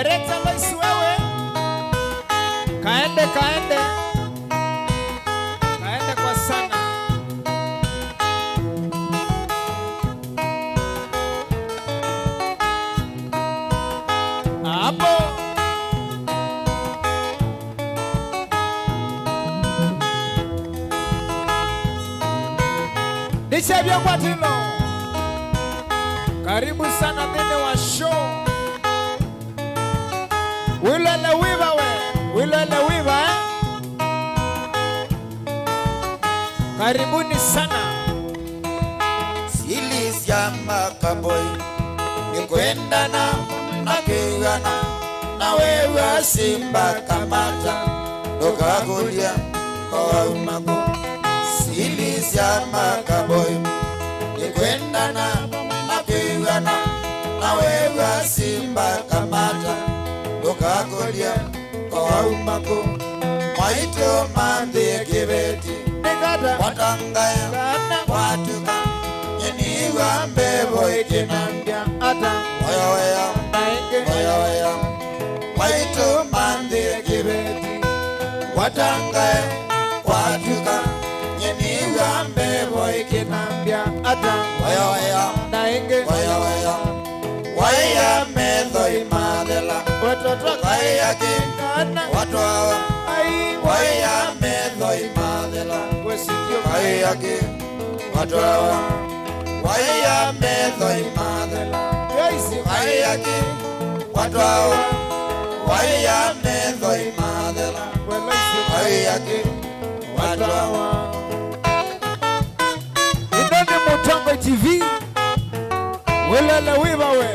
Director Lois wewe. Kaende kwa sana. Hapo Nishabia kwa tilo. Karibu sana mimi wa show. Wilele wiva Karibuni sana. Silis ya makaboy nikwenda na kigana na wewe simba kamata dokagulia kwa umago. Silis ya makaboy nikwenda na kigana na wewe simba kamata dokagulia kwa umago. Maito mande kibeti watangaya watuka yeniwa mbebo ikinambia Ata waya waito mande kibeti watangaya watuka yeniwa mbebo ikinambia Ata waya naenge waya medho imadela watoto waya ki kana watu hawa ai waya medho imadela wesikio waya ki watu hawa waya medho imadela yoisi waya ki watu hawa waya medho imadela weloisi waya ki watu hawa. Idoni Mutongo TV Wilele wiva we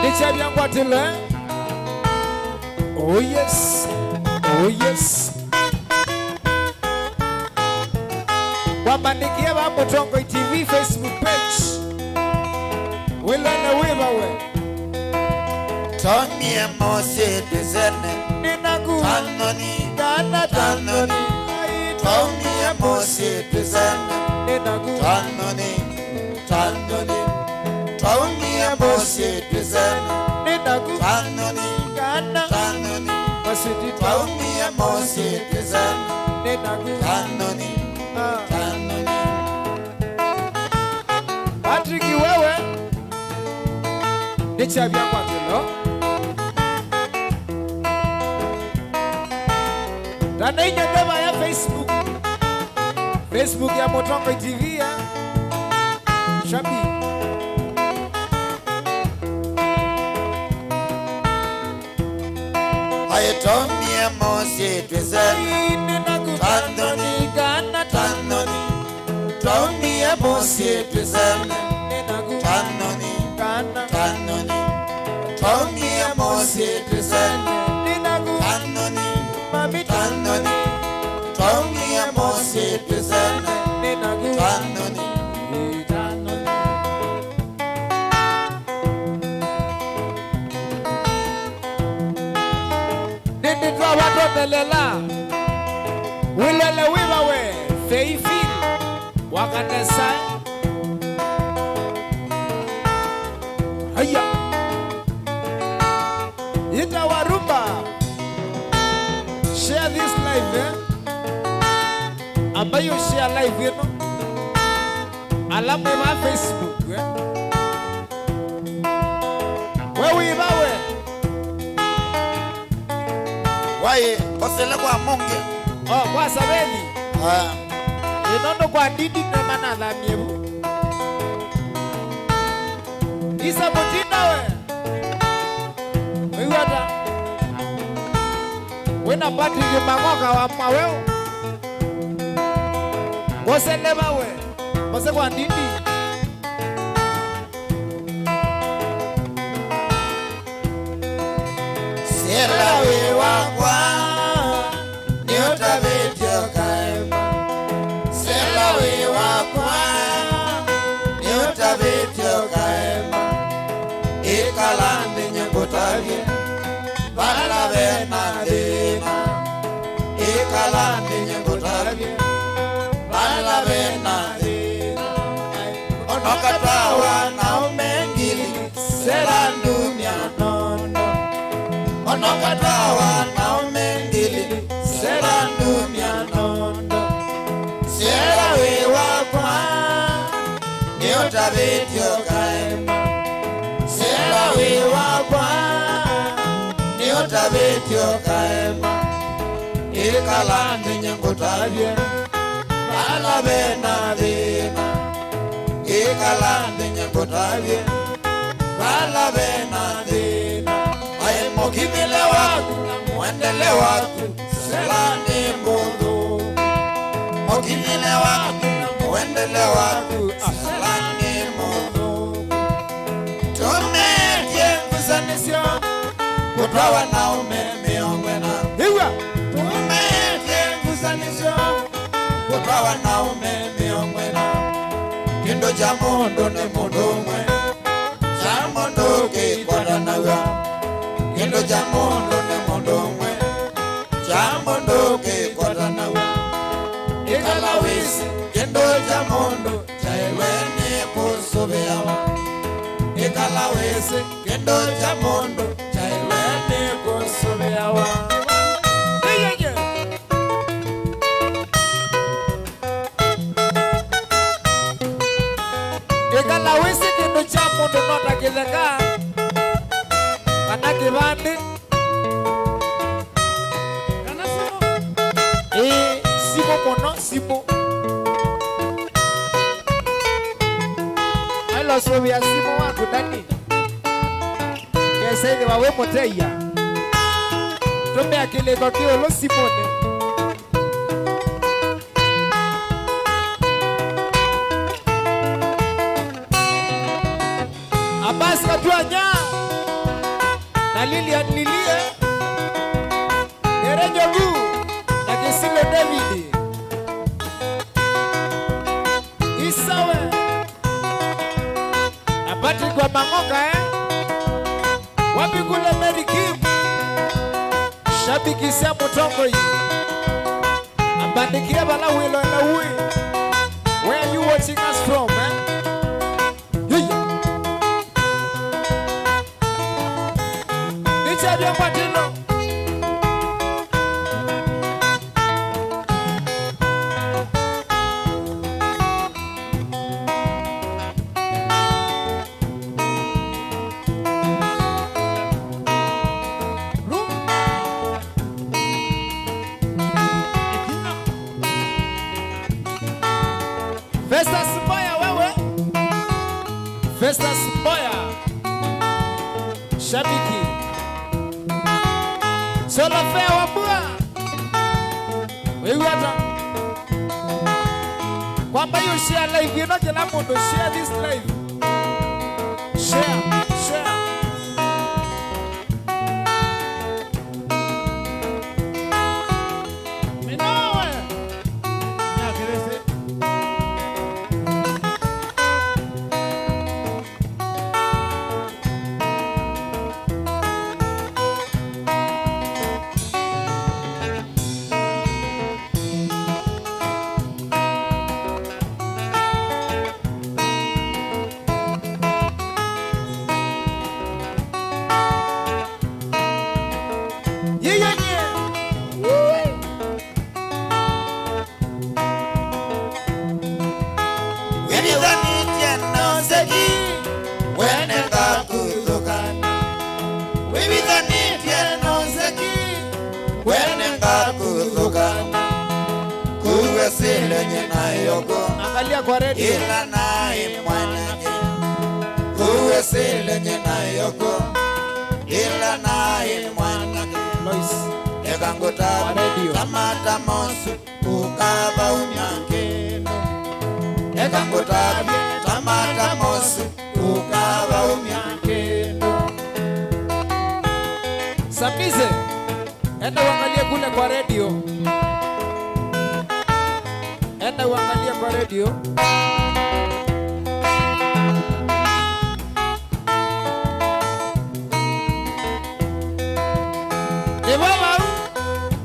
Nishabia kwa tilo. Oh yes Wabandikia wa Mutongo TV Facebook page. Wilele wiva we Tommy Mose desene Ninagu tanoni Gana tanoni Tommy Mose desene Ninagu tanoni Tommy Mose desene Ninagu tanoni Gana Masiti Tommy Mose desene Ninagu tanoni Patrick wewe Nishabia kwa tilo. Tana inyo ndema ya Facebook ya Mutongo TV ya Shabi. Aye Tommy Mose desene Ninagu tanoni Gana Tommy Mose desene Ninagu tanoni Gana Tommy Mose desene Ninagu tanoni Mami Tommy Mose desene Ninagu tanoni Nini dwa watoto lela Wilele wiva we Feifil Wakanesa Haya Ita warumba Share this live Ambayo share live yeno Alamu wa Facebook Wewe wiva we waye kosele kwa mungi kwa sabeli inondo kwa didi na mana la miebu Isa mutina we Wewata Wena pati yumangoka wa mwaweo Wose leba we Wose kwa didi Sela we wakwa ni utavitio kaima. Sela we wakwa ni utavitio kaima. Ikalandi nyekutavye Bala vena dina. Ikalandi nyekutavye Bala vena dina. Onokatawa na umengili Sela dunia non wakata wanaume ngili sera dunia nondo sera we wakwa ni utabitio kaema sera we wakwa ni utabitio kaema ikalandi nyengutavye bala bena bena ikalandi nyengutavye bala bena bena aye mokimile waku mwendele waku selani mundu mokimile waku mwendele waku selani mundu tumetie kusanisyo kutwa wanaume miongwena tumetie kusanisyo kutwa wanaume miongwena kindo cha mundu ni mundu mwe cha mundu kikwadanaga kindo cha mundu ni mundu mwe cha mundu kikwadanaga ikalawisi kindo cha mundu cha iweni kusubiawa ikalawisi kindo cha mundu cha iweni kusubiawa ikalawisi kindo cha mundu notakitheka kana kibandi kana simo mono simo alo sobia simo wangu ndani keseni wawe moteya tumbe akile kwa kiolo simone abasi katuanya na Lilian Lilie Nerenyogu na Kisile David Isawe na Patrick wa Mangoka wapi kule Mary Kim shabiki sia mutongo hii ambandikia bala wilo na hui. Where are you watching us from Nichadia patino Festus Mboya wewe Festus Mboya shabiki Solo fea wabua wewe hata kwamba you share live, you know kila mtu share this live, share angalia kwa redio ila naye mwanake kuwesile nyina yoko ila naye mwanake Lois ekanguta tamata mosu ukaba umyankeno ekanguta tamata mosu ukaba umyankeno. Samize enda uangalie kule kwa redio, enda uangalie kwa redio. Ewawa,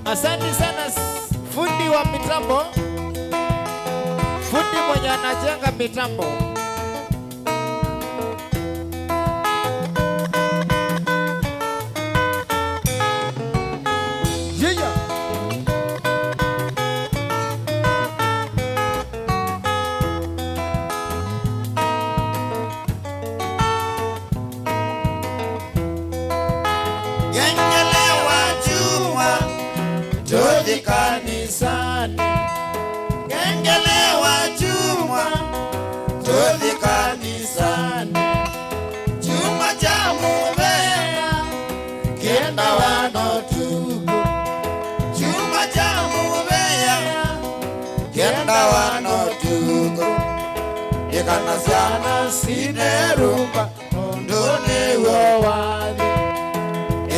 asante sana fundi wa mitambo, fundi mwenye anajenga mitambo. kanisani Kengele wa chuma tuthi kanisani Chuma cha mubea kenda wano tuku Chuma cha mubea kenda wano tuku Ikanasiana sinerumba ondone wawathi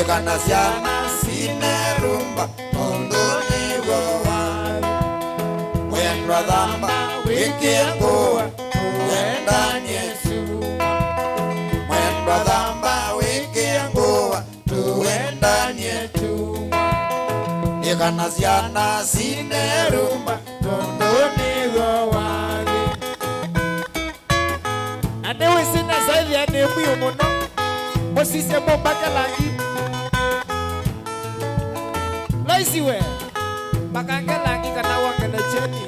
Ikanasiana sinerumba ondone wawathi Mwendwa dhamba wiki nguwa tuenda Yesu Mwendwa dhamba wiki nguwa tuenda Yesu Ikanasiana sinerumba ondone wawathi anewe sina saithi anemwiyo muno musise mumbake langi laisiwe makange langi kana wangele cheni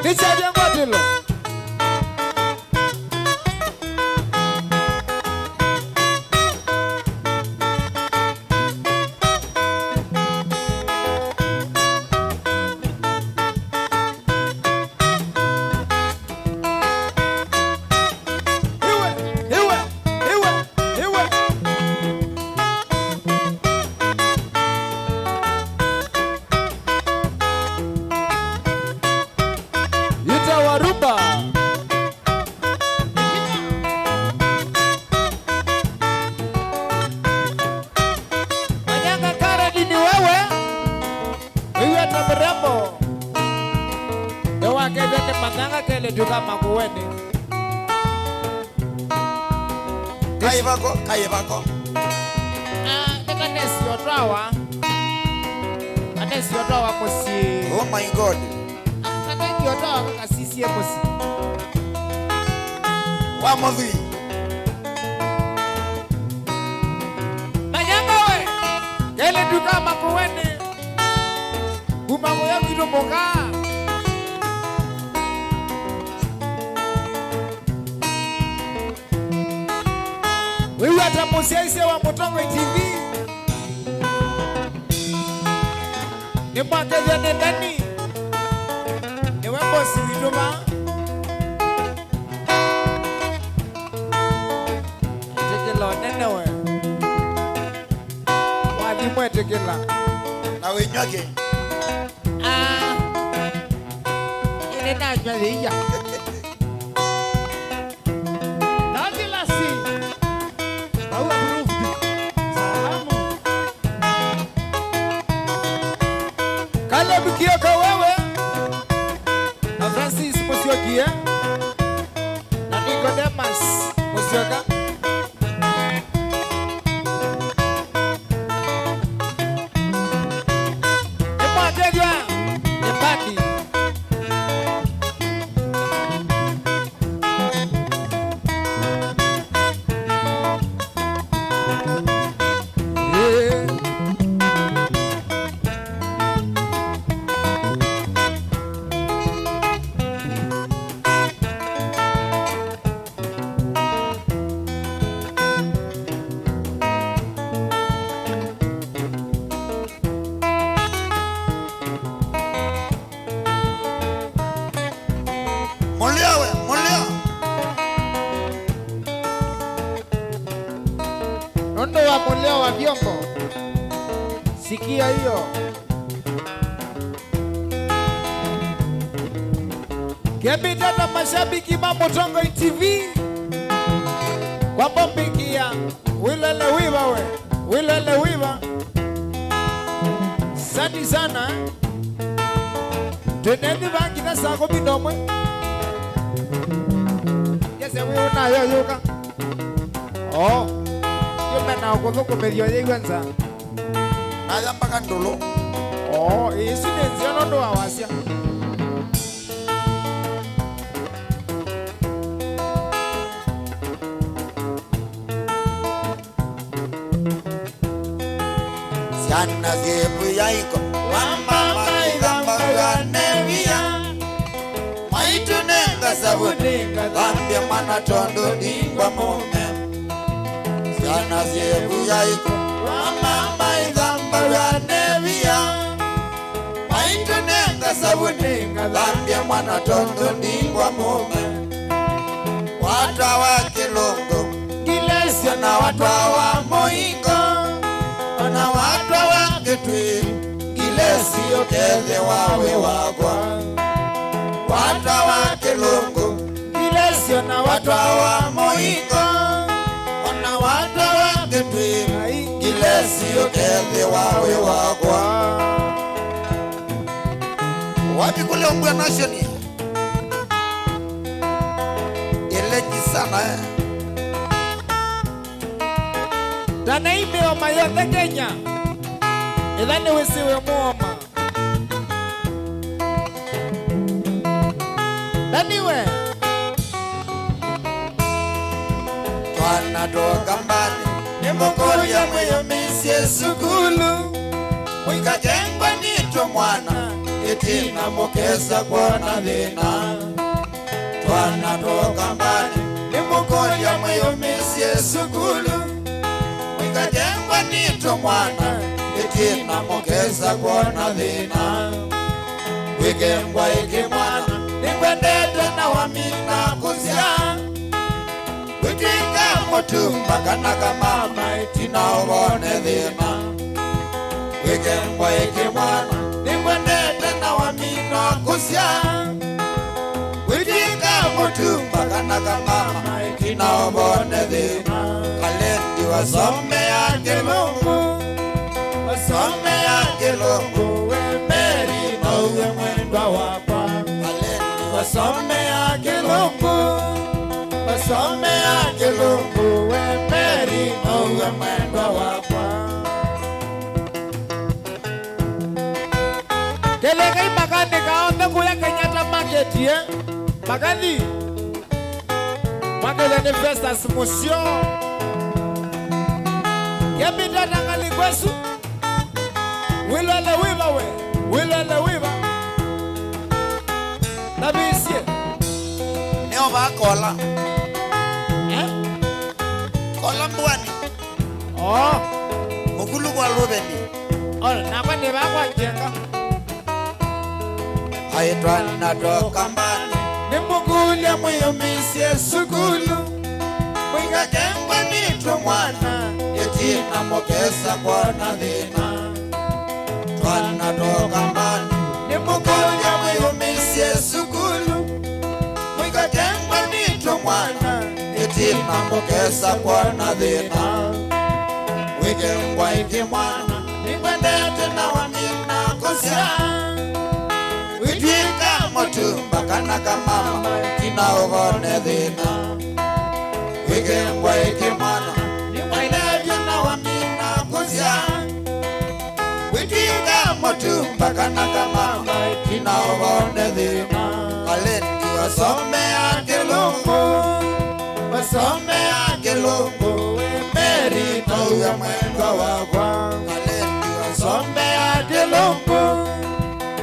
nichaje ngotilo Rumba Manyanga Karadi ni wewe na mrembo Ewa kevende manyanga kele duka makuweni Kaivako Nika nesi otawa Anesi otawa musi Oh my God Aneki otawa kaka sisi musi Wa mothui Manyanga we Kele duka makuweni Umangu ya kido moka Wewe atamusia ise wa Mutongo TV Ni mwake vyane ndani Ni wembo siwituma Tekela nene we Wadi mwe tekela Na wenywake Ile na jwale iya Nadi lasi Awa burufdi Salamu Kale Mkioka wewe Na Francis Musiokia Na Nicodemus Musioka Nimwategwa Nyembadi Nondo wa muleo wa vyombo Sikia hiyo Kebita na mashabiki ma Mutongo TV Kwa bombikia Wilele wiva we Wilele wiva Sadi sana Tunendi bangi na sako binomwe Yese wiuna yo yuka Oh Yume na ukuthuku medio yeiwenza Naya mpaka ndolo Oh, isi nenzia nondo wa wasia Siana zebu yaiko Wamba maigamba ganevia Maitu nenga sabuni Gambia mana tondo dingwa mume Siana zebu yaiko nevia Maitu nenga sabuninga Dhambia mwana tondo ningwa mume Watwa wa Kilungu Gilesio na watwa wa Moingo Ona watwa wa Gitwi Gilesio kethe wawe wagwa Watwa wa Kilungu Gilesio na watwa wa Moingo Ona watwa wa Gitwi Gilesio kethe wawe wagwa Wapi kule Ongwe Nashoni Eleji sana Dana ime o mayote Kenya Idhani wisiwe muoma Daniwe Twana toka mbali Nimokori ya mweyo misie sukulu Mwika jengwa nito mwana Itina mokesa kwa na dhina Twana toka mbali Nimokori ya mweyo misie sukulu Mwika jengwa nito mwana Itina mokesa kwa na dhina Wikengwa iki mwana Nikwendete na wamina kuzia Wikinga motumba kanaka mama itina uvone dhina Wikengwa iki mwana Nikwendete na wamina kuzia Wikinga motumba kanaka mama itina uvone dhina Kalendi wasome ya Kilungu Wasome ya Kilungu Wemeri na uwe mwendwa wapa Wasome ya Kilungu Wasome ya Kilungu Wemeri na uwe mwendwa wapa Keleka imakani kaonde kuya Kenyatta market ye Makani Makete ni Festus Musyo Kepita tangali kwesu Wilele wiva we Wilele wiva Nabisie Neo ba kola Kola mbwani Oh Mukulu kwa Rubeni Nakwa ni bakwa njenga Haitwana toka mbali Nimukule mweyo misie sukulu Mwinga jengwa nito mwana Yetina mokesa kwa na dhina Twana toka mbali Nimukule mweyo misie sukulu Mwinga jengwa nito mwana Yetina mokesa kwa na dhina Wikengwa iki mwana Nikwendete na wamina kusia Witwika motumba kanaka mama Tina uvone dhina Wikengwa iki mwana Nikwendete na wamina kusia Witwika motumba kanaka mama Tina uvone dhina Kalendi wasome ya Kilungu Wasome ya Kilungu Wemeri na uwe mwendwa wakwa Kalendi wasome ya Kilungu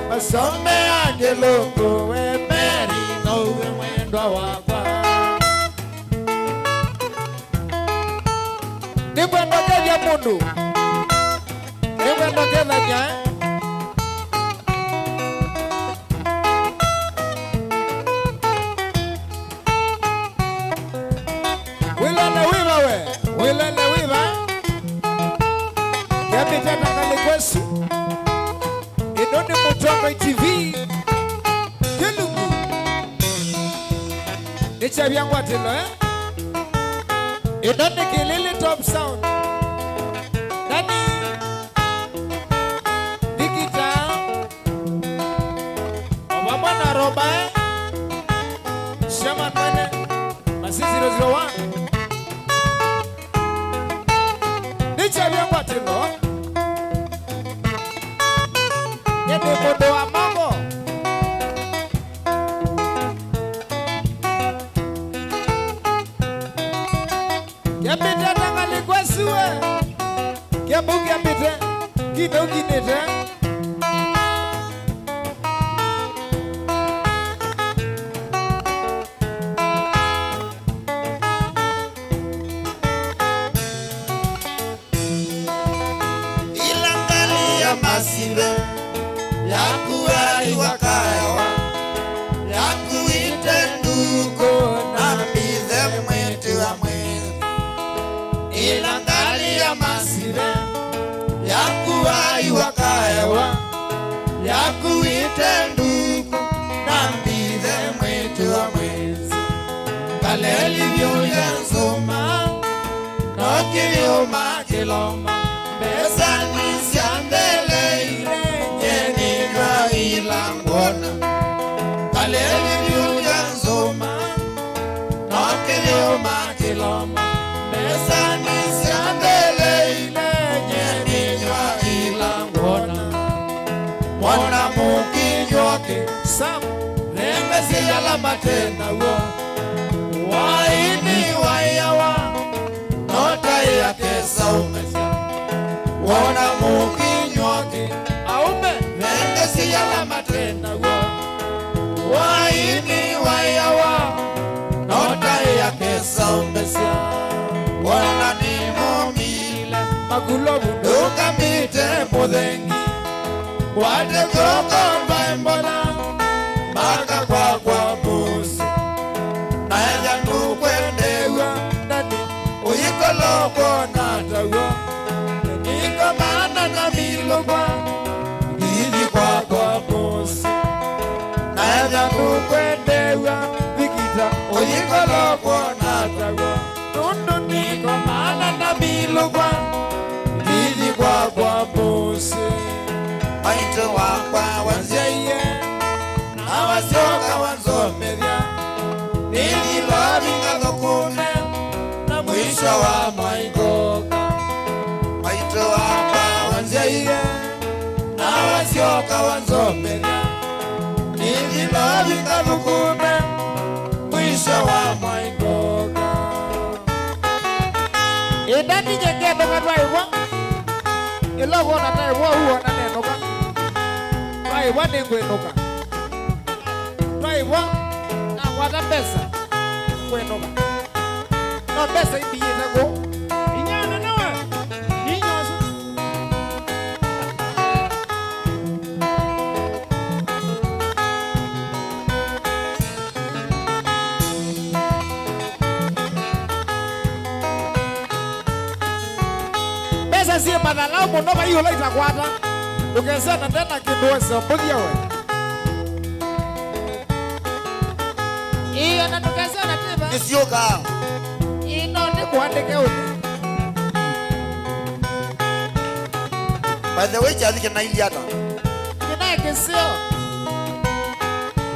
Wasome ya Kilungu Wemeri na uwe mwendwa wakwa Nibwendo kevya mundu Nibwendo kevya nya Wilele wiva we Wilele wiva Kepita tangali kwesu Inoni Mutongo TV Kilungu Nicha vyangu atilo Inoni Kilili Top Sound Nani Nikita Obama Roba Shaman Mane Masi 001 Nicha vyangu atilo Yende modo wa mambo Kepita tangali kwa suwe Kebu kepita Kino kinete Ilangali mukiliuma kiloma besani siandele nyeninywa ilangona kaleli vyuja nzuma mukiliuma kiloma besani siandele nyeninywa ilangona mwana mukinyoke Sam nengesi yala matenda wo waini wayawa nota yake saumesha wana mukinyoke aume nengesi yala matenda wo waini wayawa nota yake saumesha wana ni mumile magulobu dukamite mudhengi wate koko mbaimbona maka kwa busi naeja nukwendewa nani uyikoloko natawa niko mana na milogwa gidi kwa busi naeja nukwendewa vikita uyikoloko natawa tundu niko maana na milugwa gidi kwa busi maito wakwa wanzeye awasioka wanzomeria nililovinga thokune na mwisho wa maigoka maito wakwa wanzeye awasioka wanzomeria nililovinga thokune mwisho wa maigoka idani jengendo katwaiwa ilogo nataiwa huwa nanenoka twaiwa ningwinuka twaiwa na wata pesa ngwinuka no pesa ibiyitego inyana nawe inyosa pesa sie madhalau muno vaiyola itakwata ukesena tena kinduwese mbuthia we iyo na tukesena tiba nisioka ino ni kuandike uthi by the way chathike na iliata kinae kisio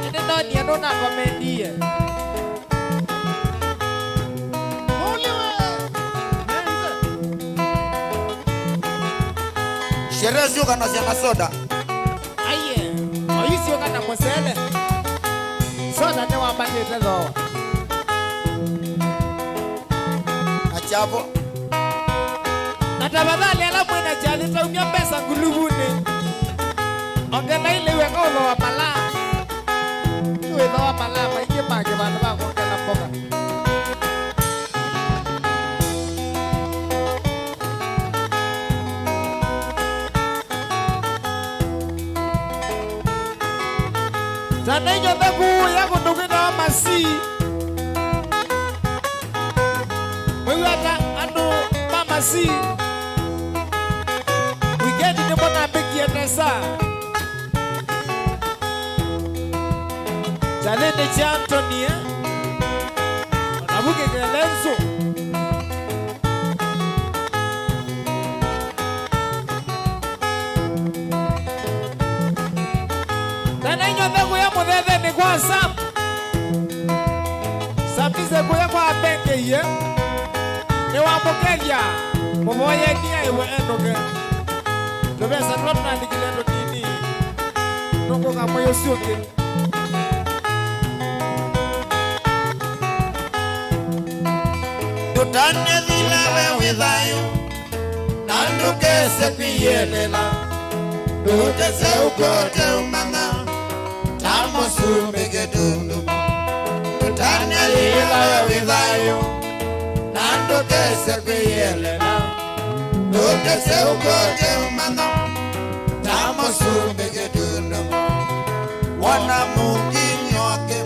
indi ndonie nunangomendie sherehe sioka na sianga soda aye oyisioka na musele soda ni wambatite thoa achapo na tafadhali ala mwina chali taumia pesa nguluvuni ongena ile weka uthoa malaa iwithoa malaa maingi mangi vandu vakongela mboga tana inyothe kuya kundukina wa masi mwiwata andu mamasi wikendi nimonambikie nesa chalini cha Antonie onavukikelenso tana inyothe kuya muthetheni kwa Sam sambize kuya kwa abengeiye niwamukeria muvoyenia iwe enduke tuvesa twatunandikile ndo nini nunguka moyo usiungi tutane thilawe withayo na ndukese kwiyelela ndutese ukote umanga tamusumbike tundu tutane thilawe withayo na ndukese kwiyelela ndutese ukote umanga tamusumbike tundu wana mukinyoke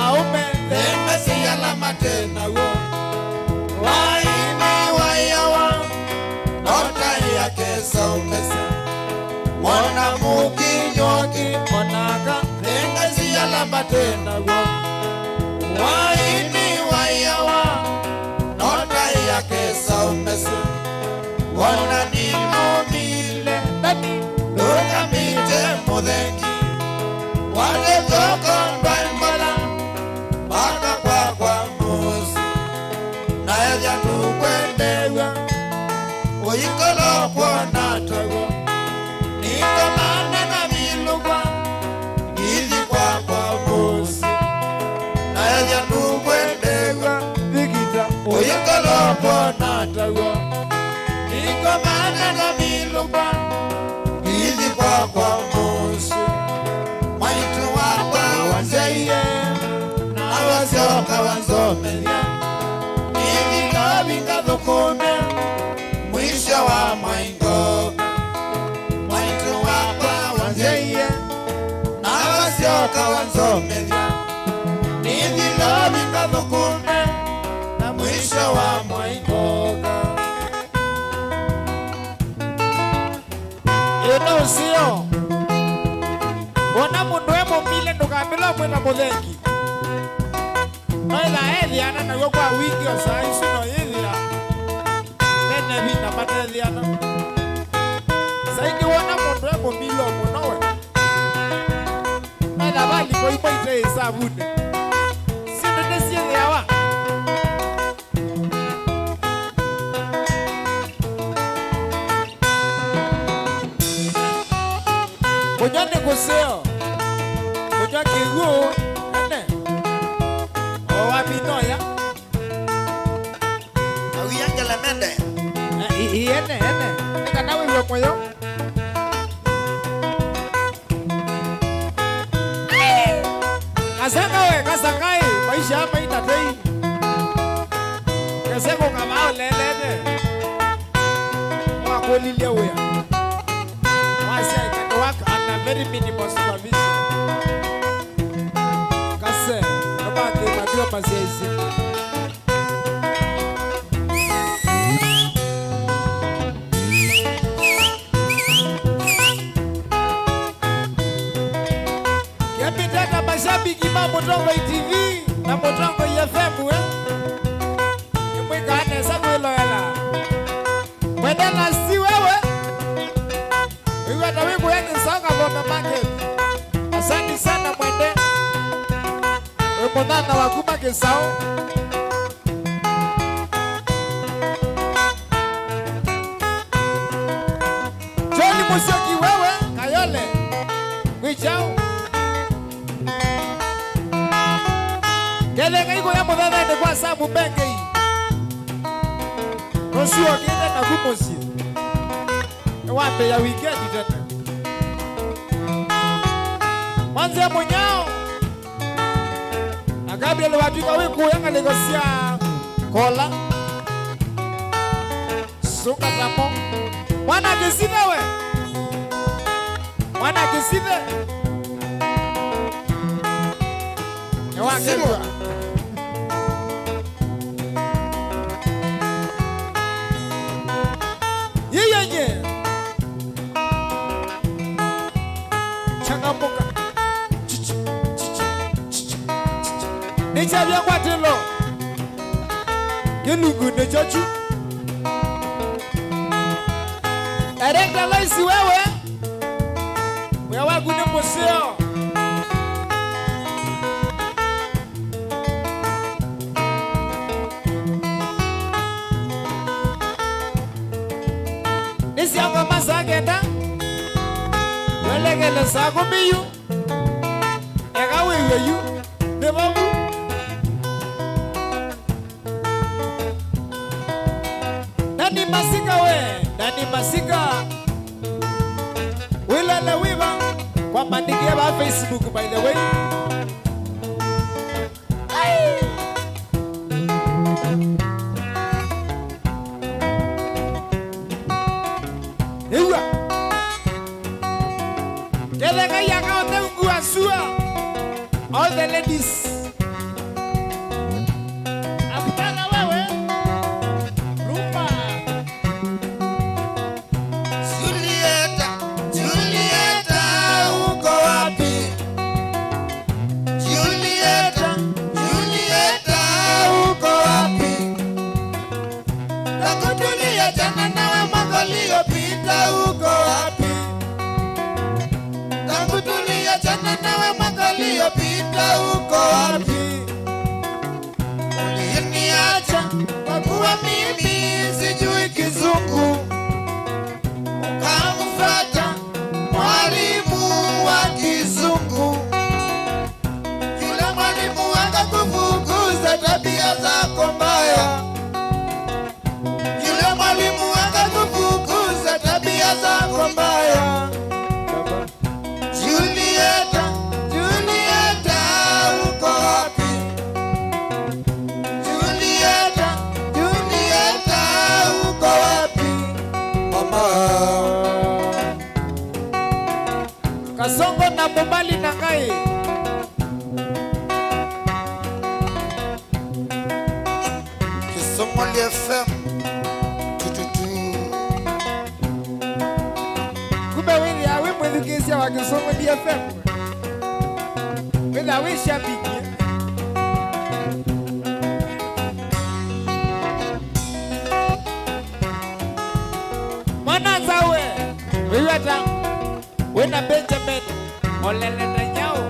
aume thengasi yala matena wo waini wayawa nota yake saumesa wana mukinyoki onaka thengasi yala matena wo waini wayawa nota yake saumesa muthengi wale thoko mbaimala baka kwa musi na eja tukwendewa uyikolo kuona tago niko mana na milugwa ithi kwa musi na eja tukwendewa Vikita uyikolo kuona tago niko mana na milugwa ithi kwa musi maitu wakwa wanzeye na wasioka wanzomenya nivika vingathukume mwisho wa maingo maitu wakwa wanzeye na wasioka wanzomenya nivika vingathukume na mwisho wa maingo ino usio ona mundu emo mile ndukambila mwena muthengi noitha ethiana naguo kwa wingi o saa ici no yithira nene vina matethiana saingi wona mundu emo mile munowe noitha valiko imoite isavuni sindu niciithiawa kunywa ni kusio kunywa kiguo ene owabinoya awiyangela mende ene nikana wiwe mweyo kasanga we kasangai maisha hapa itatei keseko kamao lelene wakolilia wea wasi I can work under very minimal supervision kase kabaki madio mazezi Kepitaka mashabiki ma Motongo TV na Motongo FM Nimwika anesa kuiloela Mwendela si wewe Iwe na wiku yaki songa Vome Market Asante sana mwende Wimodhana wakuma kisao Joni Musioki wewe Kayole Wichao Kelenga iko ya mudhana ende kwa sabu benge hii Rosuo kinde na kumosi Wambe ya wikendi tena Manze munyao Na Gabriel watuika wiku yanga legosia Kola Suka tamo Mwana kiside we Mwana kiside Ewa kelwa Yenye Changamuka Nicha vya kwa tilo Kilungu nechochu Erekla laisi wewe Wewa kune museo Nisi yanga masagenda Welegele sakumiyu Ega weweyu Nebabu Nani masika we Nani masika Wilele wiva Kwa mandikia ba Facebook by the way Ewa Kelenga yaka ote ungu asua All the ladies Akutana wewe Rumba Julieta, Julieta, uko wapi? Julieta, Julieta, uko wapi? Nakutulia jana nawe mwaka uliopita, uko wapi? nawe mwaka uliopita uko wapi? Uliniacha kwa kuwa mimi sijui kizungu, ukamfuata mwalimu wa kizungu. Yule mwalimu akakufukuza tabia zako mbaya. Yule mwalimu akakufukuza tabia zako mbaya. Julieta, Julieta, uko wapi? Julieta, Julieta, uko wapi? Mama Kasongo na Mubali na Ngai. Kisomoli FM tututu. Kumbe wewe awe mwelekezi wa Kisongo FM. Wewe awe shabiki. Mwana zawe. Wewe hata wena Benjamin olele na nyao.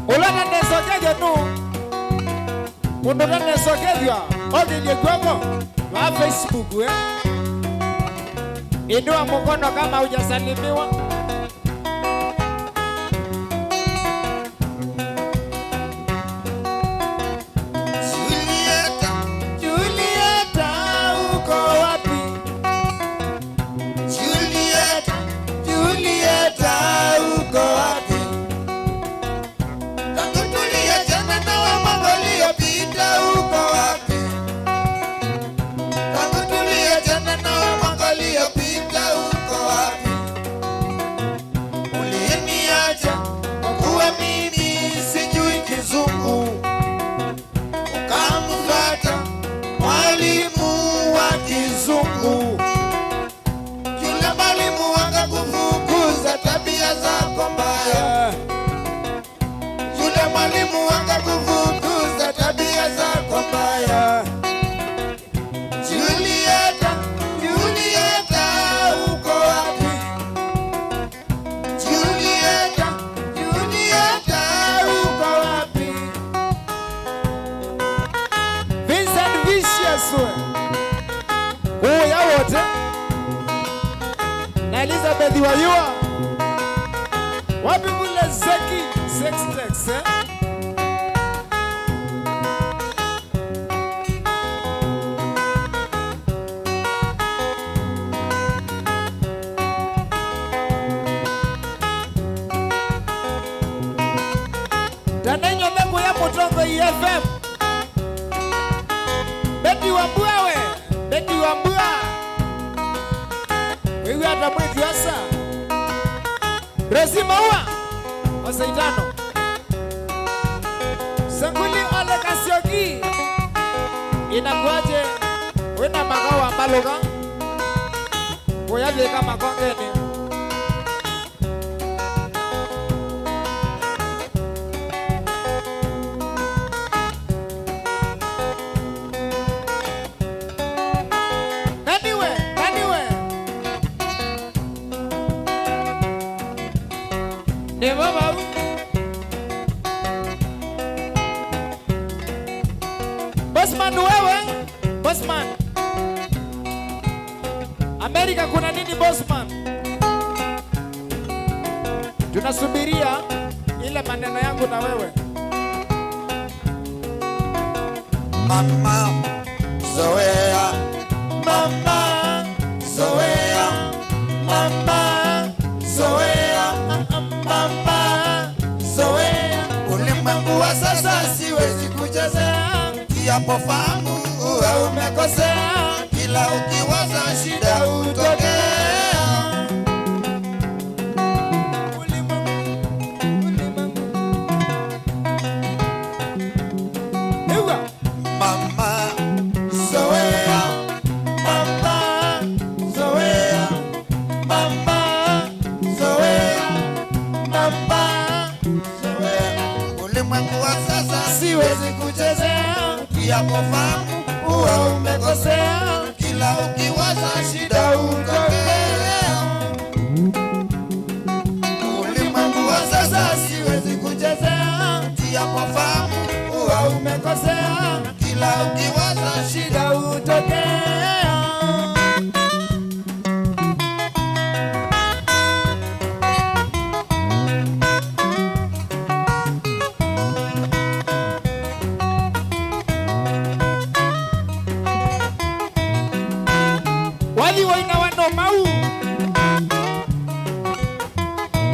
Olana nesokeje nu. Mundoka nesokeje. Odi kwako wa Facebook Inua mkono kama hujasalimiwa. Julieta, Julieta, uko wapi? Julieta, Julieta, uko wapi? Tangu tuliachana nawe mwaka uliopita uko wapi? Tangu tuliachana nawe mwaka uliopita uko wapi? Uliniacha kwa kuwa mimi sijui kizungu, ukamfuata mwalimu wa kizungu. Yule mwalimu akakufukuza tabia zako mbaya. Yule mwalimu akakufukuza tabia zako mbaya. Julieta, Julieta, uko wapi? Julieta, Julieta, uko wapi? Vincent Vicious. Huyo wote. Na Elizabeth Wayua. Wapi kule Zeki Sextex Tanenyo mengu ya Mutongo FM. Beti Wambua we. Beti Wambua. Wewe hata mwetu asa. Resi Maua. Wasaitano. Sanguli Ole Kasioki. Inakuaje? Wena magawa maloga. Goya kama kongeni. Bossman wewe, Bossman. Amerika kuna nini Bossman? Tunasubiria ile maneno yangu na wewe. Mama zoea, mama zoea, mama zoea, mama zoea. Ulimwengu wa sasa siwezi kuchezea. Kiapo fahamu uwe umekosea. Kila ukiwaza shida utokea. Mama zoea, mama zoea, mama zoea, mama zoea. Ulimwengu wa sasa siwezi kuchezea. Kiapo fahamu uwe umekosea. Kila ukiwaza shida utokea. ujapofahamu huwa umekosea, kila ukiwaza shida hutokea. Wali waina wano mau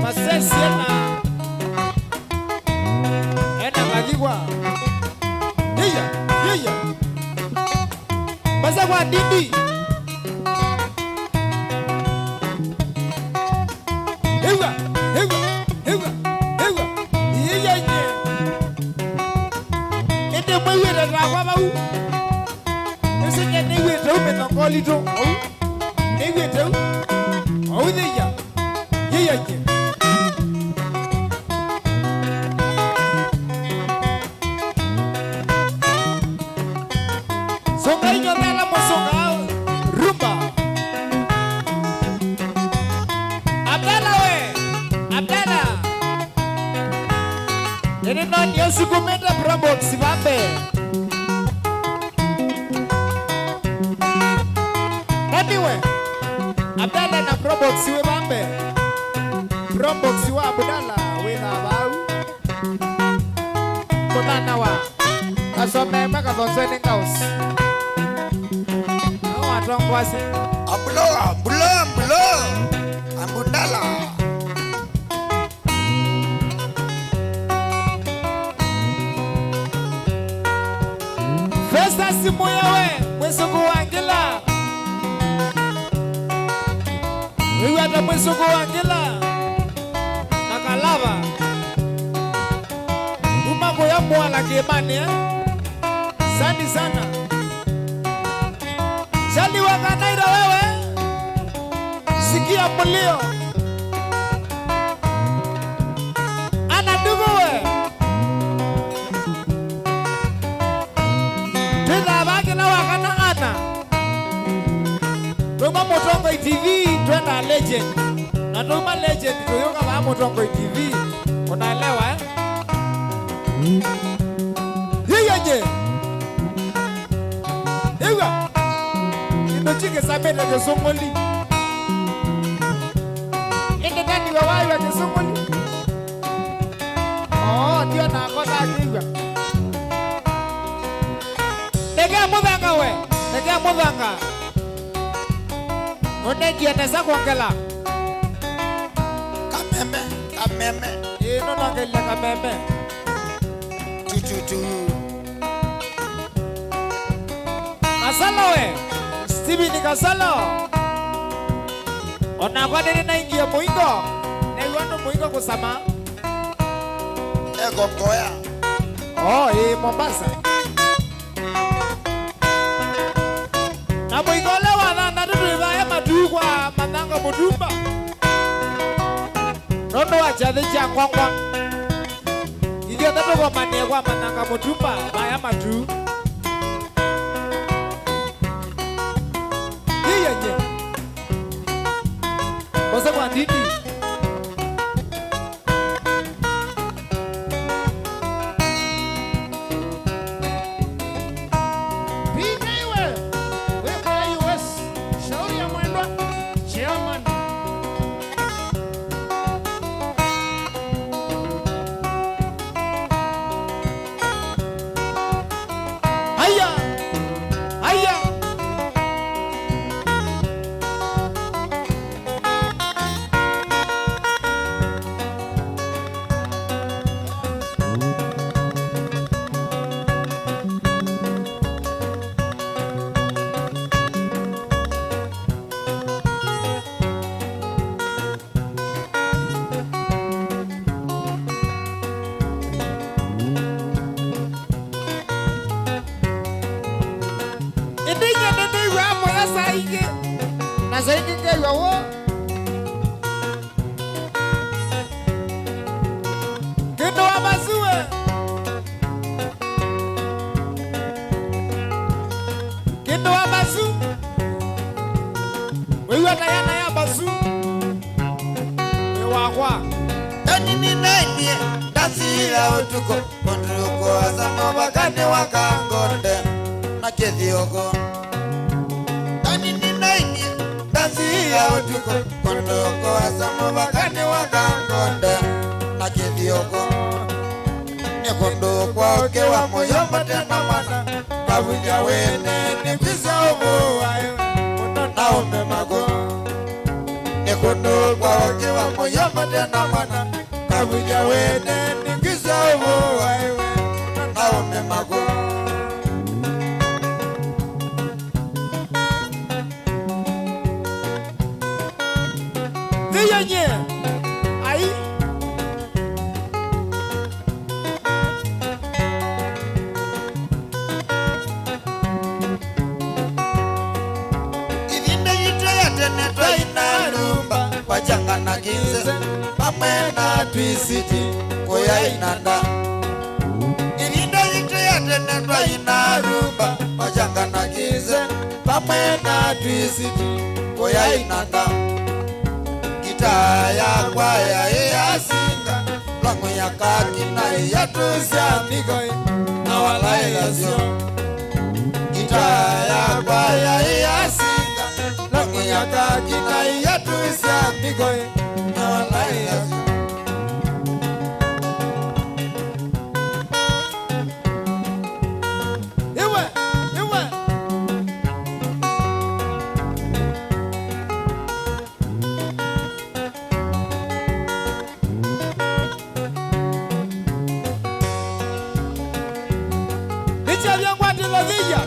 masesi ena maligwa Iya Basa kwa dindi Iya Iya Ende mwewe rakwa mau Ese nye newe tau metangoli to Newe tau Iya Songainyo tala mo songao rumba Abdala Ini non Yesu kumenda Probox Sibambe Anyway Abdala na Probox Sibambe Probox wa Abdala wena bau Kotana wa Asome maka thonsene ngaus Atongwasi Ambulo Ambundala Festa simu yawe Mwesugu wangila Iwata mwesugu wangila Nakalava Umako ya mwala kiemani Sandi sana Shali wakanaira wewe Sikia mulio Ana ndugu we Tida baki na wakana ana Tuma Mutongo TV Twenda legend Na tuma legend Tuyoka wa Mutongo TV Unaelewa Hiyaje Hiya Chike sabele ke songoli Ende gani wawayo ke songoli Oh ndio na kota kiwa Dega mudanga we Dega mudanga One kiene sa kwangela Kameme No nangele kameme Chuchuchu Kasalo we Stevie ni kasalo Ona kwa nini na ingia muingo Na iwano muingo kusama Ego koya Mombasa Na muingo lewa na tutuiva ya madugwa Mananga mudumba Nono wachadhi cha kwangwa Idio tatu kwa maniegwa Mananga mudumba Maya madu Você vai didi Kanini naimie dansi ya utuko Konduko asama wakane wakangonde na kethiogo Kanini naimie dansi ya utuko Konduko asama wakane wakangonde na kethiogo Nekondo kwa oke wa moyo matena mana Kavuja wene nikwisa ubu na ume mago Nekondo kwa oke wa moyo matena mana Kavuja wene nikwisa ubu na ume mago Diyo nye Ai Wajangana gize Pamena twisiti Koya inanda Irinda yite ya tenetwa inarumba Wajangana gize Pamena twisiti Koya inanda Gita ya kwaya ya singa Langu ya kakina ya tuzia migoi Na walai ya zio Gita ya kwaya ya singa Langu ya kakina ya tuzia migoi Na walai ya zio Iwe Licha vyangwa tilovija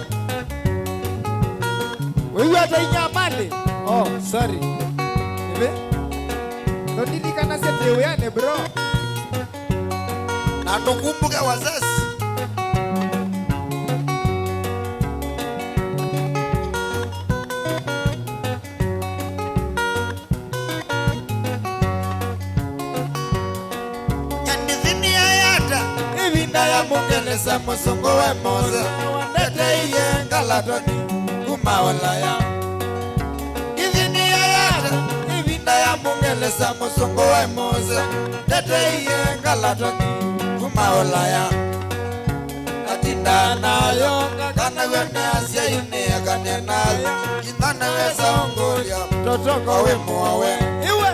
Wewe ata inyamale Oh, sorry Iwe Nondini kana sete uyane bro Na tukumbuke wazazi Nyandithini ayata Ivinda ya mungelesa musongo we moza Wandete iye ngalatoni Kumaolaya Ithini ayata Ivinda ya mungelesa musongo we moza Wandete iye ngalatoni Kumaolaya Katinda nayo Kana wene asya ine Kane nayo Kindana weza ongolia Totoko we muawe Iwe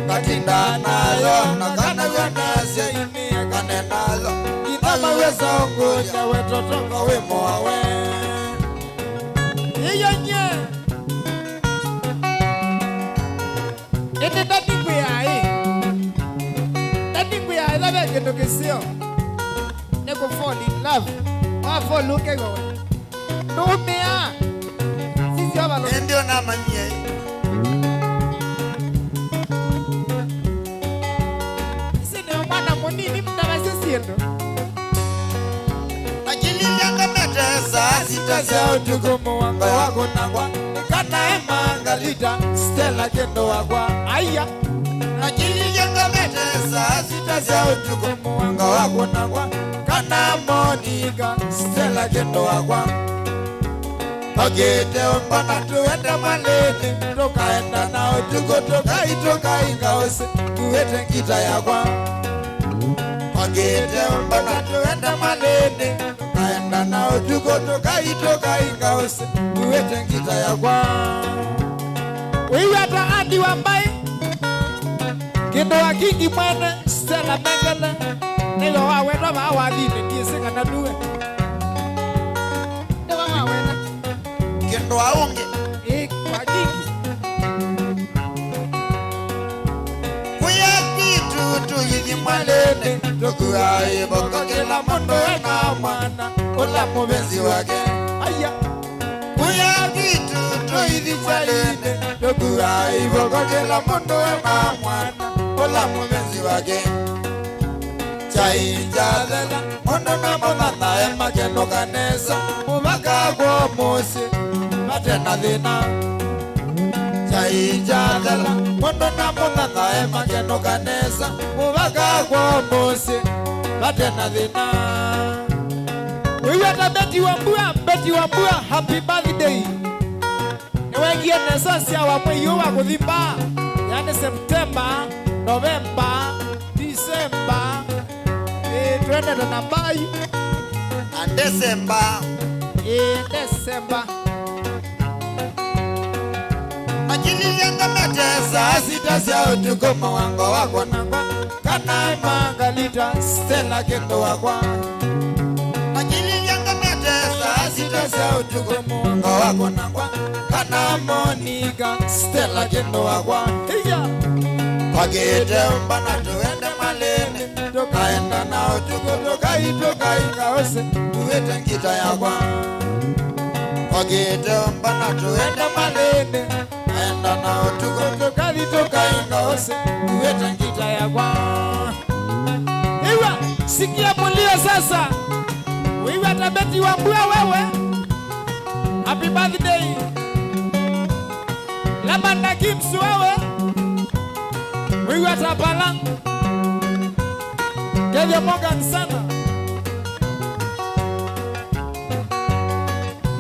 Katinda nayo Nakana wene asya ine Kane nayo Kindana weza ongolia we totoko we muawe Iyo nye Ine dati kuyai Dati kuyai labe kendo kisio Neko fall in love Wa fall uke gowe Numea Sisi haba lo Ndio na manyie Sine umana monini mtawasi siendo Najilianga metesa Sitasa utukumu wanga wako nangwa Nikana ema ngalita Stella kendo wagwa Aya Najilianga metesa Sitasa utukumu wanga wako nangwa Kana monika Stella kendo wagwa Ogete umbana tuwende malene Tokaenda na utuko toka ingaose Tuwete nkita yagwa Ogete umbana tuwende malene Tokaenda na utuko toka ingaose Tuwete nkita yagwa Wewe ata andi wambai Kendo wa kingi mwene Stella Mengele Nigo wawena wa wadhine Ndiye na duwe Nigo wawena Kendo waunge Kwa kingi Kuya kitu tuyithi malene Tokuaye boko kila mundo ena mwana Ula mubenzi wake Aya Kuya kitu tuyithi malene Tokuaye boko kila mundo ena mwana Ula mubenzi wake Chai jadela Mundo na mwana ema keno kanesa Mubaka kwa mose Matena dhina Chai jadela Mundo na mwana ema keno kanesa Mubaka kwa mose Matena dhina Wewe ata Betty Wambua happy birthday Niwengie nesosia wa mwe yuwa kuthimba Yani September, November, Nenda na mbai Desemba Desemba Majili yanga metesa sita sia utukumu wango wako nangwa Kana Margarita Stella kendo wakwa Majili yanga metesa sita sia utukumu wango wako nangwa Kana Monica Stella kendo wakwa Iya Pagete mbana tuende malene Tokaenda na utuko toka ingaose Uwete ngita yakwa Pagete mbana tuende malene Enda na utuko toka ingaose Uwete ngita yakwa Iwa sikia mulio sasa Wewe tabeti wambua wewe Happy birthday Lamanda Kimsu wewe Wewe tapala Kevye Morgan sana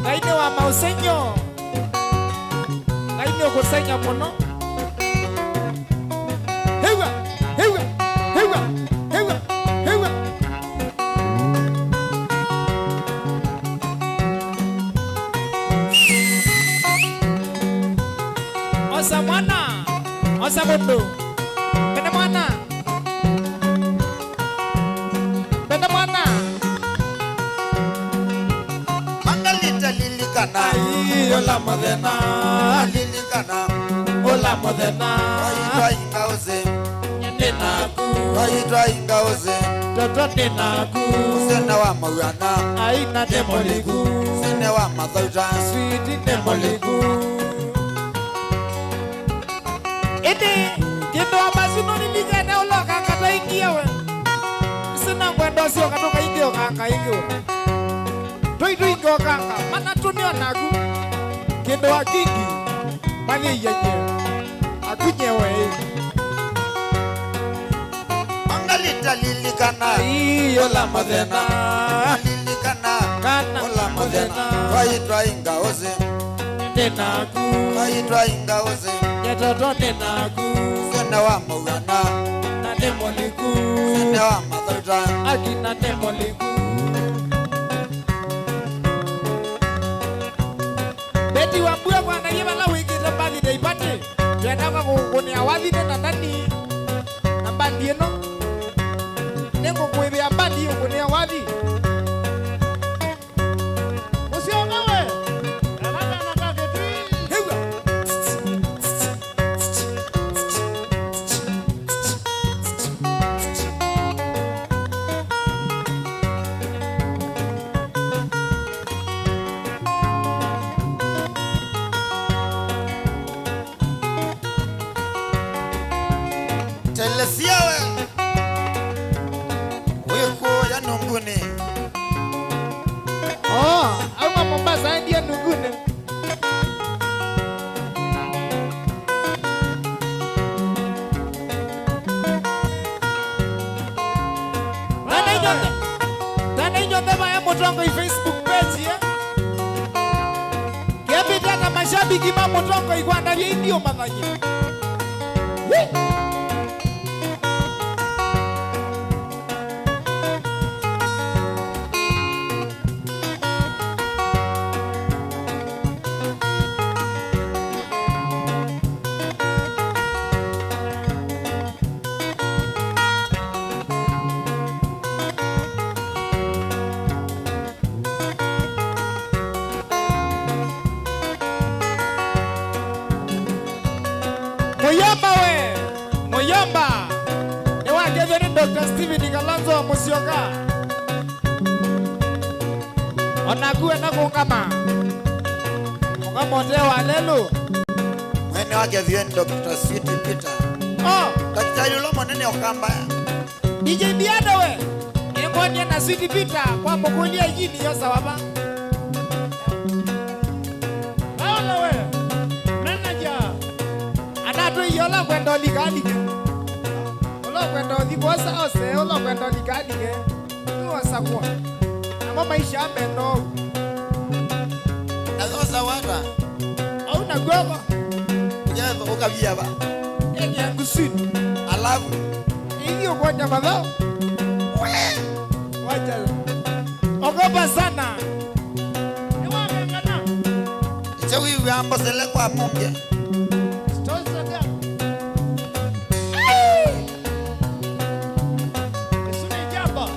Ngaine wa mausenyo Ngaine ukusenya muno Hewa Hewa Hewa Hewa Hewa Osa mwana Osa mundu Kene mwana Kene mwana Mangalita lilikana Ai ola modena Lilikana Ola modena Waitwa ingauze Ninaku Waitwa ingauze Toto ninaku Usene wa mawiyana Aina demoliku Usene wa mathauta Sweet demoliku Ede Kendo amazino niligene uloka kata ingiyewe Sina mwendo sio katoka ingiyo kaka ingiyo Toitu ingiyo kaka Mana tunio nagu Kendo akiki Magi yenye Akunyewe Mangalita lilikana Ola modena Lilikana Kana Ola modena Waitwa ingauze Ninaku Waitwa ingauze Nyetoto ninaku Usene wa mawiyana Na demoliku Usene wa mathauta Akina demoliku Beti wambua kwa naiva la wiki Nambali de ipate Tuendaka kukuni awadhine na nani Nambali eno Nengo kuibe ambali kukuni awadhi Usiongawe Hewa Telesiawe Wiko ya nunguni Auma Mombasa ndiye nungune Tana inyote maya motongo Facebook page ya Kepita na mashabiki ma motongo iguanda vya indio madhanye Moyamba we Moyamba Ewa kezeni Dr. Steven Kalonzo wa Musyoka Onakuwe na kungama Mungama otewa lelu Mwene wake vieni Dr. Sweet Peter Daktari ulomo nene okamba DJ Biada we Nyekonye na Sweet Peter Kwa mukulia jini yosa waba Aola we Manager Anatu yola kwendo likalike Ola kwendo likosa ose Ola kwendo likalike Nuwasa kwa Namo maisha amendo Nazosa wata Au na gogo Jefa ukabia ba Egi yangu sweet Alafu Igi ukonya madhao wacha. Ogopa sana. Ni wapi ngana? Chewi wambo sele kwa munge. Stoza ga. Esune jamba.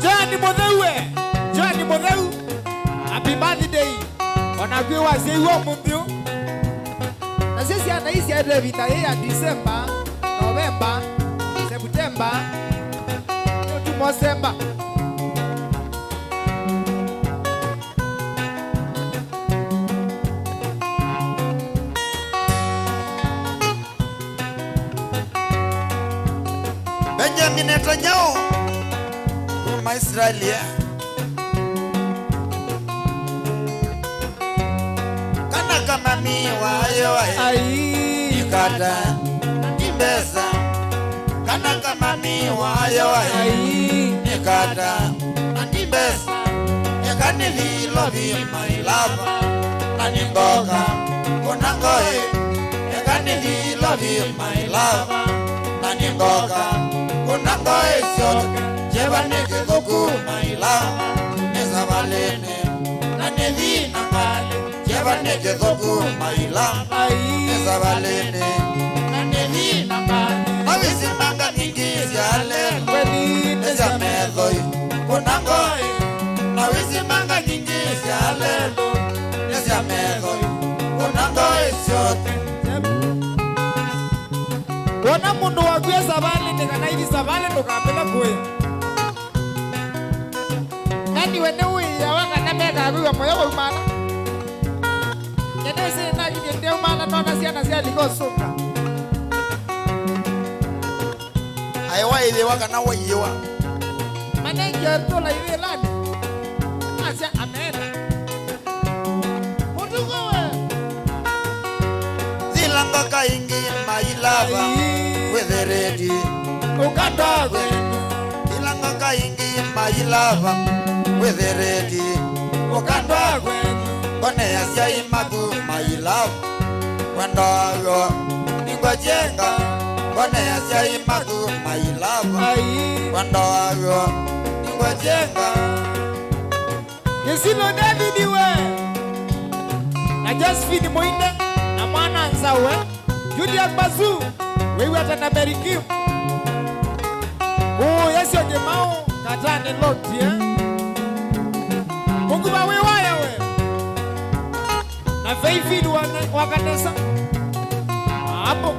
Jani modhewe. Jani modhewe. Happy birthday. Wanagwe wazee wa mumbio. Na sisi anaishi hadi vita ya Disemba, Novemba, Septemba, Mosemba. Benjamin Netanyahu kuma Israelia kana kama miwa yo Ai ikata imbesa kana kama miwa yo ai ikata imbesa ekani vilo vi my love nani mboga kuna ngoe ekani vilo vi my love nani mboga kuna ngoe shoke jeba neke goku my love nesa valene nani vina ngale jeba neke goku my love ai nesa valene nani vina ngale awisi manga mingi siale kweli nesa medhoi kuna ngoe awisi manga mingi siale nesa medhoi kuna ngoe shoke Wana mundu wakuya savali nikana hivi savali nukapela kuya. Nani wene uya waka nameka akuwa moyo wa umana. Nene se naki niende umana nona siya siya liko sunga. aiwa ile waka na wayiwa Manengi ya tola iwe lani. Asya amena. Mutuko we. zilanga kaingi my love with the ready Ukandagwe. zilanga kaingi my love with the ready Ukandagwe. kone asya imagu my love kwandago ningojenga kone asya imagu my love Ai. kwandago ningojenga Kisilo David we. Na Josephine Moinde na mwana nzawe Julia Bazu wewe atana Berikim. Oh yesi ojemao katani lokti Mungu ba wewe we. Na Faithfield wakanesa. Hapo.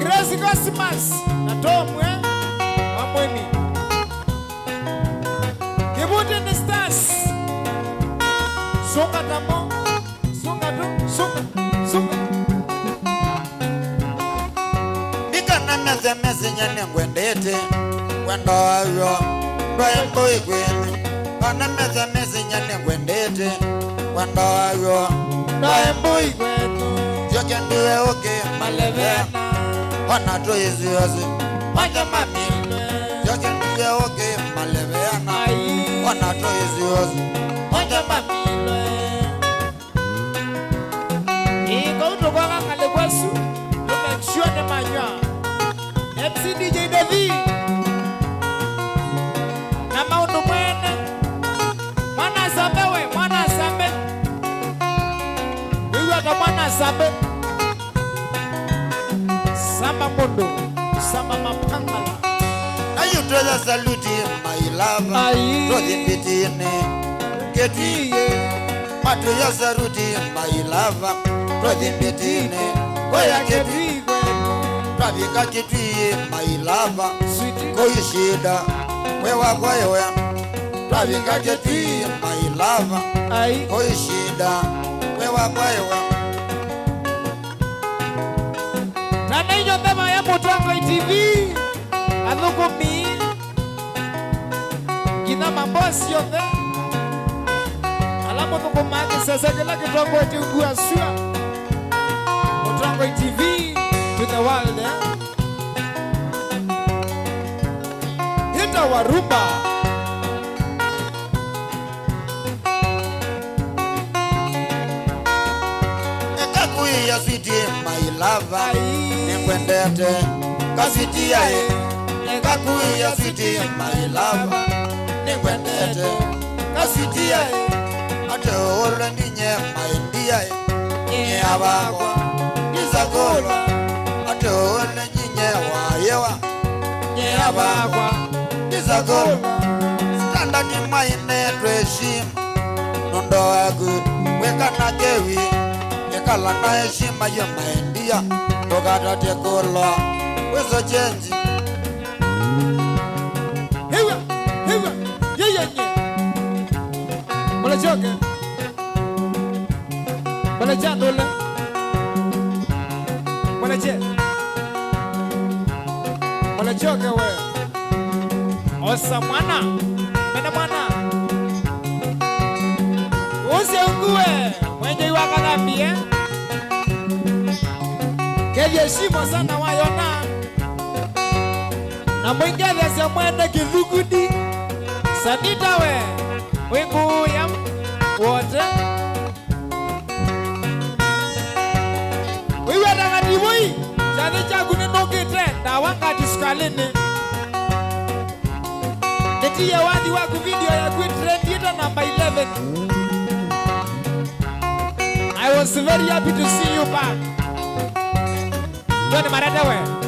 Grace Cosmas na Tomwe wamweni. Kibuti ni stars. Songa tamo. Songa tu. Songa. bikana meze nyane ngwendete kwandago ndwembo igwene kana meze nyane ngwendete kwandago Ndwembo igwetu. joke ndiwe oke Malevena. ona to yeziyozi Wanja mamilwe. joke ndiwe oke malevena Ai. ona to yeziyozi Wanja mamilwe. Iko utoka ngale kwesu. To make sure the manywa. MC DJ Devi. Na maundu mwene. Mwana sambe we. Mwana sambe. Wewe ata mwana sambe. Samba mondo. Samba mapangala. ayutoza saluti my love Ai. to the pitine keti Iye. matu ya saruti my love to the pitine koya keti Kevigwe. tabika keti my love Sweetie. koyishida wewa kwayo tabika keti my love Ai. koyishida wewa kwayo Tana inyo bema ya Mutongo TV. Aluko mi. Kina mambosi yote. Alamu tuko magi sasa kila kitongo eti ugua sua. Mutongo TV to the world. Hita warumba. nikakuia switi my lover Ai. nikwendete kaswiti yae nikakuia switi my lover nikwendete kaswiti yae ate ole ninye my dear nye abagwa nizagolwa ate ole ninye wayewa nye abagwa nizagolwa standard maine tweshim nondo wagu weka na gewi ekala na heshima ya maindia tokata tekolo wezo chenzi Hewa, yeye. Mala choke. Mala chandole. Mala che. Mala choke we. Osa mwana. Mena mwana. Usiungue mwenye wakadambie. Keje shimo sana wayona. Na mwingine se mwende kilugudi. Sanita we. Wingu ya wote. Wewe ndangati boy. Chani changu ni nokete na wakati skalini. Netiye wadi waku video ya trend yetu number 11. I was very happy to see you back. John Marada we.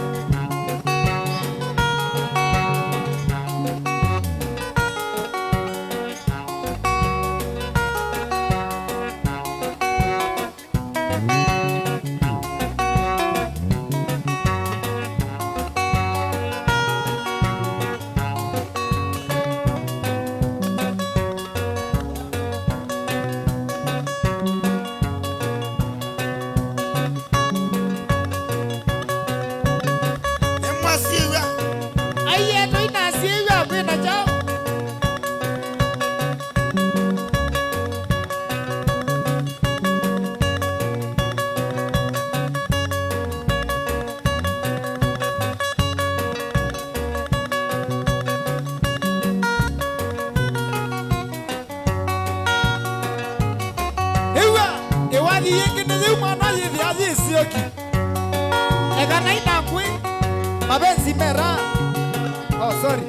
Mabenzi mera. Oh, sorry.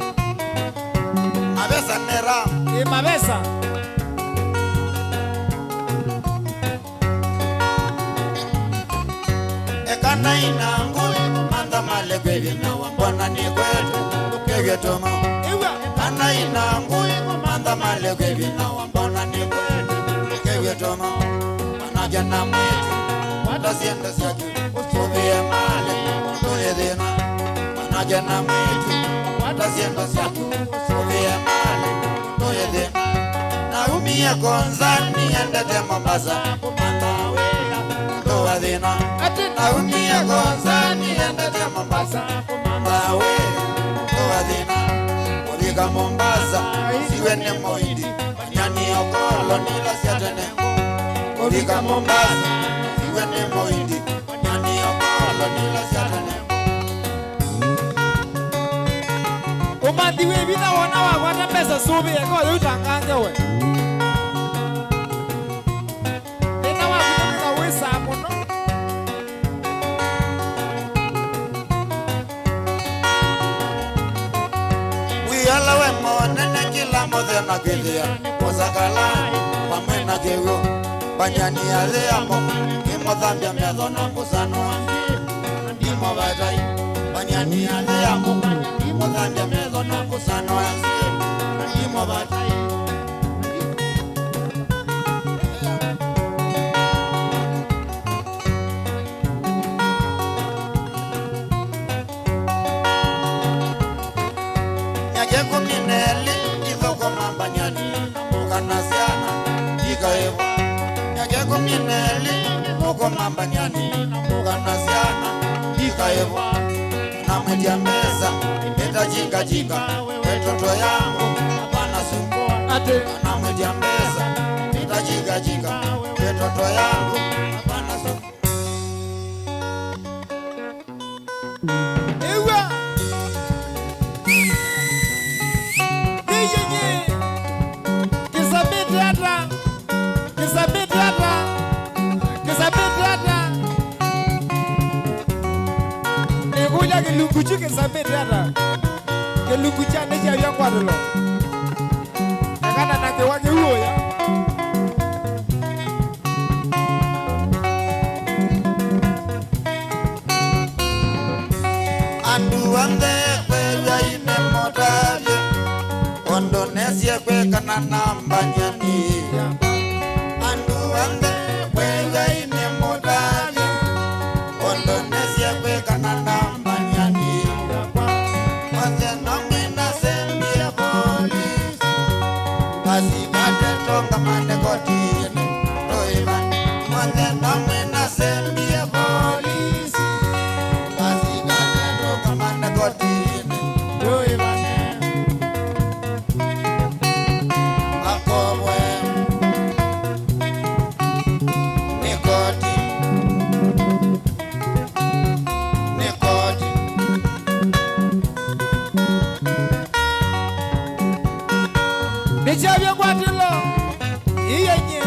Mabesa mera. Mabesa. Ekana inangui manda male kwevi na wambona ni kwetu Kege tomo Ekana inangui manda male kwevi na wambona ni kwetu Kege tomo Wanajana mwetu Wata sienda siatu Usuvie male Tuye dina Wanajana mwetu Wata sienda siatu Usuvie male Tuye dina Naumie konzani Endete Mombasa Kumanda wela Tuwa dina Naumie konzani Endete Mombasa Kumanda wela Tuwa dina Ulika Mombasa Siwe ne moidi Banyani okolo nila siatene Ulika Mombasa Siwe ne moidi Banyani okolo nila siatene Umandiwe bina wana wakwata pesa subi eko yutanganga we. Ina wakwita wisa muno. Wiyala we monene kila mothe na kilia Wasakala wamena kego Banyani ale amo Imo thambia metho na kusano Ndimo batai Banyani ale amo Imo thambia metho na kusano Ndimo batai Nyake kumineli Ithoko mambanyani Ukanasiana Ikaevo Nyake kumineli Ithoko mambanyani Ukanasiana Ikaevo Namwetia meza Nita jika jika Wetoto yangu Hapana sumbua Namwetia meza Nita jika jika Wetoto yangu Hapana sumbua Ewa. Kisabiti hata. kelunguchu kesametiata kelungucha necha vya kwadulo akana nake wake huo ya andu wange kweya ine modavye Indonesia kwe kana namba nyani andu wange kweya ine modavye Indonesia kwe kana namba nyani Mwaze nomina sembia polis Kasikate tonga mande kotini Toivan Mwaze nomina sembia polis Kasikate tonga mande kotini Toivan Akobwe Nikoti Nikoti necha vya kwadulo iyenye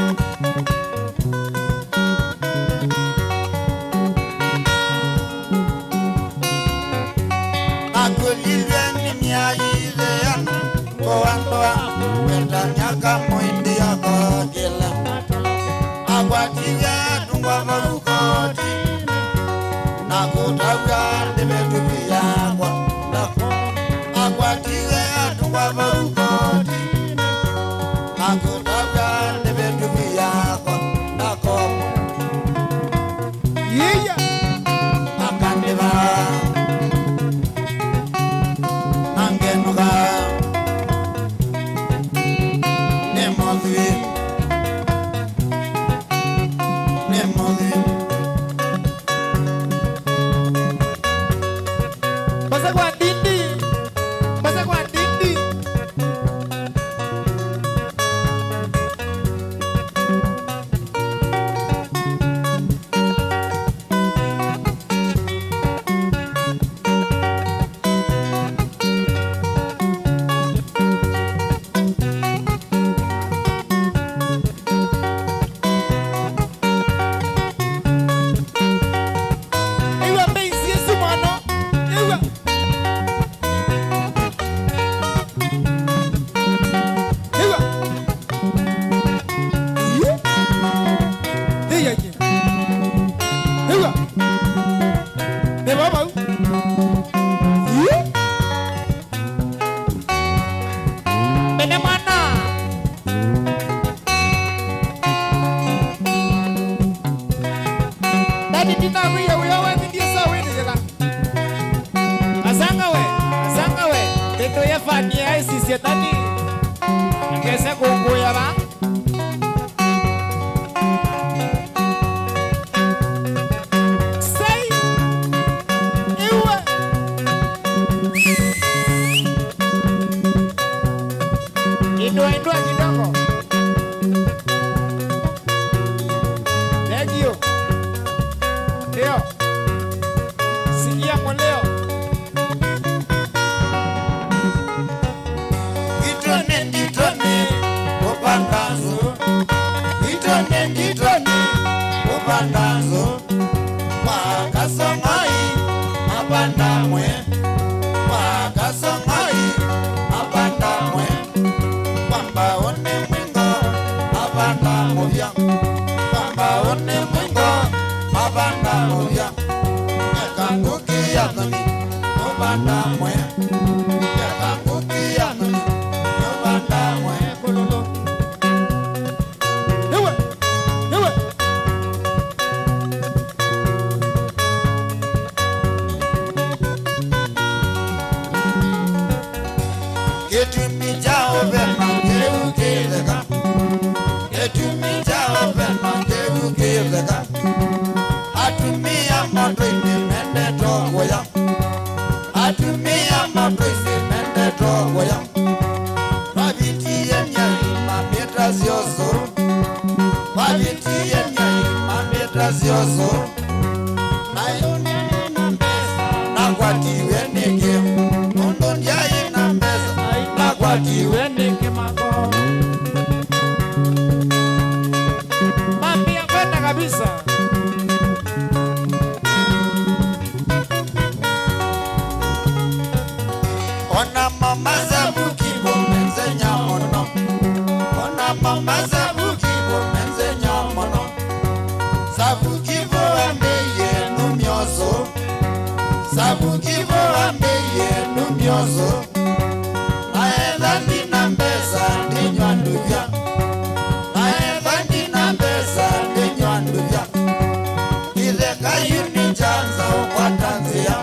Akulilwe ni miayile yana Kowandoa Wenda nyaka moindi ya kogila Akwatiga tungwa marukoti Nakutawga nimetupi yakwa Akwatiga tungwa marukoti Nakutawga nimetupi yakwa Nakomu iya Akandiva Nangenuka Nemodwi Nemodwi Pasa kwa dindi Pasa kwa dindi Iwa meisi yesu mano Iwa Iwa Iya ye Iwa Ne baba Bene mana Dadi tina kuya uyawa ndiye sawa ni jela Asanga we Teto ya fani ya sisi tani Ngese kukuya ba Say Iwa Indua kidogo Thank you Leo Sikia moleo Itone Upandazo Itone Upandazo Wakasomai Mapandamwe Wakasomai Mapandamwe Kwamba one mwingo Mapandamuvya Kwamba one mwingo Mapandamuvya Ekanguki ya nani Mapandamwe Ekanguki ya nani Mapandamwe Kololo Iwa Iwa Getumi jao vema keu keleka Getumi jao vema keu keleka Atumia moto ine mende togo ya Atumia moto ine mende togo ya Mabiti ye nyai mameta ziozo Mabiti ye nyai mameta ziozo Nayone na mbesa Nakwatiwe neke Mundo ndiaye na mbesa Nakwatiwe neke mako Mami ya kwenda kabisa Abukivo ambeye numioso Naedha nina mbesa ndinywa nduvya Naedha nina mbesa ndinywa nduvya Kile kayuni chanza kwa tanzia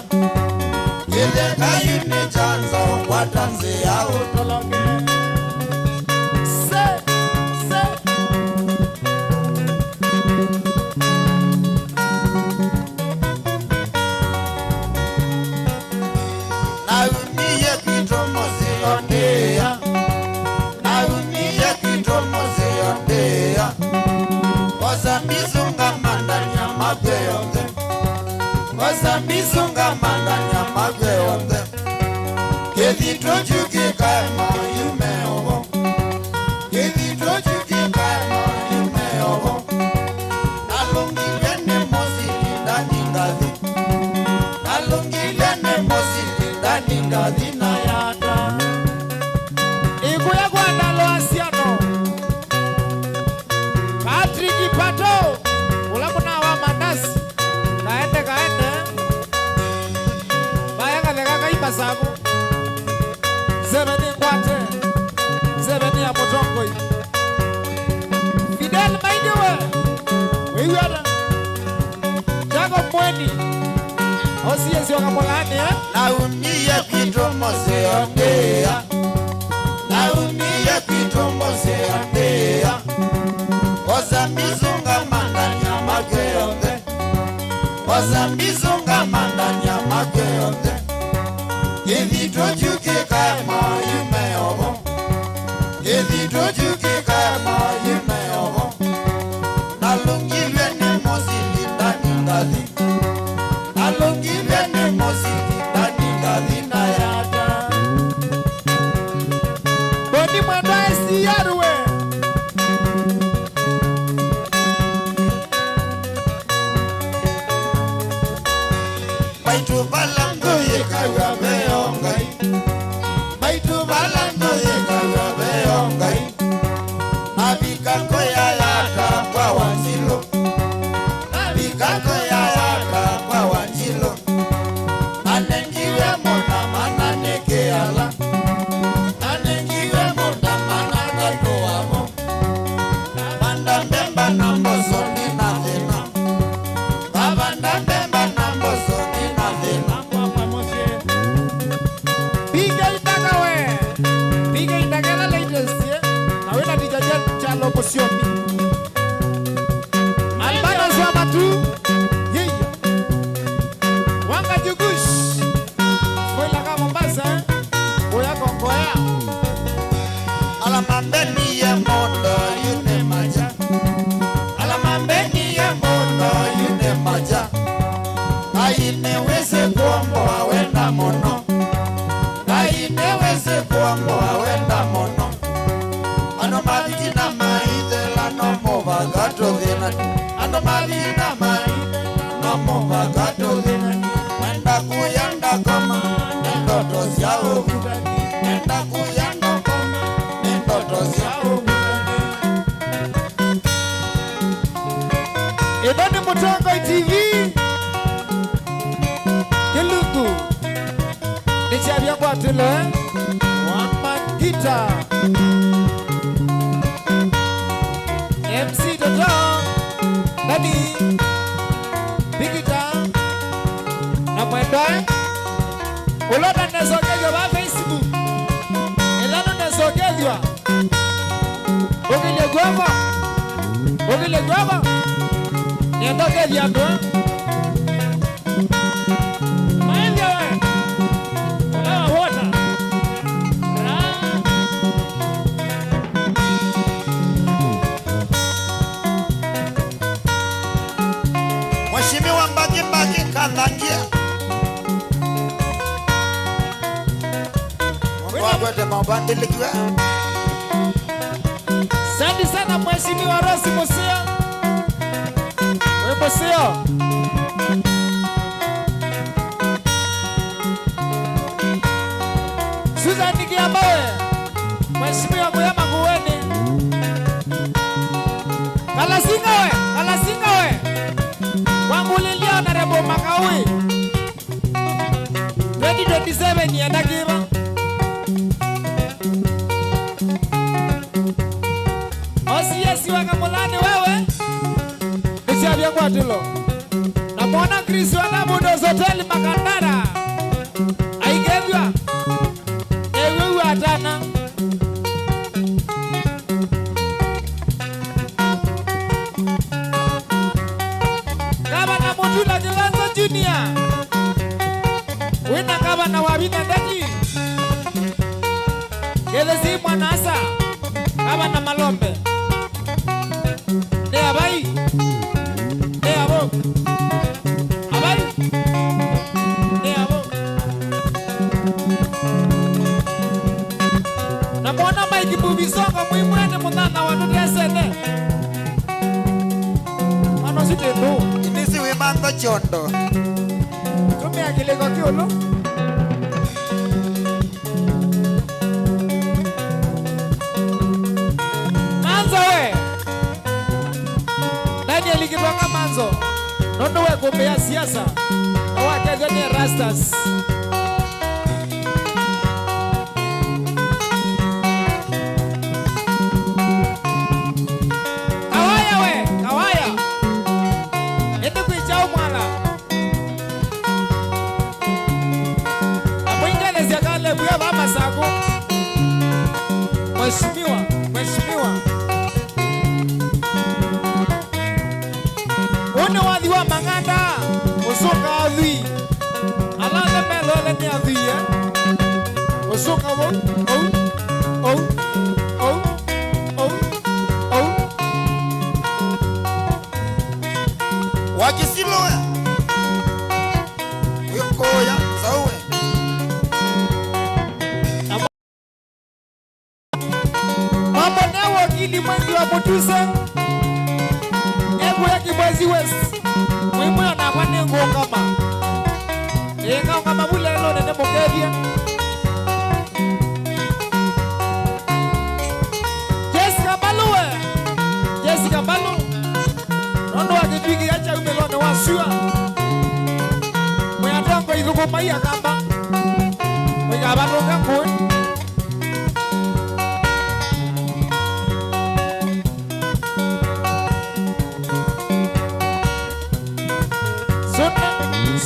Kile kayuni chanza kwa tanzia Utolonge Misonga mandanya magweonde Kedito chuki kaima yumeovo Kedito chuki kaima yumeovo Nalungi lene mosili ndani ngazi Nalungi lene mosili ndani ngazi na yata Ikuya kwa ndalo asiano Patrick Pato Ulamu na wa mandasi Kaende Sabu Zebeni Kwate Zebeni ya Motongoi Fidel Maidewe Wiwada Jago Mweni Osie Zioga Molani Naumia kitomo seondea Naumia kitomo seondea Oza mizunga mandanya magweonde Oza mizunga mandanya magweonde Kedito chuki kaima yumeovo Kedito chuki kaima yumeovo Nalungi lene mosili ndani ngazi Nalungi lene mosili ndani ngazi na yata Boni mwanda esi yaruwe Baitu balango yekawa meongai Baitu balango yekawa meongai Nabikako ya yata kwa wanjilo Nabikako ya yata kwa wanjilo Anengiwe mona mananeke ala Anengiwe mona mananeke wamo Banda mbemba na mboso ni na thina Babanda mbemba na mboso ni na thina Biga itagawe Biga itagela latest Na wena dijaja chalo posiomi Albana Zwamatu Yeya Wanga Jugush Foila ka Mombasa Oya Kongoya Alamambeni ya mondo yune maja Alamambeni ya mondo yune maja Aineweze kuombo awenda mono Aineweze kuombo awenda mono Ano mabiji na maidela no mova gato dhina Ano mabiji na maidela no mova gato dhina Wenda kuyanda kama nendoto siao Wenda kuyanda kama nendoto siao Idoni Mutongoi TV Kilungu Nichabia kwa tile Wama Gita MC Dodo Dadi Bigita Na Mwendoi Uloda nesogelwa ba Facebook Elano nesogelwa Ogile gwaba Niendoke diando Maendia we Olawa water Mheshimiwa Mbagi Kathangia Mwagwete mabandilikiwe Sandi sana Mheshimiwa Rosi Musio We Musio Susan Nikiambawe Mheshimiwa Muyama Nguweni Kalasinga we Wangulilia na Rebo Makawi 27 nienda kiba. Osi wakamulani wewe. Nishabia kwa tulo. Na mwana Kristo anabudo hoteli Makandara. Aigezwa. Ewe atana. Kama na Mutula Kilanzo Junior. Wina kama na wabina ndaki. Gedezi mwanasa. Kama na Malombe. Dea bai. Dea bo. Abai. Dea bo. Na mwana maiki mubisonga muimwene mundana watuti esene. Mano site no. Inisi wimando chondo. Kumi akileko kiolo. Manzo we. Daniel Kitonga Manzo. Nondo we kumbea siasa. Owa kezo ni Rastas. Kawaya we. Kawaya. Ende kuichao mwana. Mwingine ziakale buya mama sako. Mheshimiwa. One wadhi wa Mang'anda. Usuka adhi. Alale melole ni adhi Usuka wo. Wakisiloya. Wikoya sawe. Mambo na wakili mwengi wa Mutuse. Ego ya Kibwezi West. Mwimu ya na wane ngongama. Ngongama bulelo nene mokedia. Jessica Balu. Nondo wakipigi ya cha umelone wasua. Mweyatongo izuko maiya kamba. Mwikabatonga kwe.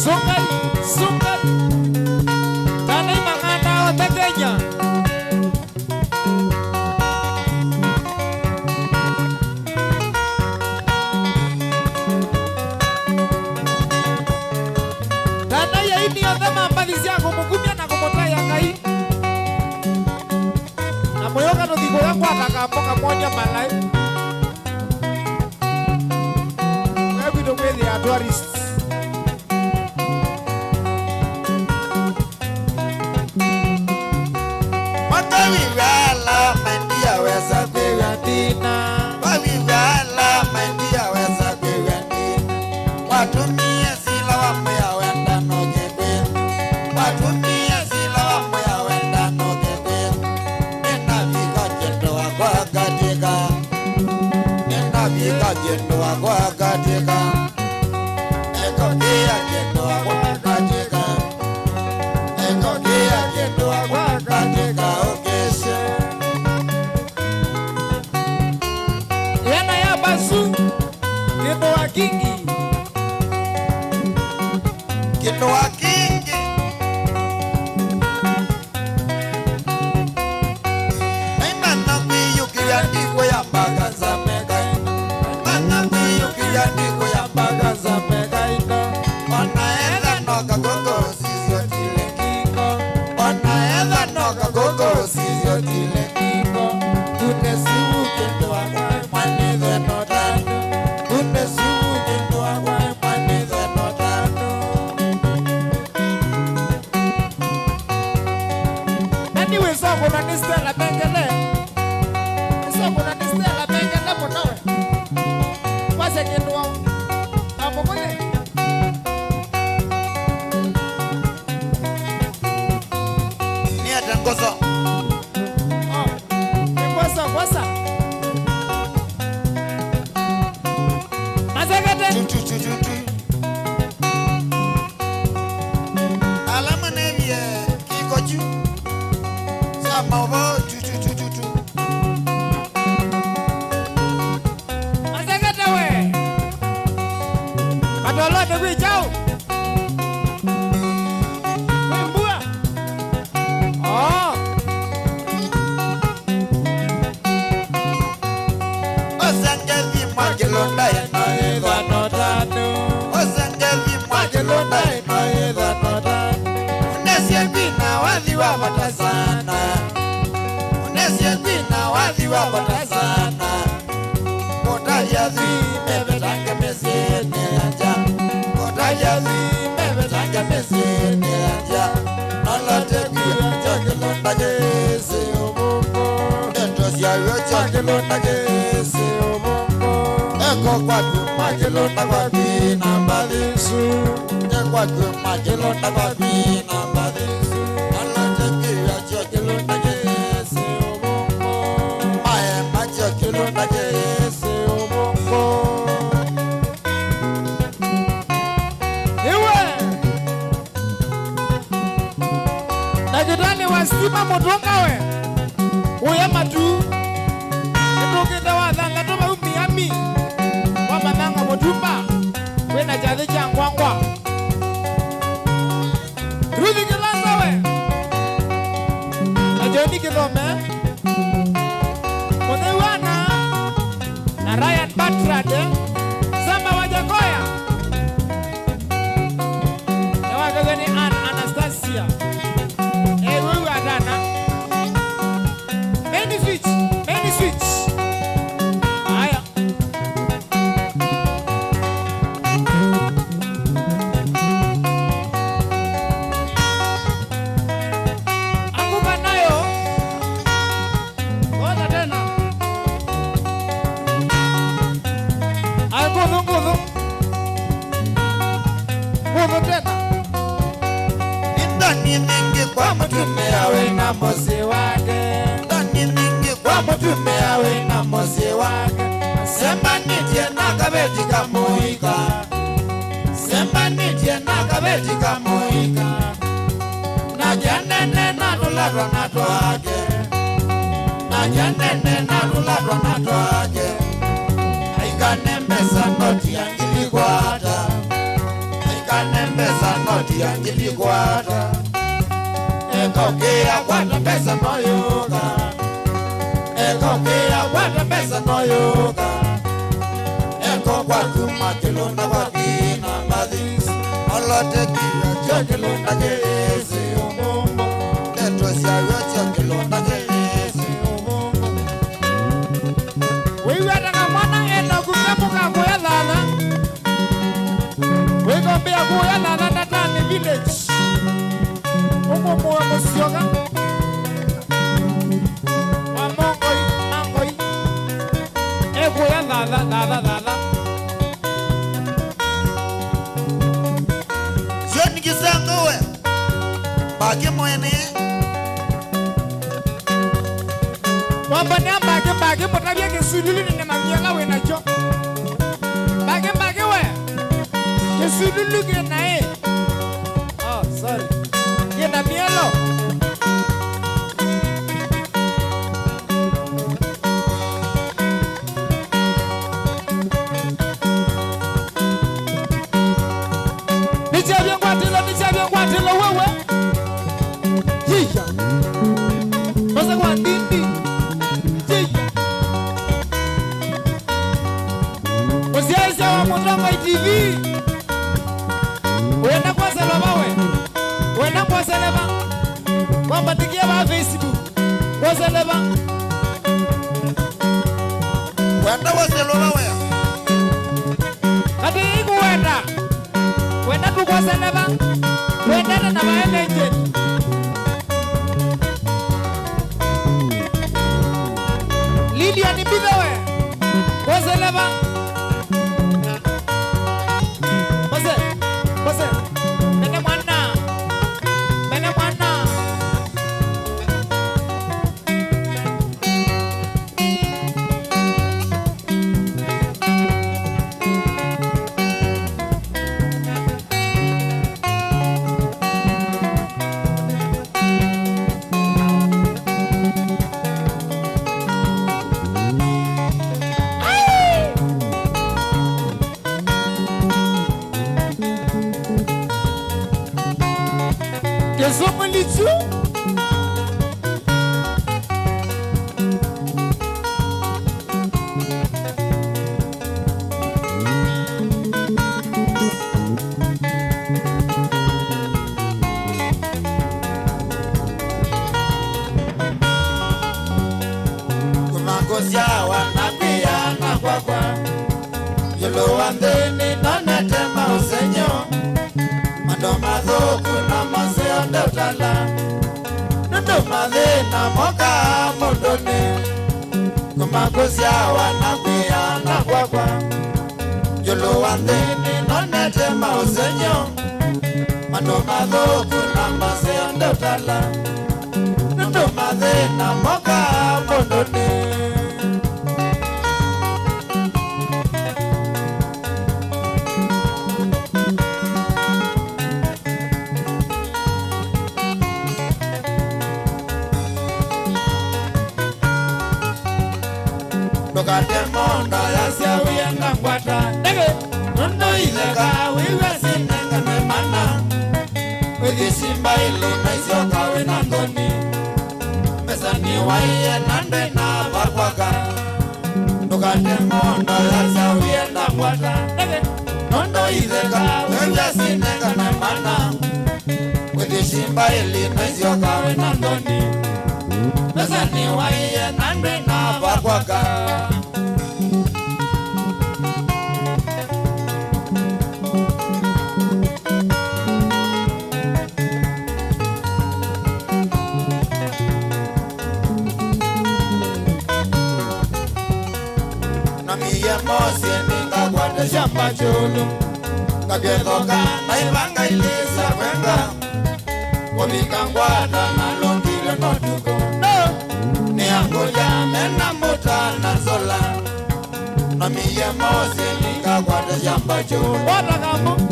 Sungai. Tanai Mang'anda watakenya. Tanai ya ini yodhama mbalizi yako mugumia na kumota ya kai. Na moyoka no digo yangu atakapoka moja malai. Wewe ndo kweli ya tourist. Wawiwala mandia weza kwewatina. Wawiwala mandia weza kwewatina. Watumie sila wamoya wenda nogekwe. Watumie sila wamoya wenda nogekwe. Nena vika jendo wakwa katika. Nena vika jendo wakwa katika. Eko kia jendo wakwa katika. Eko kia jendo wakwa katika. Yana ya basu. Kendo wa kingi. Kendo wa kingi. Naimana kwiyukia ndiko ya mbaga za megaina. Naimana kwiyukia ndiko ya mbaga za megaina. Wanaenda noka gogo sisio tile kiko. Wanaenda noka gogo sisio tile kiko. Tunesimu kendo wa kwa maneze notano. Tunesimu kendo wa kwa maneze notano. Anyway, so kuna nistela pengele. So kuna nistela pengele monawe. Wase kendo wa. Amo kule. Ni atangozo. Kwasa. Mazekete. Alama nevye Wende kui chao. Wembua. Oh. Osangevi mwakilonda eno Eva notano. Osangevi mwakilonda eno Eva notano. Unesie kwina wathiwa batasana Unesie kwina wathiwa batasana Kota yathi mebetange mesene anja Kota yathi mebetange mesene anja Nalate kuya chakilonda kese omungo Entos ya yo chakilonda kese omungo Eko kwa kumakilonda kwa kwina mbalisu Kwa kumakilonda kwa kwina mbalisu Nalate kuya chakilonda kese omungo Mae macho kilonda kese omungo Iwe. Nakitani wasima motonga we. Uya matu. Nitokenda wathanga toma umiami. Wamananga motumba. Wena jadhi changwangwa. Ruthi Kilonzo we. Najoni Kilome. Mwewana. Na Ryan Batrad. Samba Wajakoya. Nawakagani Anastasia. Wewe adana. Many switch. Haya. Anguka nayo. Ona tena. Nguvu. Nguvu tena. Ndani mingi kwa mtume awe na mosi wake Ndani mingi kwa mtume awe na mosi wake Semba nitie na kabeti kamuika Semba nitie na kabeti kamuika Na janene na tuladwa na toake Na janene na tuladwa na toake Aikanembesa noti angilikwata Aikanembesa noti angilikwata Ekokea kwata pesa noyoka Ekokea kwata pesa noyoka Eko kwa kumakilonda kwa kina madhisi Olote kia chokilonda kese umumbo Neto siawe chokilonda kese umumbo Wewe ataka mwana enda kukemuka kuya thana. Wewe mbia kuya thana na Tani Village. Uko muwe musioga. Wamongoi, angoi. Kuya thana. Sioni kisango we Baki mwene Wambane mbage mutabia kisululu ni mamiela we nacho. Mbage we. Kisululu kena Oh, sorry. Kena mielo. Nichabia ngwatilo wewe. Yisha. Basa kwa ndindi. Yisha. Usiaisa wa Mutonga TV. Wenda kwa salama we. Wenda kwa salama. Wambatikia wa Facebook. Kwa salama. Wenda waselola we Kati iku wenda. Wenda tu kwa salama. Wenda na maeleje. Lilia ni bidawe. Kwa salama. Bose. Mene mwana. Yesu mlichu kumakosia wanapia na kwakwa yolo wandeni nonetema usenyo mando madhuku na maseo ndotala nundo madhina moka mondoni kumakosia wanapia na kwakwa yolo wandeni nonetema usenyo mando madhuku na maseo ndotala nundo madhina moka mondoni Monda ya siawi na kwata dege nondo ilega wiwe sinenga na mana wegi simba ilu na isioka we nandoni pesa ni waiye nande na barwaka nukate monda ya siawi na kwata dege nondo ilega wiwe sinenga na mana wegi simba ilu na isioka we nandoni pesa ni waiye nande na barwaka Mosi ninga kwate shamba chulu Kagethoka na ibanga ilisa kwenga Wabika ngwata na longile notuko No! Ni angoja mena muta na zola Na miye mosi ninga kwate shamba chulu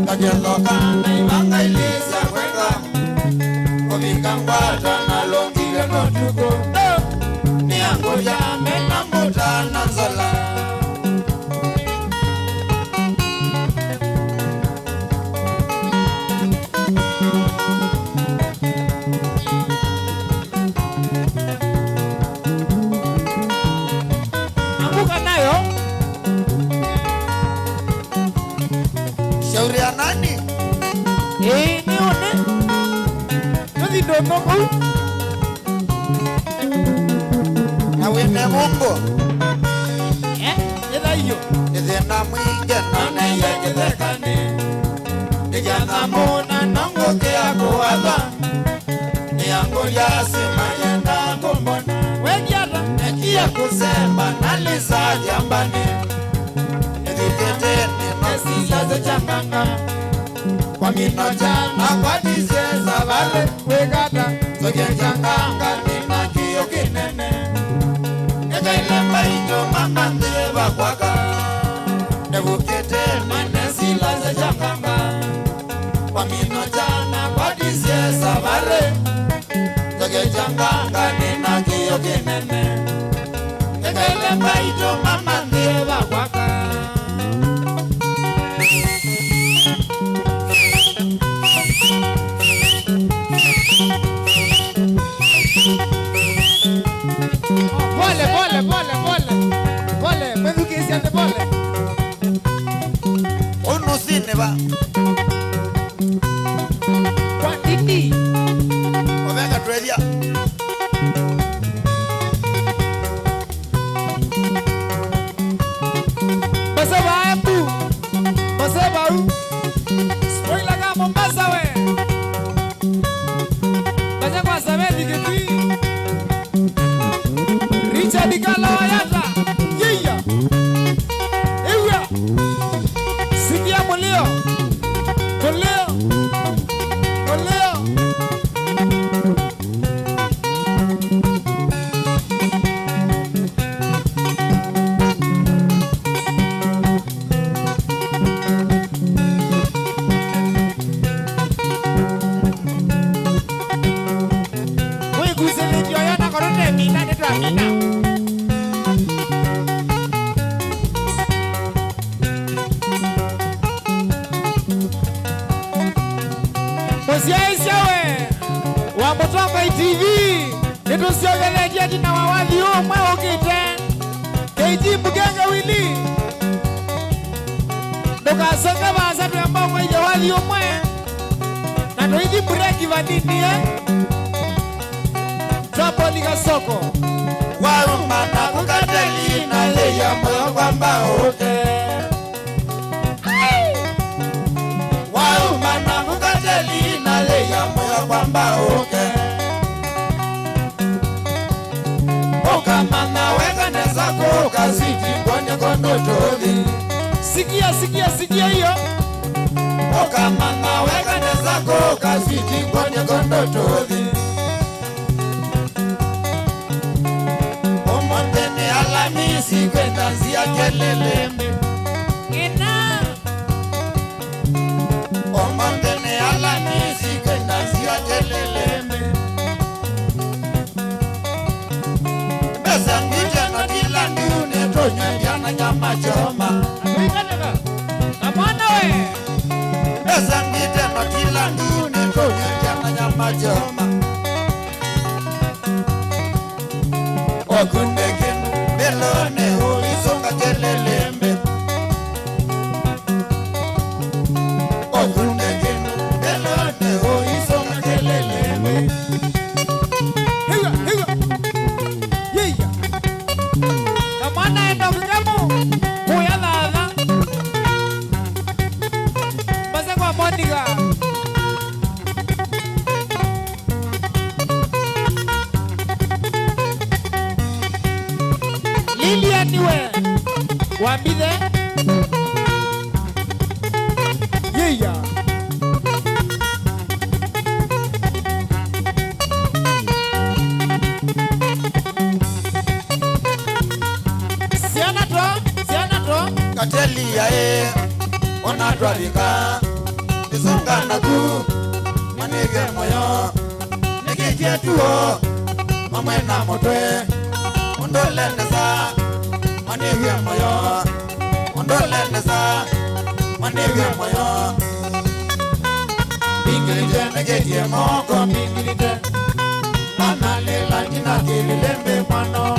Kagethoka na ibanga ilisa kwenga Wabika ngwata na longile notuko No! Ni angoja mena muta na zola Shauri ya nani? Ni one Nadi dono Na wine Mungu Eda iyo Nithina mwingi nane ya kithekani Nijana muna nongo kia kuwadha Niyangu ya sima yenda kumbona Wegiata Nekia kusema nalisa jambani Nithikete ninosila ze changanga Kwa minocha na kwa tise zavale Wegata Soke changanga nina kiyo kinene Eka ilemba ito mama ndeba kwaka Nebukete ninosila ze changanga Kwa minocha na kwa tise zavale Soke changanga nina kiyo kinene Eka ilemba ito mama ndeba kwaka Pole, puedo que sea de pole. Uno cine va. Cuantiti. Omega Tredia. Pasa va tu. Pasa va u. Spoil la gama pasa we. Pasa kwa saber que tú. Richard Kalawayata. Yeah. Ewa. Sikia moleo. Moleo. Wewe kusele joya na korone mina de tramina. Osiawe wa Mutongo TV nitusiogelekia jina wawadhi umwe ukite KG Mugenge Wili nukasonga basa tuyamba mweja wawadhi umwe na tuhithi mureki vanini Trapoli Kasoko Waumana kukateli na leya moyo kwamba oke Waumana kukateli na leya moyo kwamba oke Okamana weka nezako kasiti kwenye kondotoli Sikia hiyo Okamana weka nezako kasiti kwenye kondotoli Omondene alamisi kwenda zia kelelembe Ina Omondene alamisi kwenda zia kelelembe Besa ngije na kila ndiune tonye diana nyama choma Aduikanega Namana we Besa ngije na kila ndiune tonye diana nyama choma Okundekenu belone ulisonga kelelembe Okundekenu belone ulisonga kelelembe Higa Yeya Namana enda kikamu Kuya ladha Basa kwa Monica Lilian niwe Wambide Yeya Siana to Kateli ya onadwalika Isonga naku Manige moyo Nikikia tuo Mamwena motwe Ondolendesa Manige moyo Ondolendesa Manige moyo Bingilite negetie moko Bingilite Nana lela nina kililembe mano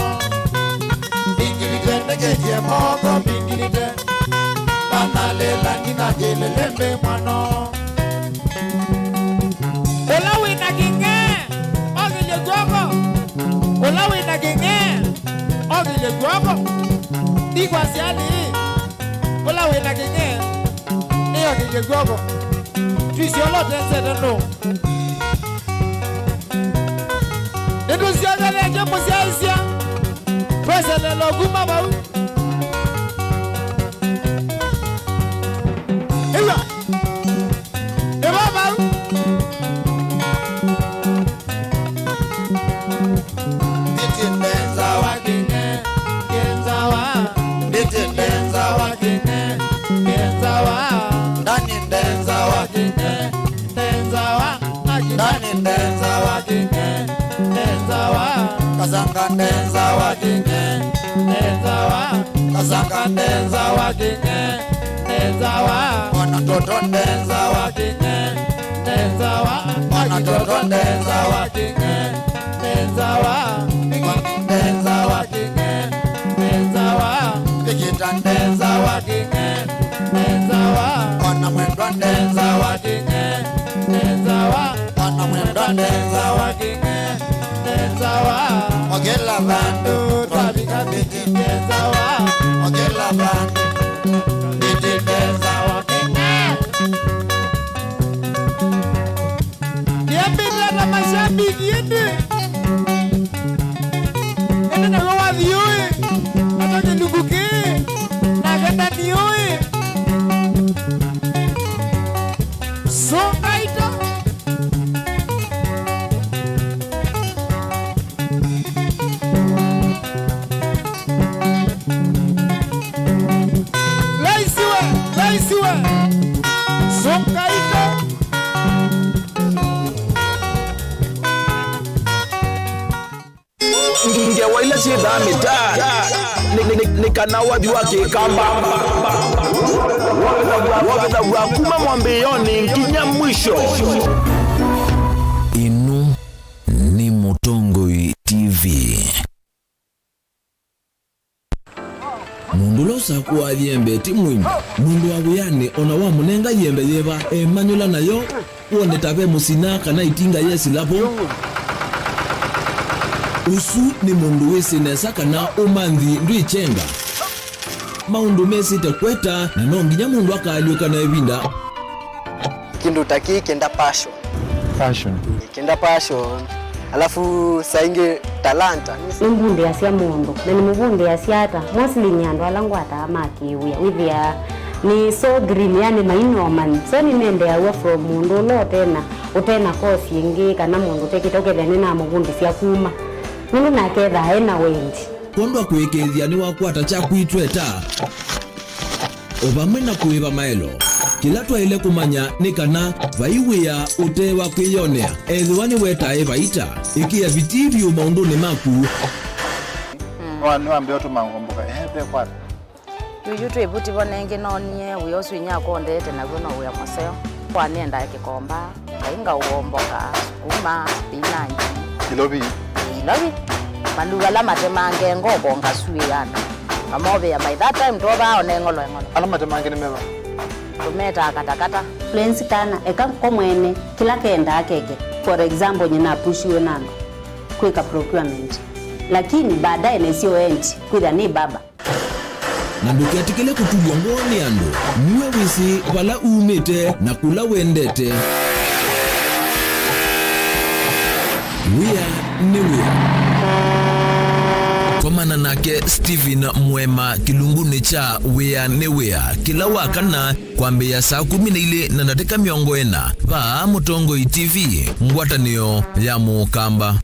Bingilite negetie moko Bingilite Nana lela nina kililembe mano Olawi na kinge Ogile gogo Olawi na kinge Ogile gogo Digwa siali Olawi na kinge Iyo kinge gogo Tuisi olote nsetendo Nitusi ogele nje musia isia Presele loguma bau Iwa Iwa bau Nitendenza Wakinge Genzawa Nitendenza Wakinge Genzawa Ndani ndenza Wakinge Genzawa Ndani ndenza Wakinge Genzawa Kasanga ndenza Wakinge Genzawa Kasanga ndenza Wakinge Genzawa Mwana toto ndenza Wakinge Genzawa Mwana toto ndenza Wakinge Genzawa ndenza Wakinge Genzawa Kijita ndenza Wakinge Genzawa Mwana mwendwa ndenza Wakinge Genzawa Mwana mwendwa ndenza Wakinge Genzawa Ogela bandu Twabika biti Genzawa Ogela bandu Biti ndenza Niambia na mashabiki yende Ende na kwa vioe Atake lubuke Na ganda nioe Songa ito Laisiwe Songa ito Nge waila si dami da Nikana wadi wake kamba Wabeda wakuma mwambeyoni Nkinya mwisho Inu sa kwa yembe timwini mundu wa buyane ona wa munenga yembe yeba emanyula nayo wone tabe musina kana itinga yesi lapo usu ni mundu wesinesa kana umanthi ndwichenga maundu mesite kweta na nonginya mundu akaliuka na ebinda kindu taki kenda passion alafu sainge talanta nimbunde asia mundu na nimbunde asiata mostly nyando alangu atamakiwia withia ni so green yani mainoman so nimende awa from mundu lo tena kosi ingi kana mundu tekitokele na mugundi sia kuma mundu naketha haina wendi kondo kwekethia ni wakwata cha kwitweta obamena kuiba maelo kila twaile kumanya ni kana vaiwia utewa kwiyonea ethiwani wetae vaita ikia vitivyo maunduni maku wanu ambio tumangomboka ehe kwata yuyu twebuti bonenge nonie uyosu inyako ndete na gono uya moseo kwa nenda kikomba kainga uomboka kuma spinach ilobi maluga la matemange ngobo ngasui yana amobe ya by that time toba onengolo ala matemange nimeba tumeta katakata friends kana eka komwene kila kenda akeke for example nyina pushiwe nano kweka procurement lakini baadaye nesio end kwida ni baba na ndukiatikile kutulwa ngoni ando mwe wisi wala umete na kula wendete wia komana nake Steven Mwema kilunguni cha wea ne wea kila wakana kwambia saa 12 na dakika 40 va Mutongo TV ngwatanio ya Mukamba.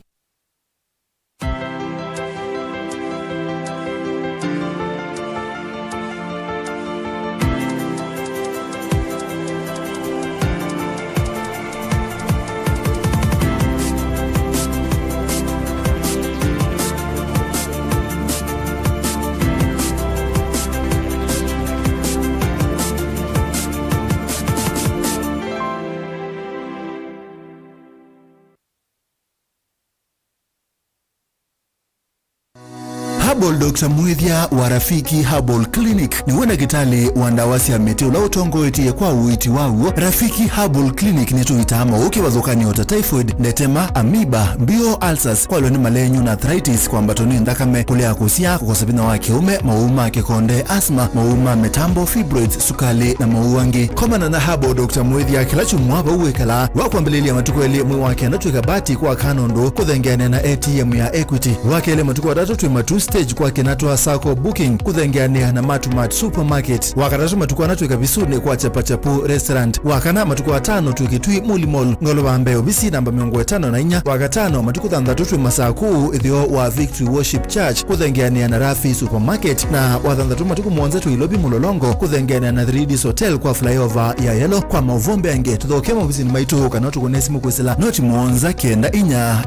Herbal Dr. Mwithia wa Rafiki Herbal Clinic ni wena kitale wandawasi ya meteo la utongo etie kwa uiti wawo. Rafiki Herbal Clinic ni tuitama uki wazokani ota typhoid, netema, amoeba, bio ulcers, kwa lweni malenyo na arthritis kwa mbatoni ndakame kulea kusia kukosabina wa kiume, mauma kekonde, asma, mauma metambo, fibroids, sukali na mauangi. Komana na Herbal Dr. Mwithia kilachu mwaba uwekala wakuambilili ya matukweli mwi wake anatuika bati kwa kanondo kuthengene na ATM ya Equity. Wakele matukuwa datu tuimatu stage kwa kinatoa sako booking kuthengeania na Matumat Supermarket. Wakatatu matukuwa natuika visune kwa Chapachapu Restaurant. Wakana matukuwa tano tuikitui Muli Mall ngolo wambeo bisi namba 54. Wakatano matuku thandatu tui masaku idhio wa Victory Worship Church kuthengeania na Rafi Supermarket. Na wathandatu matuku mwonza tuilobi Mulolongo kuthengeania na 3D's Hotel kwa flyover ya Yellow kwa Mavombe ange. Tudhokema vizini maitu kanatu kunesimu kusila noti mwonza kenda inya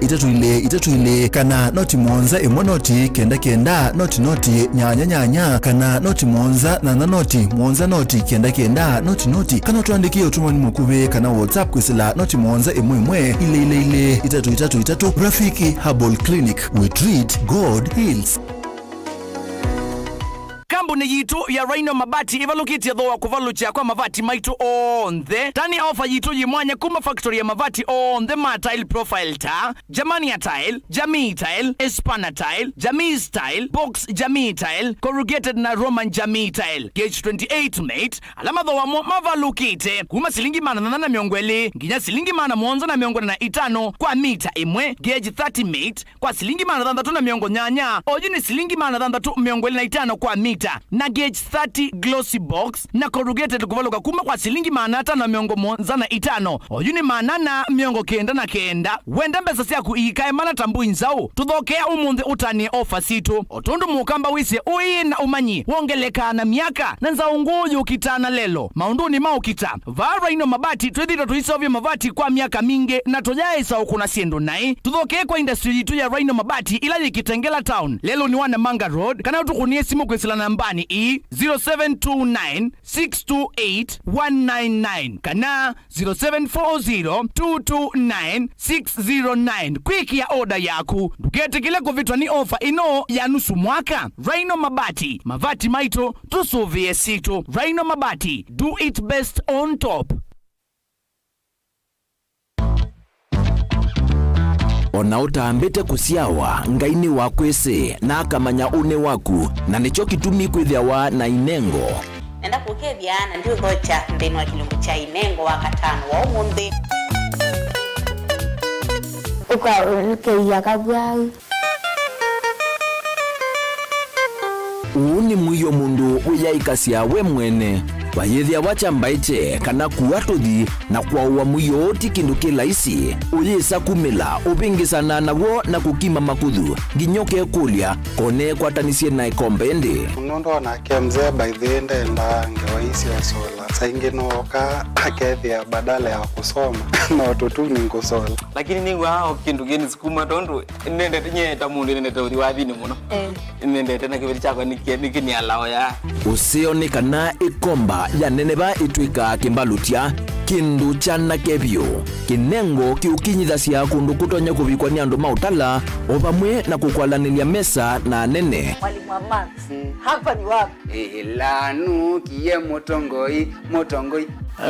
itatu ile kana noti mwonza noti kenda noti nyanya kana noti mwonza na noti mwonza noti kenda noti kana tuandikie utumani mukube kana WhatsApp kusila noti mwonza imwe ile itatu Rafiki Herbal Clinic, we treat, God heals. Kambuni yitu ya Rhino Mabati ivalukitia dhoa kuvalucha kwa mavati maitu onthe tani offer yitu yimwanya kuma factory ya mavati onthe ma tile profile ta Jamania tile, Jamii tile, Espana tile, Jamii style, Box Jamii tile, corrugated na Roman Jamii tile gauge 28 mate alama dhoa mavalukite kuma silingi mana na miongweli nginya silingi mana mwonza na miongweli na itano kwa mita imwe gauge 30 mate kwa silingi mana dhandatu na miongo nyanya ojuni silingi mana dhandatu miongweli na itano kwa mita na gauge 30 glossy box na corrugated kuvaluka kuma kwa silingi mana tano miongo mwonza na itano oyuni mana na miongo kenda wenda mbesa siaku ikae mana tambu inzao tudhokea umunde utani ofa situ otundu Mukamba wise ui na umanyi wongeleka na miaka na nza unguyu kitana lelo maunduni maukita va Rhino Mabati twethira tuisovya mavati kwa miaka mingi na tojae sao kuna siendo nai tudhokea kwa industry yitu ya Rhino Mabati ila yikitengela town lelo ni wana Manga Road kana utukunie simu kwesila nambani nambani 0729628199 kana 0740229609 kwikia oda yaku nduketekele kuvitwa ni ofa ino ya nusu mwaka. Rhino Mabati, mavati maito tusuvie sito. Rhino Mabati, do it best on top. Ona utambite kusiawa ngaini wakwese na akamanya une waku na nicho kitumi kwithiawa na inengo nenda kukethiana ndio gocha ndeni wa kilungu cha inengo wa katano wa umundi ukarukeia kabwai uuni mwiyo mundu wiyaikasia we mwene wayethia wachambaite kana kuwatuthi na kwauwa mwiyo oti kindu kilaisi uyisa kumila upingisana nawo na kukima makuthu nginyoke kulia kone kwatanisie na ikombendi Unondo na kemzea by the end enda ngewaisi ya sola saingi nooka akethia badala ya kusoma na watoto ni kusola lakini ningu hao kindu geni sikuma tondu nende nyeta mundu nende tori wathini muno nende tena kibiri chako nikini alao ya usioni kana ikomba ya neneba itwika kimbalutia kindu chana kebyo kinengo kiukinyithasia kundu kutonya kuvikwa ni andu mautala opamwe na kukwalanilia mesa na nene mwalimu wa Max hapa ni wapi lanu kiye motongoi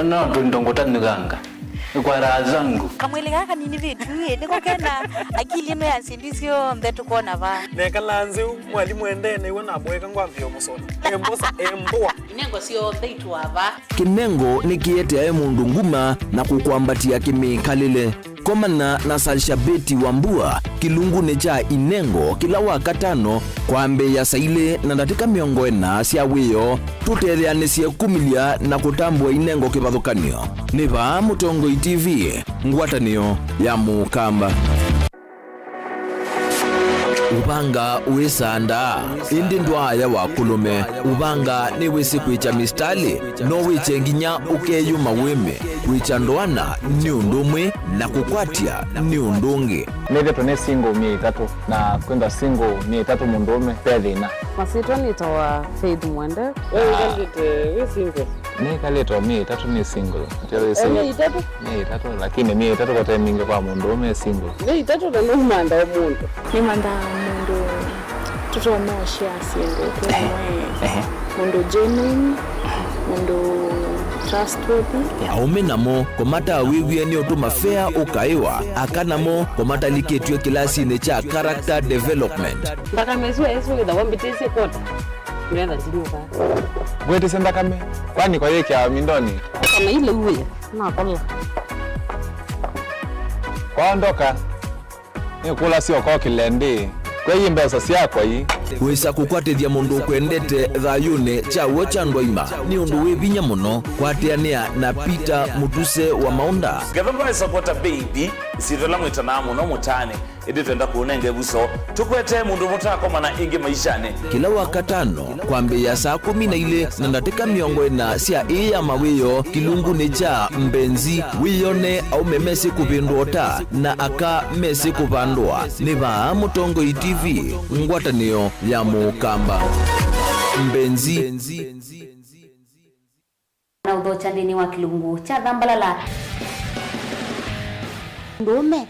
no ndongotani ganga kwa razangu kamwele kaka nini vitu niko kena akili ino ya sindisio mbetu kona va neka lanze mwalimu endene iwe na mweka ngwambio musona embosa emboa inengo sio theitu wava kinengo nikiete mundu nguma na kukwambatia kimikalile komana na salshabeti wambua kilungune cha inengo kila wakatano kwambe ya saile na ndatika miongo ena sia wiyo tutetheanesie kumilia na kutambua inengo kivathukanio niva Mutongoi TV ngwatanio ya Mukamba ubanga uisanda indi ndwaya wa kulume ubanga ni wisi kwicha mistali no wiche nginya ukeyuma wime kwicha ndwana ni undumwe na kukwatia ni undungi neve tone single 3 na kwenda single 3 mundume pedina Masito nitawa Faith Mwende. wewe kalite we single nikaletwa 3 ni single ni itatu 3 lakini 3 kwa timing kwa mundume single ni itatu na numanda omuntu ni manda mundu tutomosha single kwa mundu genuine mundu trustworthy aume namo komata wiwie ni utuma fair ukaiwa akanamo komata liketwe kilasini cha character development mpaka mesu esu da wambitese kota nenda ziluka gwete senda kame kwani kwa yeke ya mindoni kama ile uwe na kola kwaondoka ni kula sio kwa kilende kwa hii mbesa siakwa hii wisa kukwatithia mundu kwendete thayune chawo cha ndwaima ni undu wivinya muno kwatiania na Peter Mutuse wa Maunda Gavana supporta baby sitola mwitana muno mutane idi twenda kuonenge buso tukwete mundu mutako mana ingi maishane kila wakatano kwambe ya saa 12 na ndatika miongo ena sia iya mawiyo kilungune cha mbenzi wiyone au memesi kupindota na aka mesi kupandwa niva Mutongoi TV ngwatanio ya Mukamba mbenzi na udhocha ndini wa kilungu cha Dhambalala ndume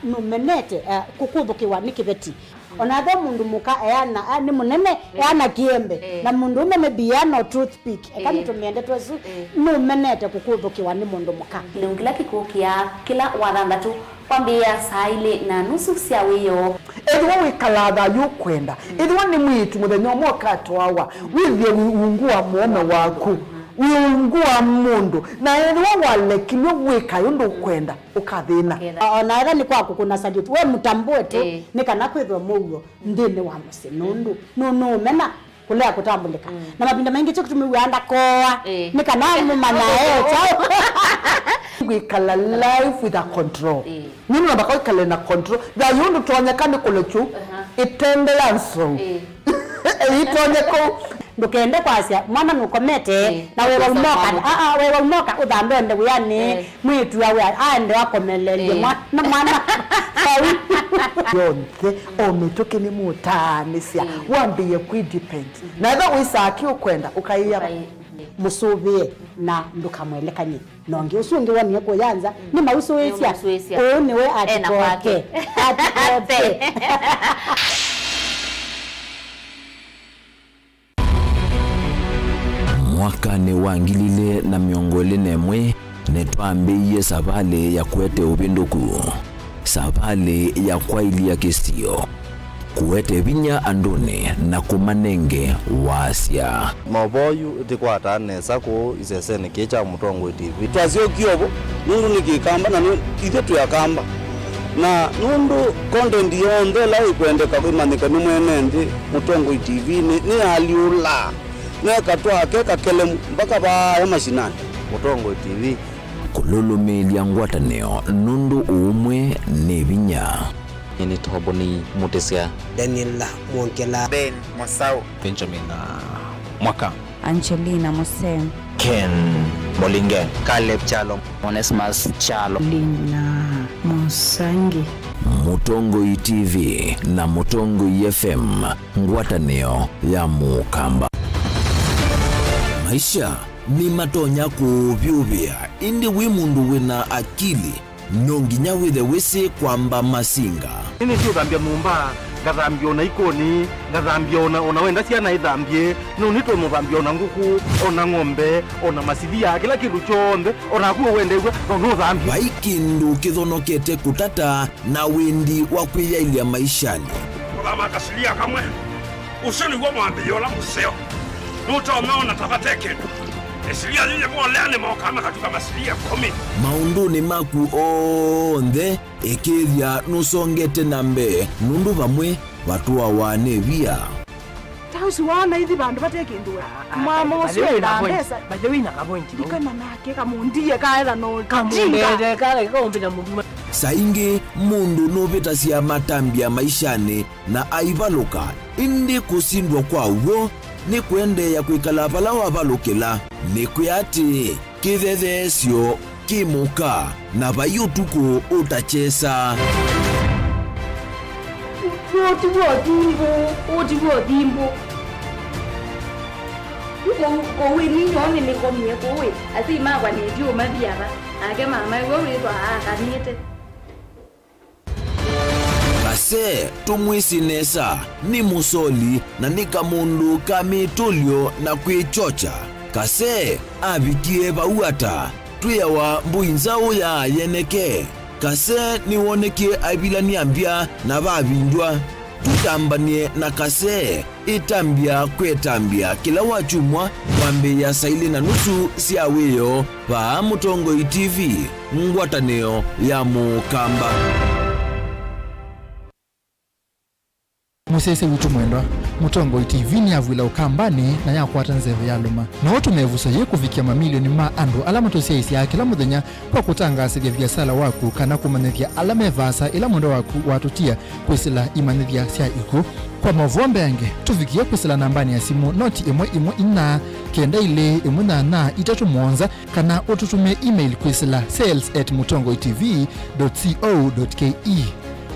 numenete kukuthukiwa ni kibeti onathe mundu muka eyana ni munene eyana kiembe na mundu umene biano toothpick ekani tumiende twesu numenete kukuthukiwa ni mundu muka kilungila kikukia kila wathanthatu kwambia saa 2:30 cia wiyo edwa wikalatha yukwenda edwa ni mwitu muthenya umwe katwawa withie wiungua muome waku wiungua mundu na edwa walekimyo wika yundu kwenda ukathina ona era ni kwaku kuna salute we mutambue tu ni kana kwithwa mugo ndini wa musi nundu nunu mena kulea kutambulika na mapinda mengi cyo kutumiwanda koa ni kana mumana chao wikala life with a control nini nabaka wikala na control da yundu tuonyekane kulechu itembelanso itonyeko ndukende kwasia mwana nukomete na wewe umoka wewe umoka udhambe nde yani mwitu awe aende wakomelelie mwana sawi yonke ometoke ni mutanisia wambiye kwidepend na tha wisaki ukwenda ukaiya musubie na ndukamwelekanye nonge usunge wani yako yanza ni mausuwesia niwe atikoke atikoke mwaka ni wangilile na miongole nemwe netwambiye sabale ya kwete ubinduku sabale ya kwaili ya kistio kuwete vinya andune na kumanenge wasya maboyu tikwata nesa ko isesene kecha Mutongo TV twasio kiobo nundu nikikamba na kithe tuyakamba na nundu content yonde la ikwendeka kwimanika ni mwenendi Mutongo TV ni aliula nekatwa keka kelemu mpaka ba mashinani Mutongo TV kululumilia ngwataneo nundu umwe ni vinya ni Toboni Mutesia Daniela Mwonkela Ben Masao Benjamin Mwaka Angelina Mosem Ken Molinge Caleb Chalo Onesmus Chalo Lina Musangi Mutongo TV na Mutongo FM ngwataneo ya Mukamba. Maisha ni matonya kuvyuvya indi wimundu wina akili nonginya withe wisi kwamba masinga ini sio dhambia mumba ngathambia ona ikoni ngathambia ona wenda ciana ithambie no nito muthambia ona nguku ona ng'ombe ona masithia kila kindu chonde ona kuo wende no thambia vaikindu kithonokete kutata na windi wa kwiyailia maishani kama kasilia kamwe usoni gwa mwambio la museo nuto umeona tabateke esilia lile kwa lene mokama katika masilia 10 maunduni maku onthe ikithia nusongete nambe nundu vamwe vatua wanevia tausi wana hithi bandu batekindu mama uswe na pesa bajawina kapointi ikana nake kamundie kaela no kamundie kale kombina mundu saingi mundu novitasia matambia maishani na aivaluka indi kusindwa kwa uwo ni kuendeya kwikala vala wavalukila ni kuyati kithethesyo kimuka na vayutuku utachesa otivodimbo kowe ninyone nikomie kowe asimakwa netio mathiava ake mama wewitwa akanite kase tumwisinesa ni musoli na ni kamundu kamitulyo na kwichocha kase avikie vauata twiyawa mbuinzau ya yeneke kase niwonekie avilania mbya na vavindwa tutambanie na kase itambia kwetambia kila wachumwa wambe ya saili na nusu siawiyo va Mutongo TV ngwataneo ya Mukamba. musese witu mwendwa Mutongo TV ni avwila ukambani na yakwata nzeve ya luma na watu mevusa ye kuvikia mamilioni ma andu alama tosia isi ya kila muthenya kwa kutangasithia biasala waku kana kumanithia alama evasa ila mwendo waku watutia kwisila imanithia sia iku kwa mavombe yange tuvikie kwisila nambani ya simu noti imwe ina kenda ile imunana itatu mwonza kana ututume email kwisila sales@mutongotv.co.ke.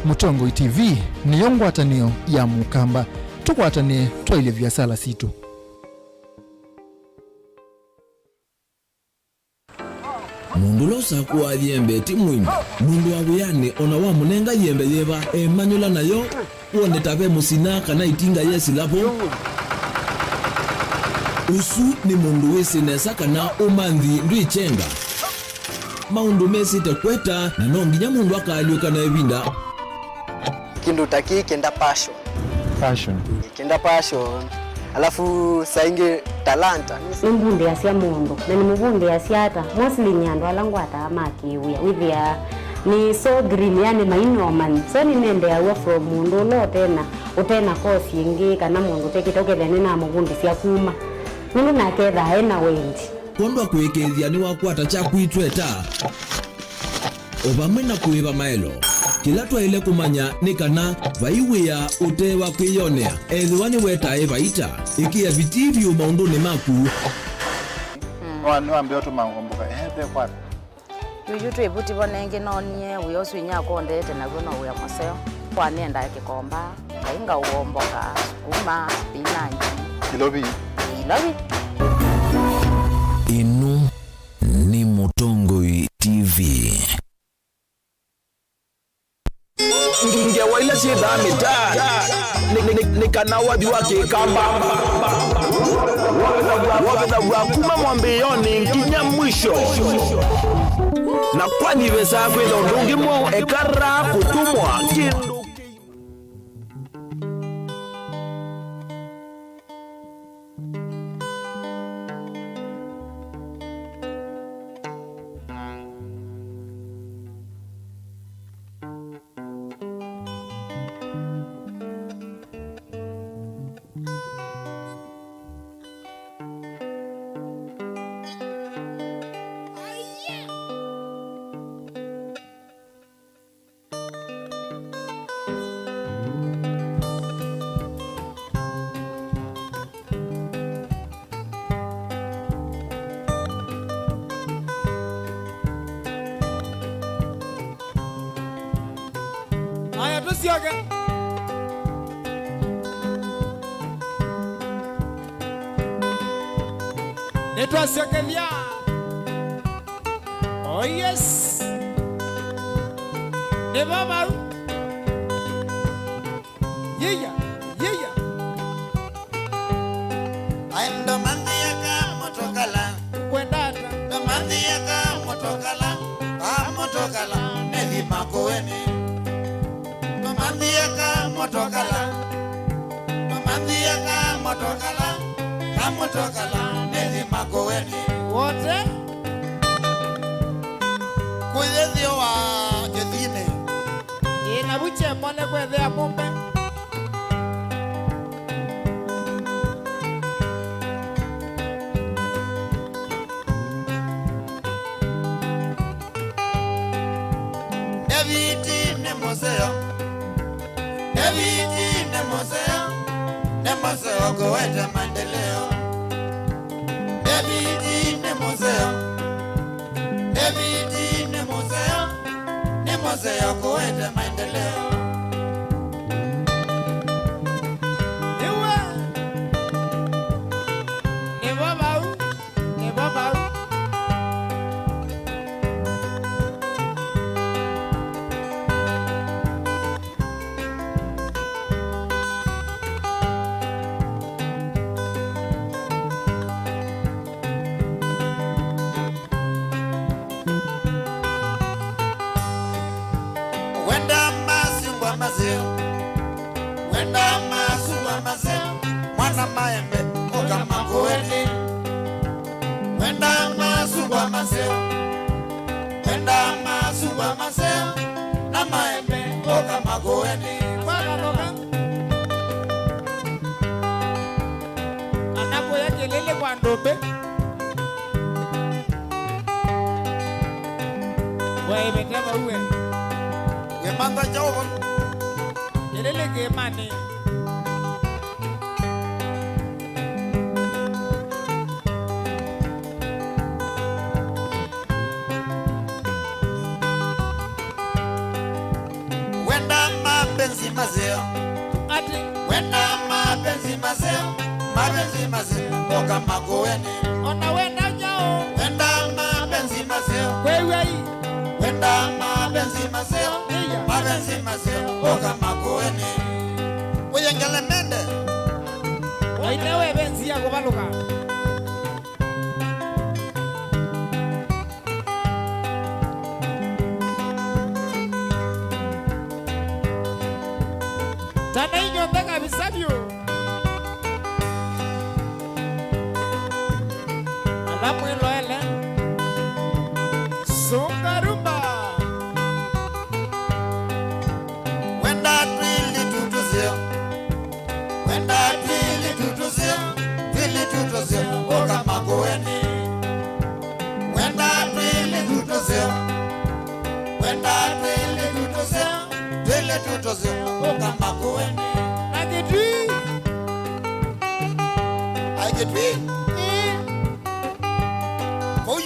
Mutongo TV ni yongwatanio ya Mukamba tukwatane twaile biasala situ mundu losa kuwa yembe ti mwinyi mundu awiyane ona wa munenga yembe yeva emanyula nayo uone tabe musina kana itinga yesi lapo usu ni mundu wisinesa kana umanthi ndwichenga maundu mesite kweta na nonginya mundu akaliuka na evinda kindu taki kenda passion alafu saingi talanta nimbunde asia mundu na nimbunde asiata mostly nyandu alangwata amakiwia withia ni so green yani mainoman so ni nende awa from mundu lotena utena kosi ingi kana mundu tekitoke thene na mugundi sia kuma mundu naketha hena wendi kondwa kwikithia ni wakwata cha kwitweta obamwe na kuiva maelo kila twaile kumanya ni kana vaiwia utewa kwiyonea ethiwa ni wetae vaita ikia vitivyo maunduni maku wambia tu mangomboka ehe kwata yuyu twebuti bonenge nonie uyo swinya kondete nago no uya maseo Kwanienda Kikomba, kainga uomboka, sukuma, spinach. Ilobi. Inu ni Mutongoi TV. Nge waila si dami da nikana wadhi wake kamba wabeda wakuma mwambeyoni nkinya mwisho na kwani vesa kweza undungi mo ekara kutumwa kindu. Aya tusioge. Netwasiogelea. Oh yes. Ne baba. Yeya. Aendo mandiaka motokala. Kwendata. Ndo mandiaka motokala. Motokala. Nevi makoeni. Mandiaka motokala motokala nezi makoweni wote kuyethio wa jethine ina buche mone kwethea mumbe Eviti ne museo kuweta maendeleo. Eviti ne museo kuweta maendeleo. Mwana maembe okama kuweni. Wenda masugwa maseo. Wenda masugwa maseo. Na maembe okama kuweni. Mwana loka anako ya kelele kwa ndombe. Wewe betema uwe Wemanga jawo kelele ke mani. Mapenzi mazeo okama kuweni. Ona wenda nyao. Wenda mapenzi mazeo. Wewe wenda mapenzi mazeo. Mapenzi mazeo okama kuweni. Uyengele mende. Wainewe benzi ya kubaluka. Tana inyo ndanga bisabyo. Alamu iloele Sungarumba. Wenda twili tutuzio. Wenda twili tutuzio. Twili tutuzio okama kuweni. Wenda twili tutuzio. Wenda twili tutuzio. Twili tutuzio okama kuweni. Agedwi. Agedwi.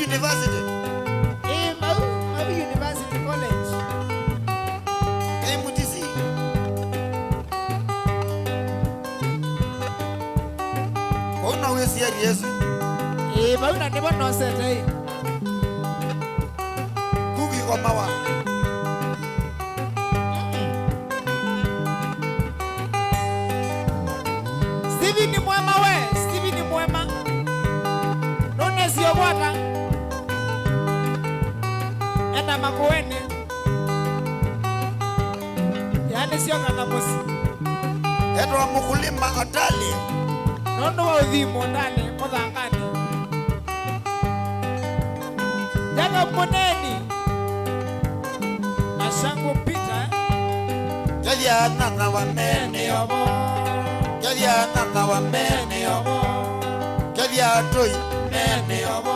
University. Mau University College. MTC. we serious. Bauna nebo no sete. Kuki kwa mawa. Stevie ni mwema we, Stevie ni mwema. None sio bwana. Enda makueni. Yani sio kana musi. Edwa mkulima atali. Nondo wa udhimo ndani mudhangani. Jaga moneni. Ashangu pita. Jaja nanga wa meni obo. Jaja nanga wa meni obo. Jaja toy meni obo.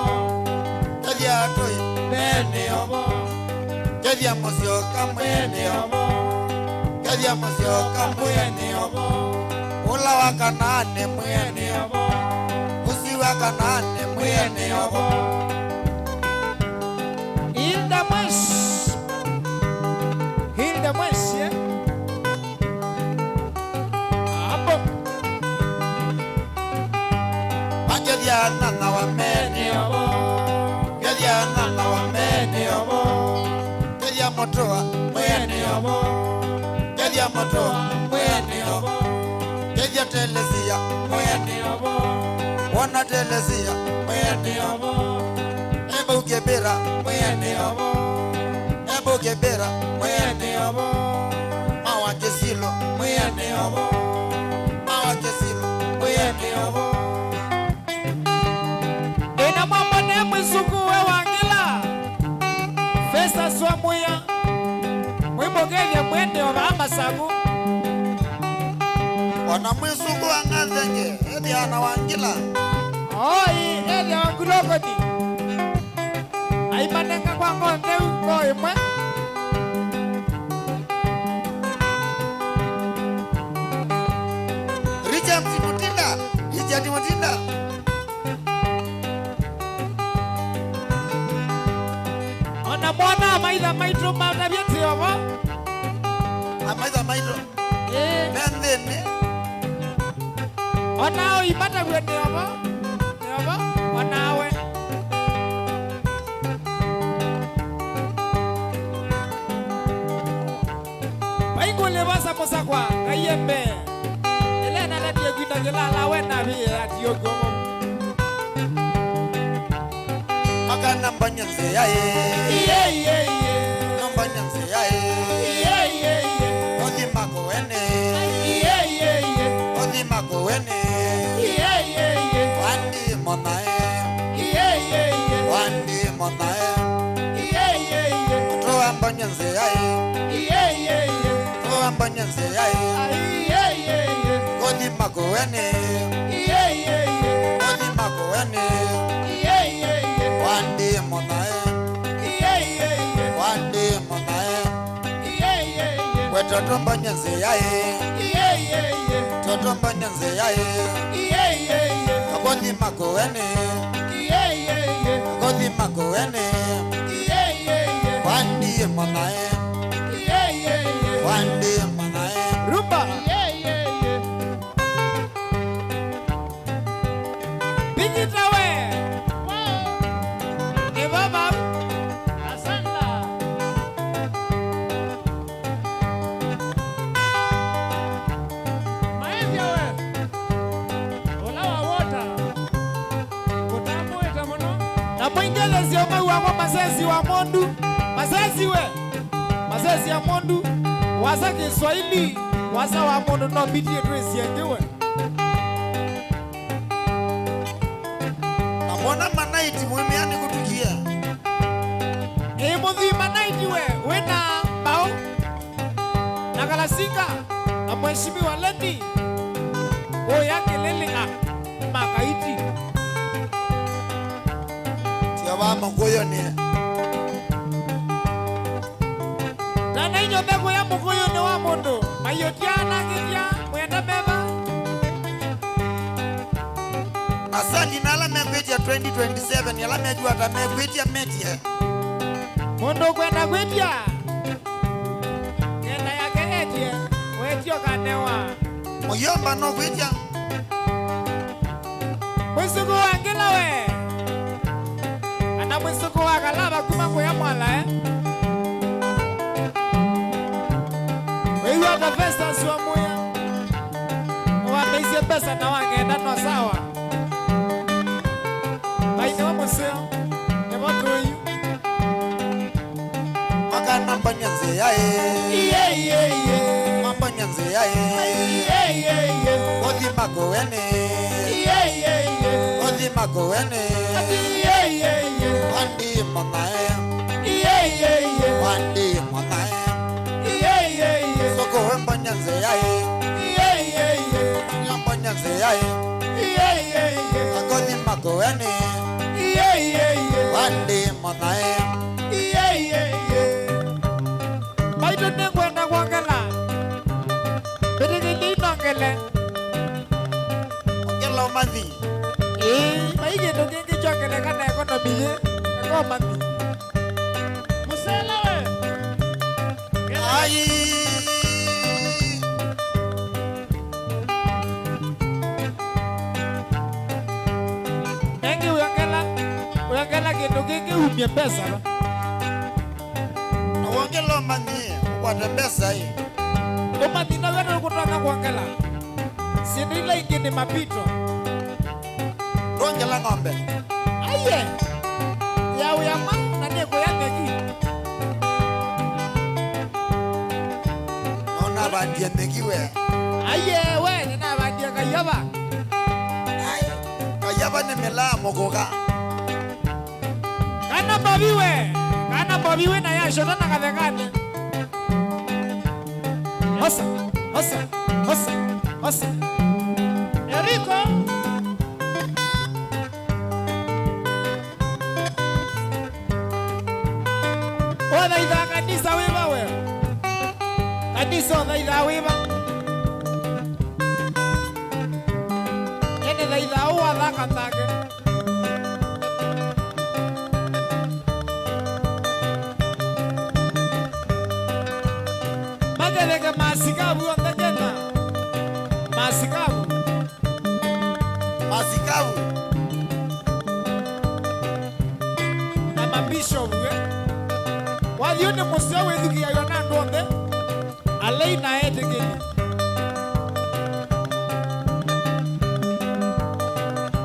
Jaja toy meni obo. Jaja mosio kamweni obo. Jaja mosio kamweni obo. Ula wakanane mweni obo. Usi wakanane mweni obo. Hilda Mwesh. Hilda Mwesh, yeah? Apo. Jaja nanga wa meni obo. Jaja nanga wa meni obo. Jaja motoa mweni obo. Jaja motoa mweni obo. Jaja telesia mweni obo. Wana telesia mweni obo. Ebo gebera mweni obo. Ebo gebera mweni obo. Mawa kesilo mweni obo. Mawa kesilo mweni obo. Ina mambo ne mwizuku we wangila. Festa swa muya. Mwimogege mwende wa amasagu. Wana mwizuku angazenge. Edi ana wangila. Oi, edi wangulogodi. Aimanenga kwa ngonde uko imwe. Richard Mutinda. Richard Mutinda. Ona mwana maitha maitro mauna vyeti yobo. Amaitha maitro. Mendene. Ona oi mata vyeti yobo. Yobo. Ona we. Baingole basa mosa kwa kayembe. Elena na dia gwita gelala we na bi atiogo. Maka namba nyanze yae. Iye iye iye. Namba nyanze yae. Iye iye iye. Odi mako wene. Iye iye iye. Odi mako wene. Iye iye iye. Wandi monae. Iye iye iye. Wandi monae. Iye iye iye. Toa mba nyanze yae. Iye iye iye. Toa mba nyanze yae. Iye iye iye. Odi mako wene. Iye iye iye. Odi mako wene. Iye iye iye. Wandi monae. Iye iye iye. Wandi monae. Iye iye iye. Wetoto mba nyanze yae. Iye iye iye. Toto mba nyanze yae. Iye iye iye. Odi mako wene. Iye iye iye. Odi mako wene. Iye iye iye. Wandi monae. Iye iye iye. Wandi monae. Rumba. Iye iye iye. Pingita we. Ni baba. Asanda. Maezi we. Olawa wota. Utamu etamono. Na mwingele zioma uwamo masezi wa mondu. Masezi we. Masezi ya mondu. Wasa Kiswahili. Wasa wa mondu no bidi edresi yenyewe. Amona manaiti mwemiani kutukia. Muthi manaiti we. Wena bao. Nakalasika. Na mheshimiwa Lendi. Yake lele makaiti. Tiawa mongoyo ni. Tana inyo bego ya mugoyo ni wa mundu. Mayotiana kitia. Mwenda beba. Asali nala mekwetia 2027. Yala mejua ta mekwetia metia. Mundu kwenda kwetia. Kenda yake etie. Wetio kanewa. Moyomba no kwetia. Mwisuku wangila we. Ana mwisuku wakalaba kuma ya mwala Wewe hata pesa sio moya. Wameisi pesa na wangenda no sawa. Baina wa museo. Ebo toyu. Magana banyanze yae. Mabanyanze yae. Odi magowene. Odi magowene. Andi manae. Andi manae. Soko banyanze yae. Banyanze yae. Odi magowene. Andi manae. Baito nengwenda kwangela. Bidigili nongele. Ongela mandi. Baige ndogengi chokele kana economy ye. Eko mandi. Musela we. Ai. Engi uyangela kindogengi umye pesa. Ongela mandi. Wata pesa hii. Umandi na wewe kutaka kuangela. Sindila ingine mapito. Ongela ng'ombe. Aye. Ya uyama na neko yake. Ona bandia mekiwe. Aye we nina bandia kayaba. Kayaba ni mela mogoka. Kana babiwe na ya shona na kadekane. Hosa. Eriko. Oda ida kanisa wiba we. Kanisa oda ida wiba. Ene da ida uwa da katake. Magereke masikabu onda jena. Masikabu. Na mabishop we. Walione museo weduki ya yona ndonde. Alei na ete geni.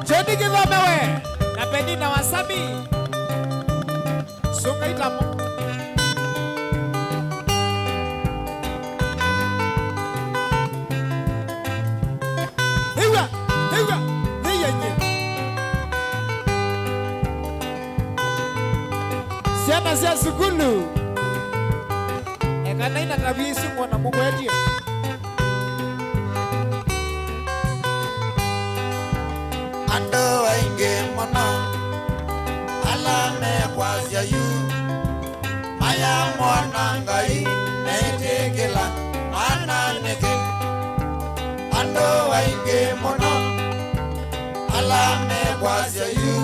Chedi kidhome we. Na peni na wasabi. Sunga itamo. Siana sia sukulu. Ekana ina tabisi mwana Mungu wetu. Ando wainge mwana. Ala me kwasya yu. Maya mwana ngai. Netekela. Mana neke. Ando wainge mwana. Ala me kwasya yu.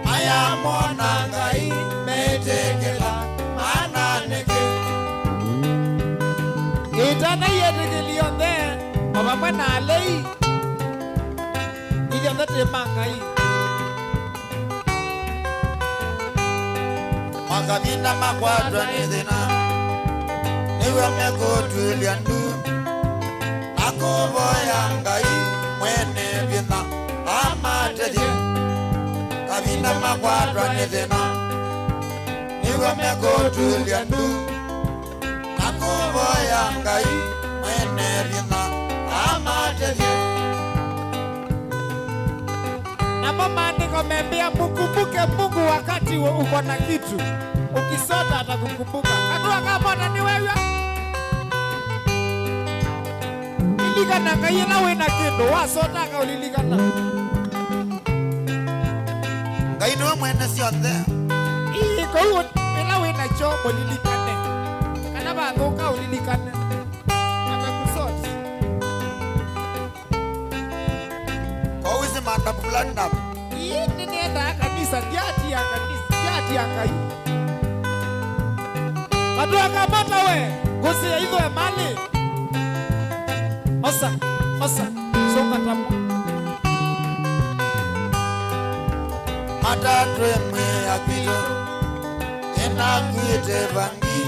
Maya mwana ngai. Netekela. Mana neke. Itana yetekeli yonde. Baba mwana alei. Iyonde temangai. Makabina makwadwa nizina. Niwe meko tuliandu. Nakubo yangai. Mwene vina. Amatedi. Kabina makwadwa nizina. Niwe meko tuliandu. Nakubo yangai. Mwene vina. Amatedi. Na mama ndiko membea mkumbuke Mungu wakati uko na kitu. Ukisota atakukumbuka. Katua kama ni wewe. Lilikana kayena wena kitu. Wasota ka ulilikana. Kaino mwene sionde. Iko huo ila wena chombo lilikane. Kana bangoka ulilikane. Akakusota. Kwa uzi manda bulanda. Ini nienda kanisa diati ya kai. Katua kamata we. Gosi ya hivyo ya mali. Osa. Songa tamu. matatwe mwe akwito enakwite vangi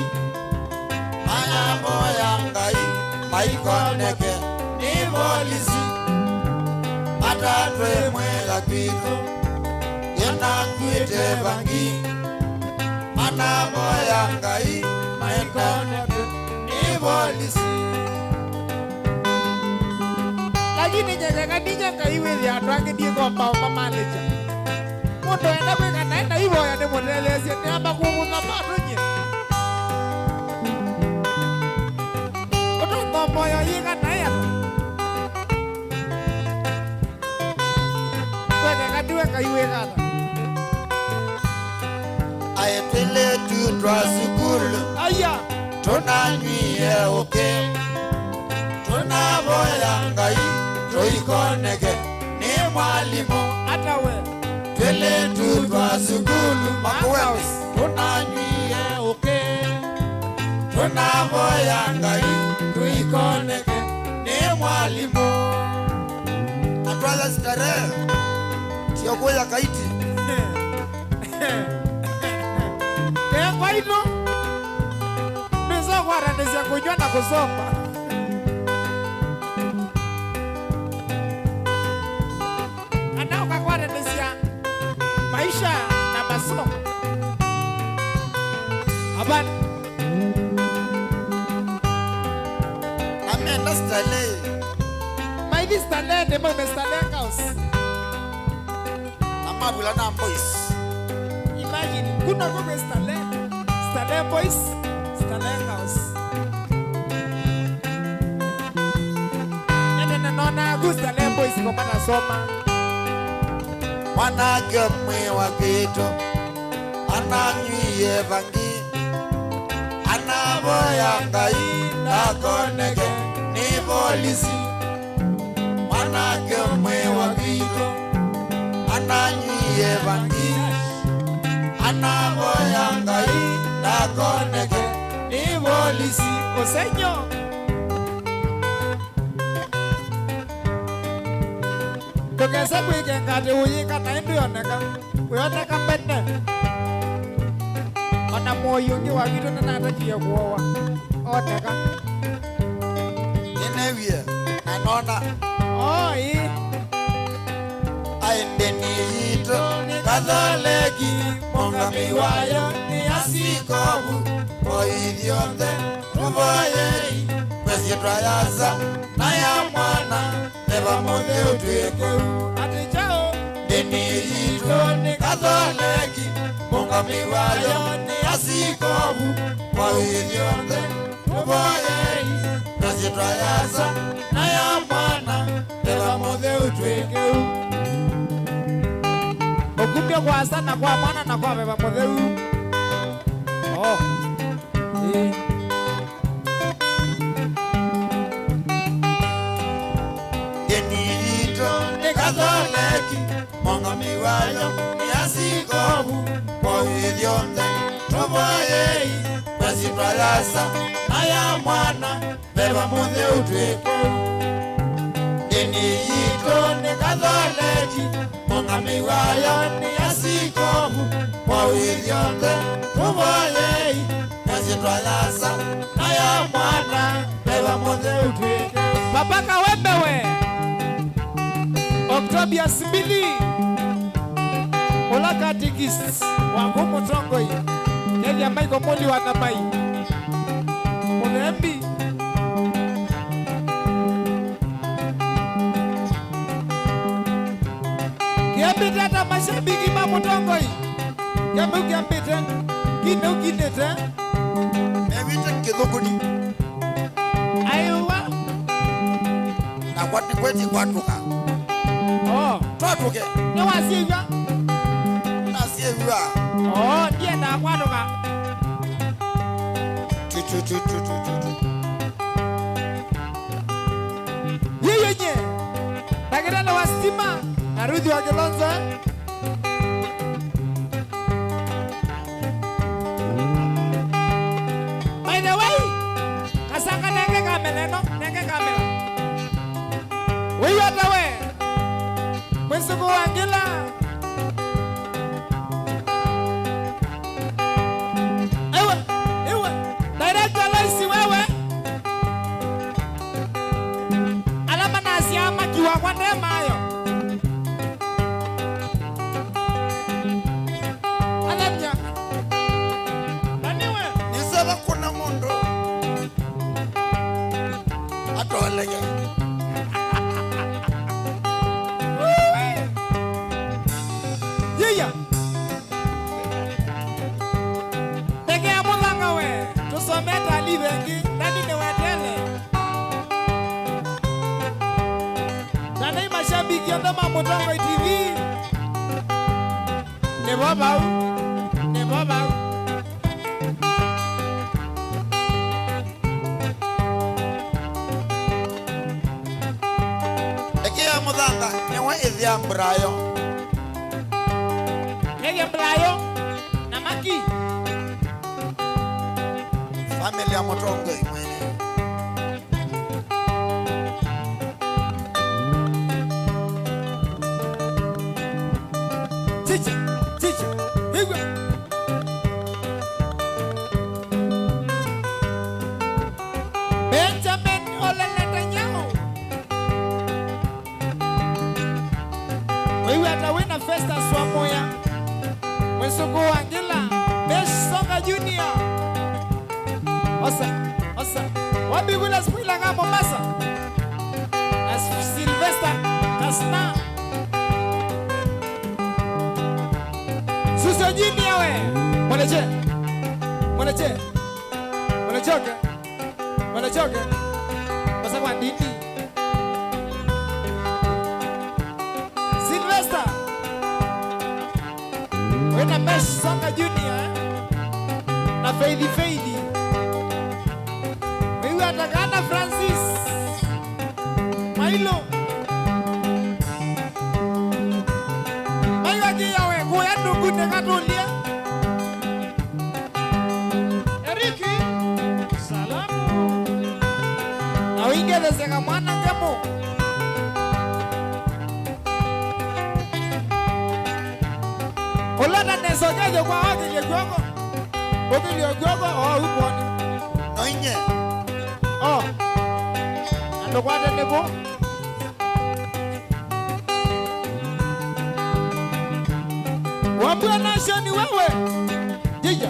mayamo yangai maikoneke ni polisi matatwe mwe akwito enakwite vangi mayamo yangai maikoneke ni polisi lakini nyega ninyanga iwe ya twange digo mama maleja mundo enda kweka naenda ibo ya ne molelezie ne amba kugunga madunye oto mama ya yiga na ya kweka kadiwe kaiwe kana ayetele tu twa sukulu aya tonanyie oke tunaboyangai toikoneke ni mwalimu atawe twele tu twa sukulu makuwe tunanyie oke tunaboyangai toikoneke ni mwalimu atwala stare siokuya kaiti kwa hivyo nizo kwa randesia kujua na kusoma anao kwa randesia maisha na masomo habari amenda stale maidi stale ndemo stale house amabula na boys imagine kuna kwa stale boys stale house nene nona gusta le boys kwa mana soma mwanake mwe wa kito ananywie vangi anaboyangai nakoneke ni polisi mwanake mwe wa kito ananywie vangi anaboyangai nakoneke ni polisi osenyo tokese kwike ngati uyika na indu yoneka uyoneka mbene ona moyo ngi wakitu nanatakiye kuowa oneka inewie nanona oi aendeni yito katholeki mongamiwayo ni asikobu oithionthe tuvoyei kwesietwayasa na ya mwana eva mothe utwike atijao deni yito ni katholeki mongamiwayo ni asikobu oithionthe tuvoyei kwesietwayasa na ya mwana eva mothe utwike okumbia kwa sana kwa mwana na kwa beba mutheu oh denito ni katholeki mongamiwayo ni asikobu koithionthe tuvoyei kwesitwayasa na ya mwana beba muthe utwiko denito ni katholeki mongamiwayo ni asikobu koithionthe tuvoyei kwesitwayasa na ya mwana beba muthe utwiko babaka webewe Octobia Smili Ola katikist wangu mutongoi Kedia maiko muli wanamai Mulembi Kiambite hata mashabiki ma mutongoi Kiambu kiambite Kine ukinete Ewite kithukuni Ayuwa na kwati kweti kwatuka oh twatuke ni wasiwa nasiwa oh ndiye na kwatuka Yenye Takirana wa stima na Ruthi wa Kilonzo By the way Kasanga nenge kamele no nenge kamele Wewe hata we Mwesuku wangila baba kuna mundu atolege Yiya. Tegea mulanga we. Tusometa livengi. Nani ni wetele. Nani mashabiki ya ndama Mutongo TV. Ni baba. Ni baba. Tegea mulanga newe ithia mbrayo. Nege mbrayo. Namaki. Familia Mutongo imwene. Chicha. Higo. Benjamin Ole Netanyahu. Wewe atawina Festus Wamoya. Mwesugu Wangila. Besonga Junior. Osa. Wabi gula spila nga Mombasa. Na Sylvester Kasna. Suso Junior we. Mwanachoke. Basa kwa ndindi. Sylvester. Wena Mesh Songa Junior na Faidi. Wewe atakana Francis Mailo. Mayo ajiyawe kuya ndugu nekatulia. Eriki salamu. Na Uingereza kama mwana ngemo. Olada nesogeje kwa wake yegogo. Bogili yegogo uponi. Oinye. Ando kwate nebo. Wambua nation wewe. Jija.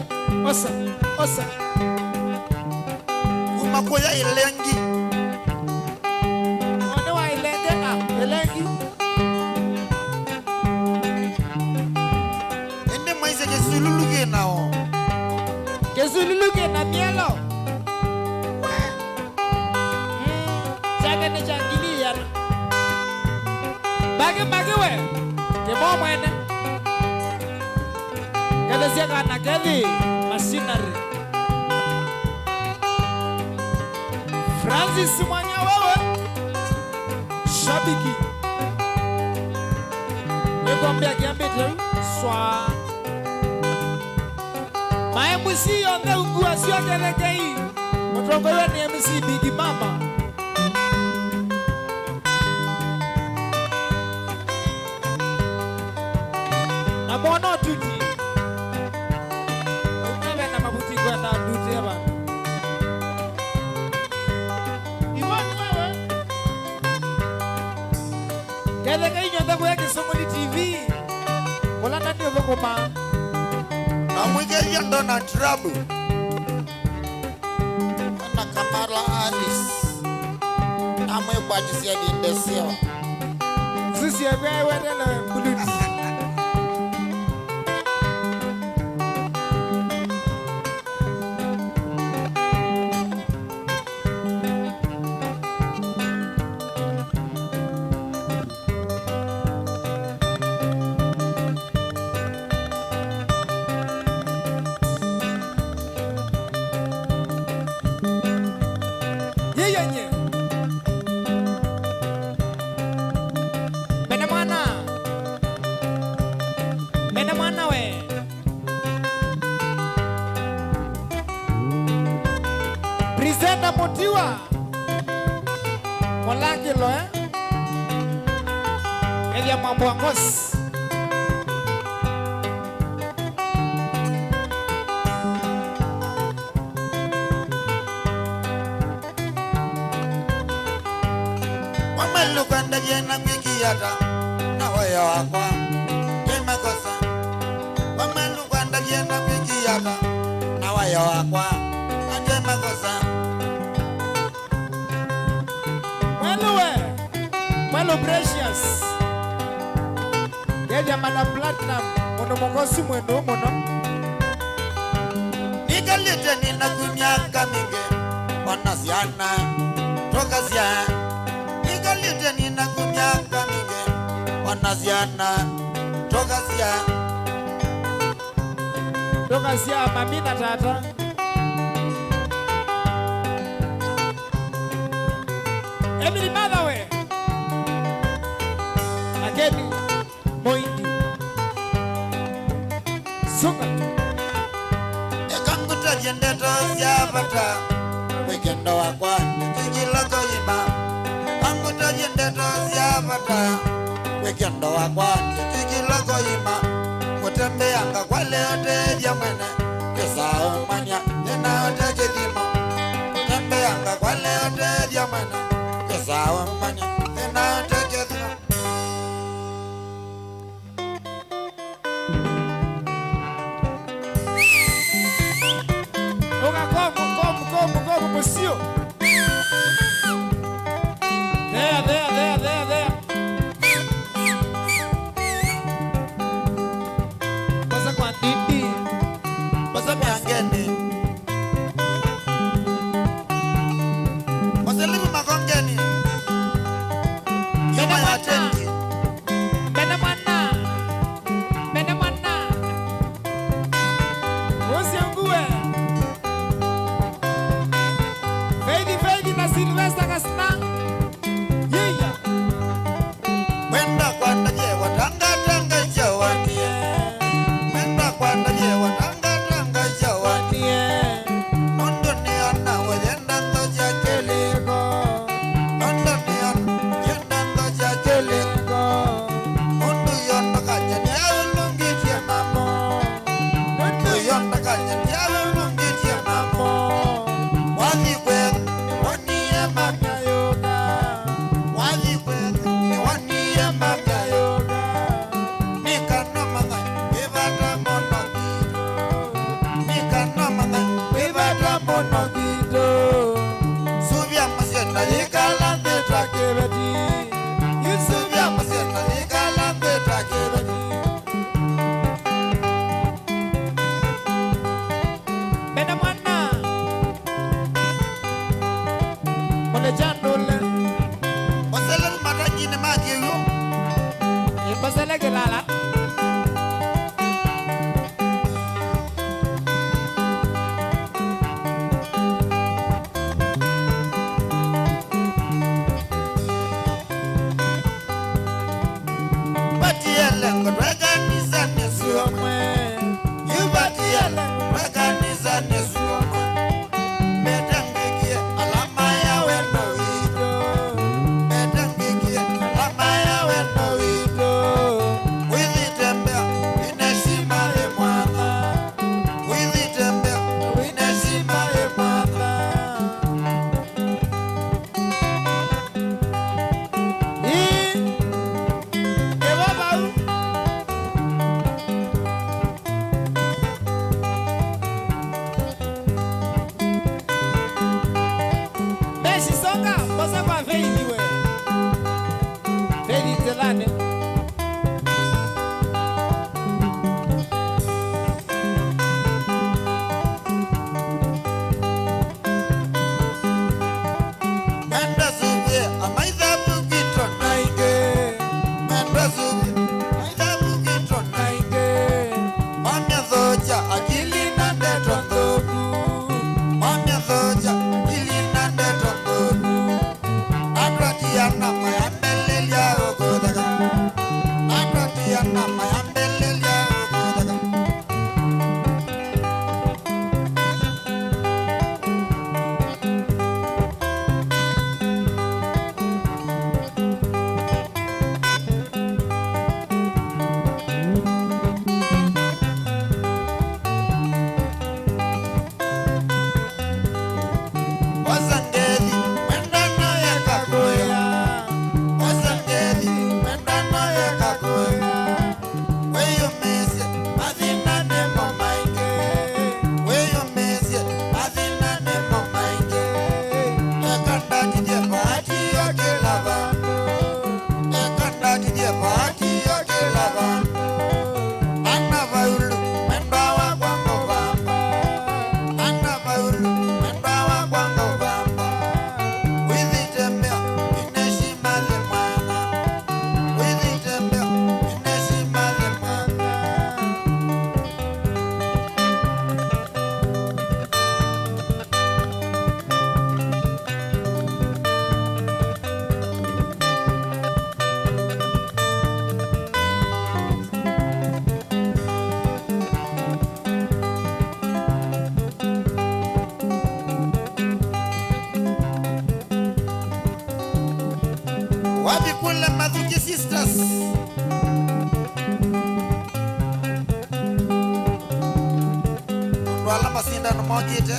Osa. Umakoya ilengi. One wa ilengi. Ende maise kesululuge nao. Kesululuge na mielo. Chake ni changilia. Bagi we. Kemo mwene. Kada siaka na kedi machinery. Francis Mwanya wewe. Shabiki. Wekombea kiambete swa. My MC on the Ugua Siakelekei. Mutongo wewe ni MC Big Mama. Na bono tuti. Wewe na mabuti kwa na duti hapa. Iwani wewe. Kelekei nyonda kwa Kisongoli TV. Wala nani ovokoma. Amwige yondo na trabu. Ana Kamala Harris. Amwe bajisi ya dindesio. Sisi ya wewe na buluni. Yeye. Mena mwana we. Presenta Motiwa. Molangilo Elia mambo angos. Wamelukanda jena mikiyata na waya wakwa Kemakosa Wamelukanda jena mikiyata na waya wakwa Hello Precious. Yeja Madam Platinum. Muno mongosi mwendo muno. Nikalite nina kunyaka minge. Wanasiana. Toka siya. Nikalite nina kunyaka minge. Wanasiana. Toka siya. Toka siya mamina tata. Emily Motherway. Ageni Moindi. Suka. Ekanguta jendeto siapata. Wikendo wakwa nijiloko ima. Kanguta jendeto siapata. Wikendo wakwa nijiloko ima. Kutembeanga kwa leote vya mwene. Kesa umanya nena ote jidimo. Kutembeanga kwa leote vya mwene. Kesa umanya nena ote jidimo. Como, monsieur. There. Pasa kwa didi. Pasa miangeni. Pasa limu makongeni. Yuma ya tendi. Bene mwana. Usiangue. Fedi na Sylvester Kasna. Yeah. Wenda kwa naje watanga jawani. Wenda kwa naje watanga jawani. Nondo ni ana wajenda ngoja kelego. Nondo ni ana wajenda ngoja kelego. Nondo yona kanya nyalungitia mamo. Nondo yona kanya nyalungitia mamo. Wani kwe wani emamya yoga. Wani kwe wani emamya yoga. Nikana manga bevata monogito. Nikana manga bevata monogito. Subia masena yikala betra kebeti. Subia masena yikala betra kebeti. Bene mwana. Mole jandole. Osele matajine magiyo. Ipasele gelala. Batiele ngorega nesuomwe. Yubatiele ngorega nesuomwe. Metangikie alama ya weno wito. Metangikie alama ya weno wito. Withitembea ineshima emwana. Withitembea ineshima emwana. Meshi songa, pasa kwa Fedi we. Fedi Zelane. Menda zubi amaitha bugito naige. Menda zubi amaitha bugito naige. Mwamya thoja akili na ndeto ndogu. Mwamya thoja akili na ndeto ndogu. Adratiana mayambelelia ogodaga. Adratiana mayambelelia ogodaga. Wazangeli, wenda naye kakoya. Wazangeli, wenda naye kakoya. Weyo mese, mazina nemo maike. Weyo mese, mazina nemo maike. Ekanda tije bahati ya kila vandu. mokite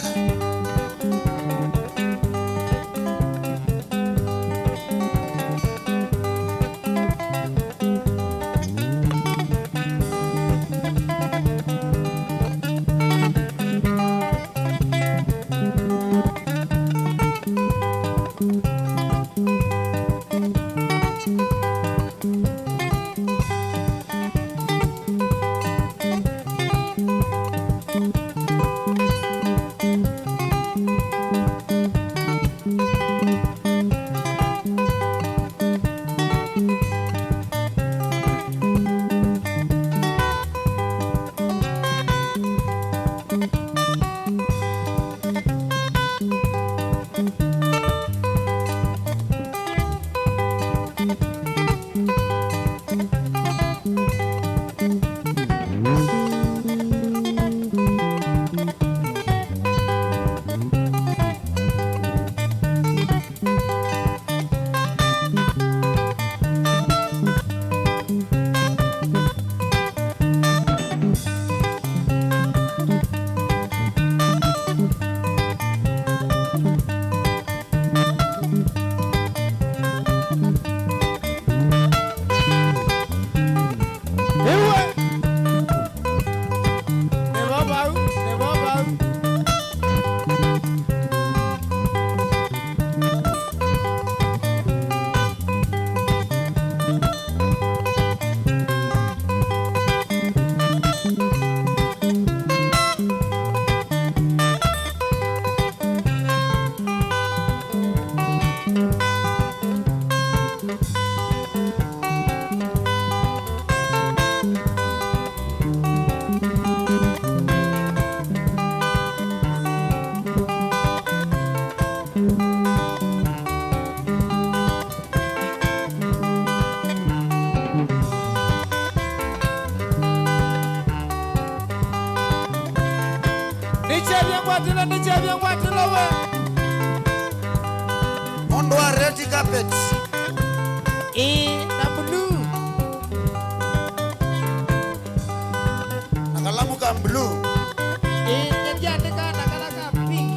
Mondo wa red carpet na blue na kalamu ka blue nyajiandika na kalaka pink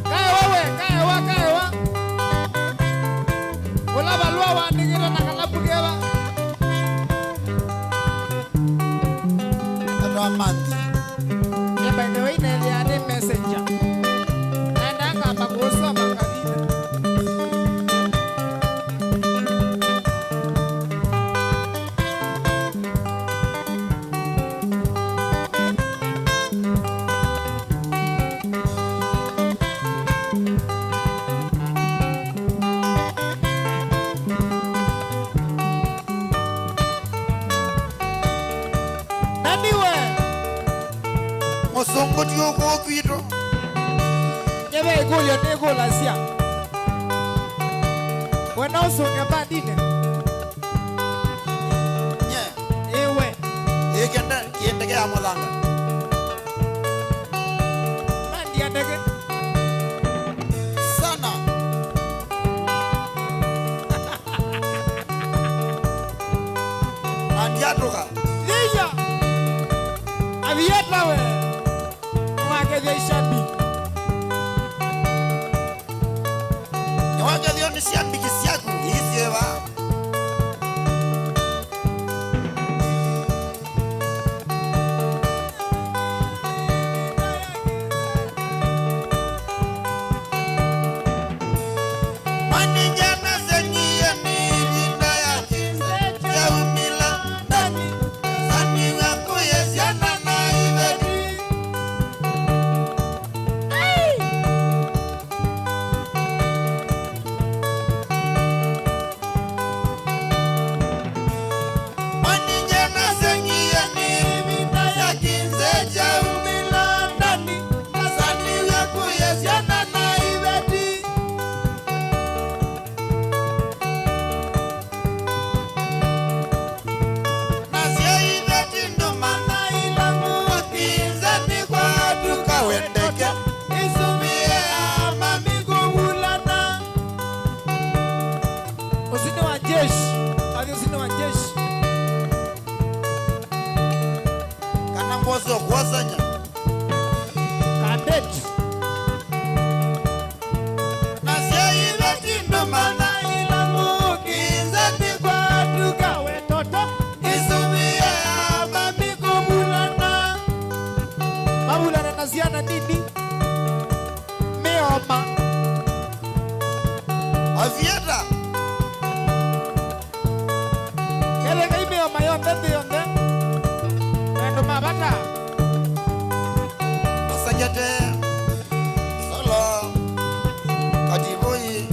kaewa ula balua waandikira na kalamu kewa tato amanti by the way neliane messenger nenda kama kusoma kabisa Mosongo dio ko kwito nyebe igulyo negula sia wena usonge bandine nye ewe ekenda kiendege amolanga nandi andege sana andiatoka iya avieta we ishambi niwaje leo ni shambi kisiaku hiziwa date. Ziana nini meoma Avieta kele kai meoma yonde ndo mabata asajate solo katiboi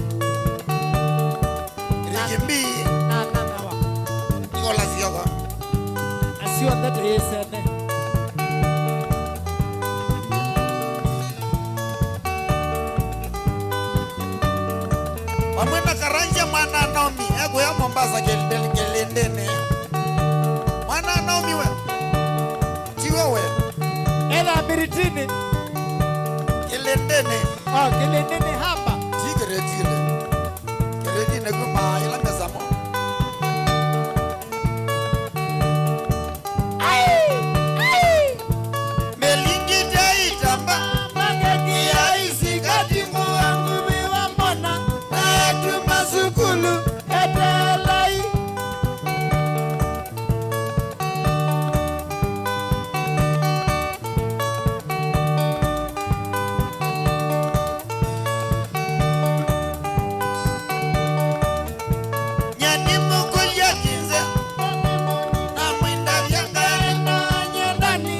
rijimbi na wa nikola siyoga asio ndete yesene Wamwena karanja mwana Naomi ego ya Mombasa gelendene mwana Naomi we chiwewe ela biritini gelendene gelendene hapa geredine kuma ila ngazamo melingi taitamba magagi ya isikati muangu miwa mbona masukulu etelai nyani mukulia kinze na mwinda vyangare na nyendani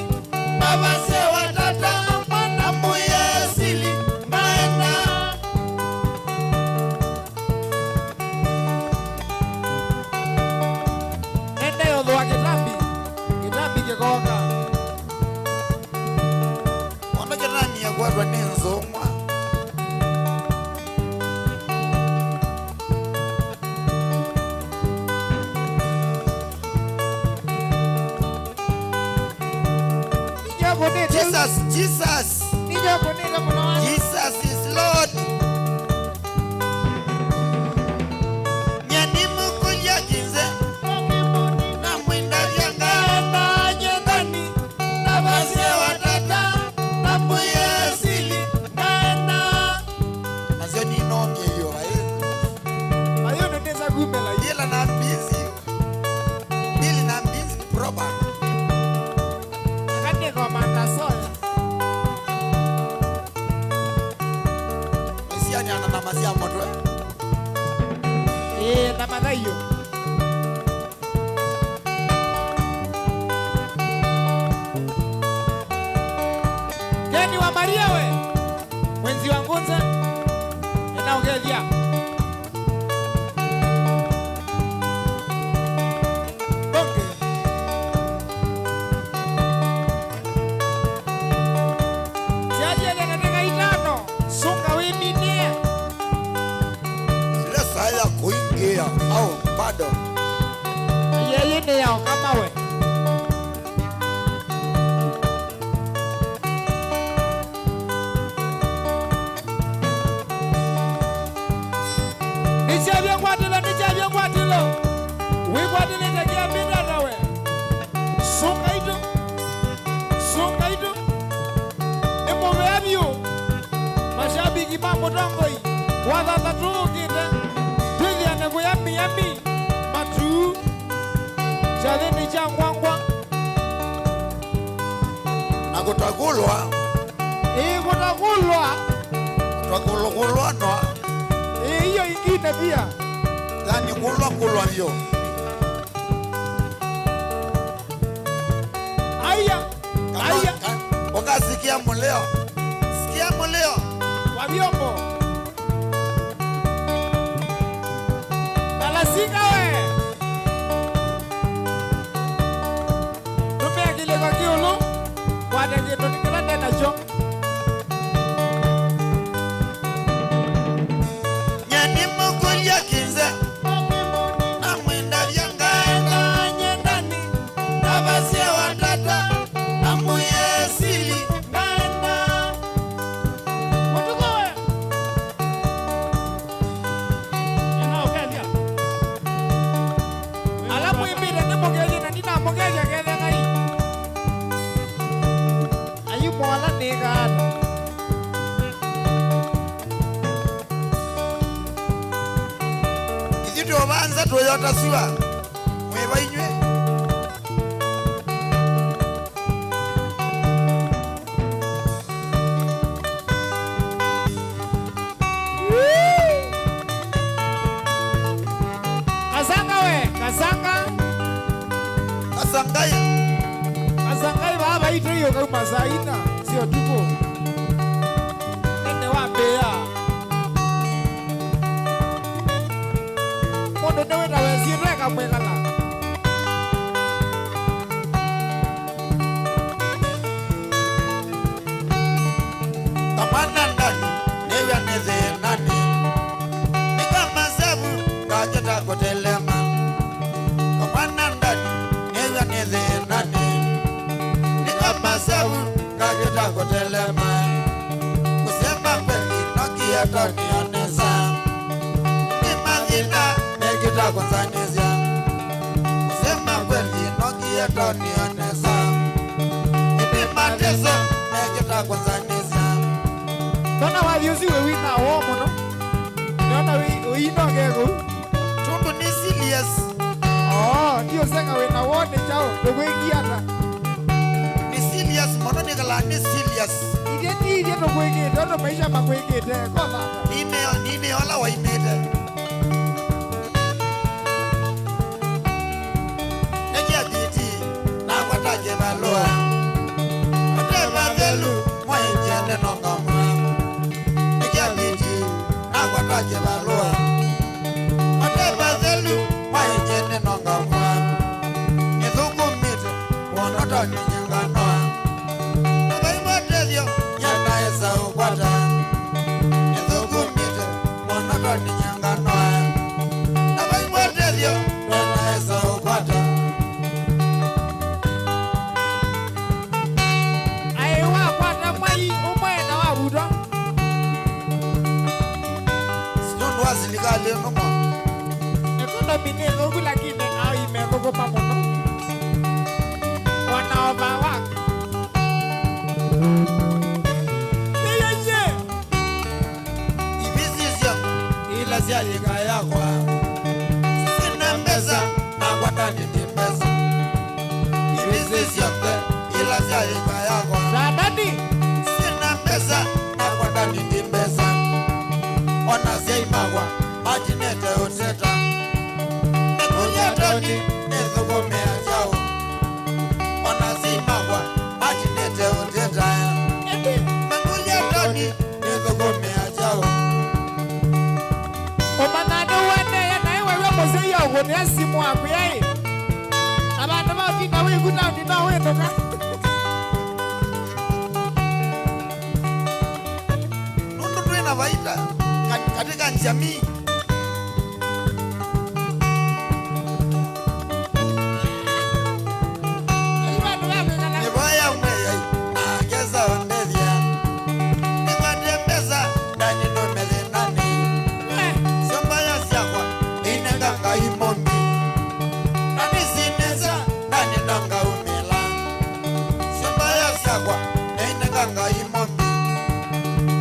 babase watata mwana muyesili maena kitambi kikoka ona kitambi ya kwa ni nzomwa Jesus Jesus is Lord nyani mukulia kinze na mwinda vyangana nyendani na basie watata na muyesili naena nazio ni nomye hiyo ayo nendeza gumela yela na mbizi ili na mbizi proper kande kwa mandasoya mesiani ana mazia moto na madhayo Geni wa Maria we mwenzi wa Ngunza enaongezia bonge jaje yanataka itano sunga wiminie ile saa ya kuingia au bado yeye ni yao kama we Nijabia kwatilo wikwatile takia mbinda nawe sunga ito imuveavyo mashabiki mamutongoi wathathatukite twithiane kuyamiyami matu chathini cha ngwangwa na kutagulwa kutagulwa no hiyo ingine pia yani kulwa hiyo aya ukasikia muleo sikia muleo wa vyombo Kalasinga we tumia kile kwa kiulu kwade kitu nikilande nacho nyani mukulia kinze na mwinda vyangana nyendani na basie watata na muyesili naena mutukowe inaokezia alamu imbile nimugeje na nina mugeje kethe ngai ayu mwana nigana banza Toyota siwa mweba inywe Kasangai baba ito hiyo kama masaina sio tuko nene wambea mondo newe na wezire kamwekala kamana ndani newe neze nani nikama sabu ngajeta kotelema kamana ndani newe neze nani nikama sabu ngajeta kotelema kusema kweli nokia tonioneza imagina nekita konzanizia kusema kweli nokia tonioneza ipimateso nekita konzanizia Tona waliuzi we wina homo no Niona we ino gego Tundu ni serious Dio senga we na wone chao Dogo ingiata Ni serious mono nikala ni serious Ide no kwege Dono maisha makwege te Kola Nine ola wa imete Nekia jiti Na wataje balua Atema velu Mwa injene nonga mwa Nekia jiti Na wataje balua Atema velu Mwa injene nonga mwa Nithuku mite Wonoto ni nyinganoa Nagaimwatezio Nyana esa ukwata Nithuku mite Wonoto ni nyinganoa Nagaimwatezio Nyana esa ukwata Aiwa kwata mwai umwena wa budo Situndu wasilikali numo Ekundo mine gogu lakini au ime gogo pamono Wana oba wak Niyenye Ibisisyo ila sialika yakwa Sina mbeza na kwata nini mbeza Ibisisyo ila sialika yakwa Sadani Sina mbeza na kwata nini mbeza Ona siaimagwa Majinete uteta Nekunyetoni Nithukumea chao Ona siaimagwa Majinete uteta Nekunyetoni Nithukumea chao Omanane wane ya na iwe mose ya ugo ni asimu waku ya hii Abanda mafika wigu na unina wetoka Nundu tuina vaita katika jamii Nivoya umweya Ageza ondethia Nikwatembeza Dani nomele nani Sombaya siakwa Inenganga imomi Nani sineza Dani nanga umela Sombaya siakwa Inenganga imomi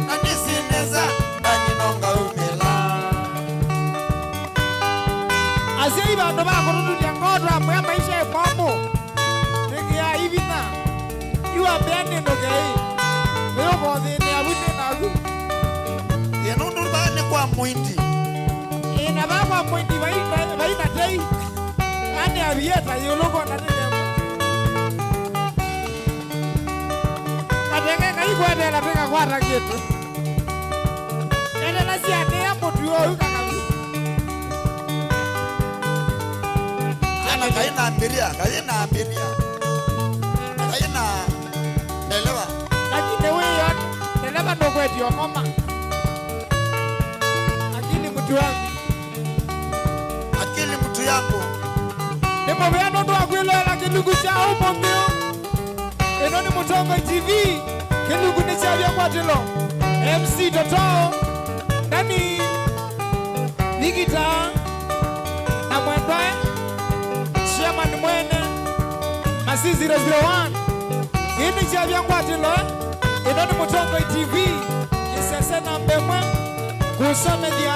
Nani sineza Dani nanga umela Asiri bando bako nudu ya kodra Mwa maisha ya kwambo Niki ya hivi na Iwa bendi nokei Leo kozi ni abute na agu Yenundu bane kwa mwindi Ina baba mwindi vaina tei Ani avieta yuloko na nilema Katenge kaikwete la peka kwa raketu Nene nasi ane ya mutu yo yuka kawi Ana kaina ambiria Kaina Elewa Lakini wewe ndeleva ndo kweti okoma Akili mtu wangu Akili mtu yangu Nimo vyano ndo akwilwela kilugu cha umomio Ino ni Mutongo TV Kilugu ni cha vya kwa tilo MC Toto Nani Nikita Na Mwendoe Chairman Mwene Masi 001 Ini cha vya kwa tilo Ino ni Mutongo TV Kisese na mbemwe Kusome dia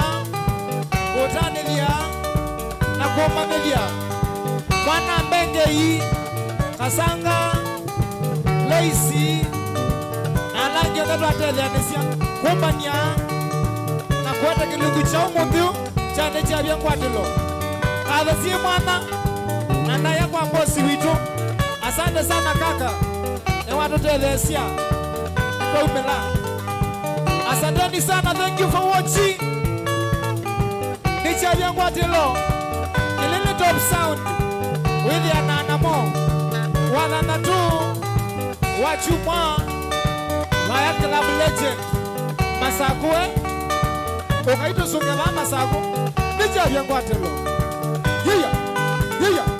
Kutane dia na kumanithia mwana Mbengei Kasanga Leisi na langi othe twatethanicia kumbania na kwenda kilungu cha umunthu chane cha bya kwatilo kathasie mwana na ndaya kwa bosi witu. Asante sana kaka ni watutethecia kaumela. Asanteni sana, thank you for watching. Nicha bya kwatilo Kilele Top Sound with ya nanamo wana tu wachuma Maya Club Legend Masakwe ukaito sunga Masako Nicha bya kwatilo. Yeah.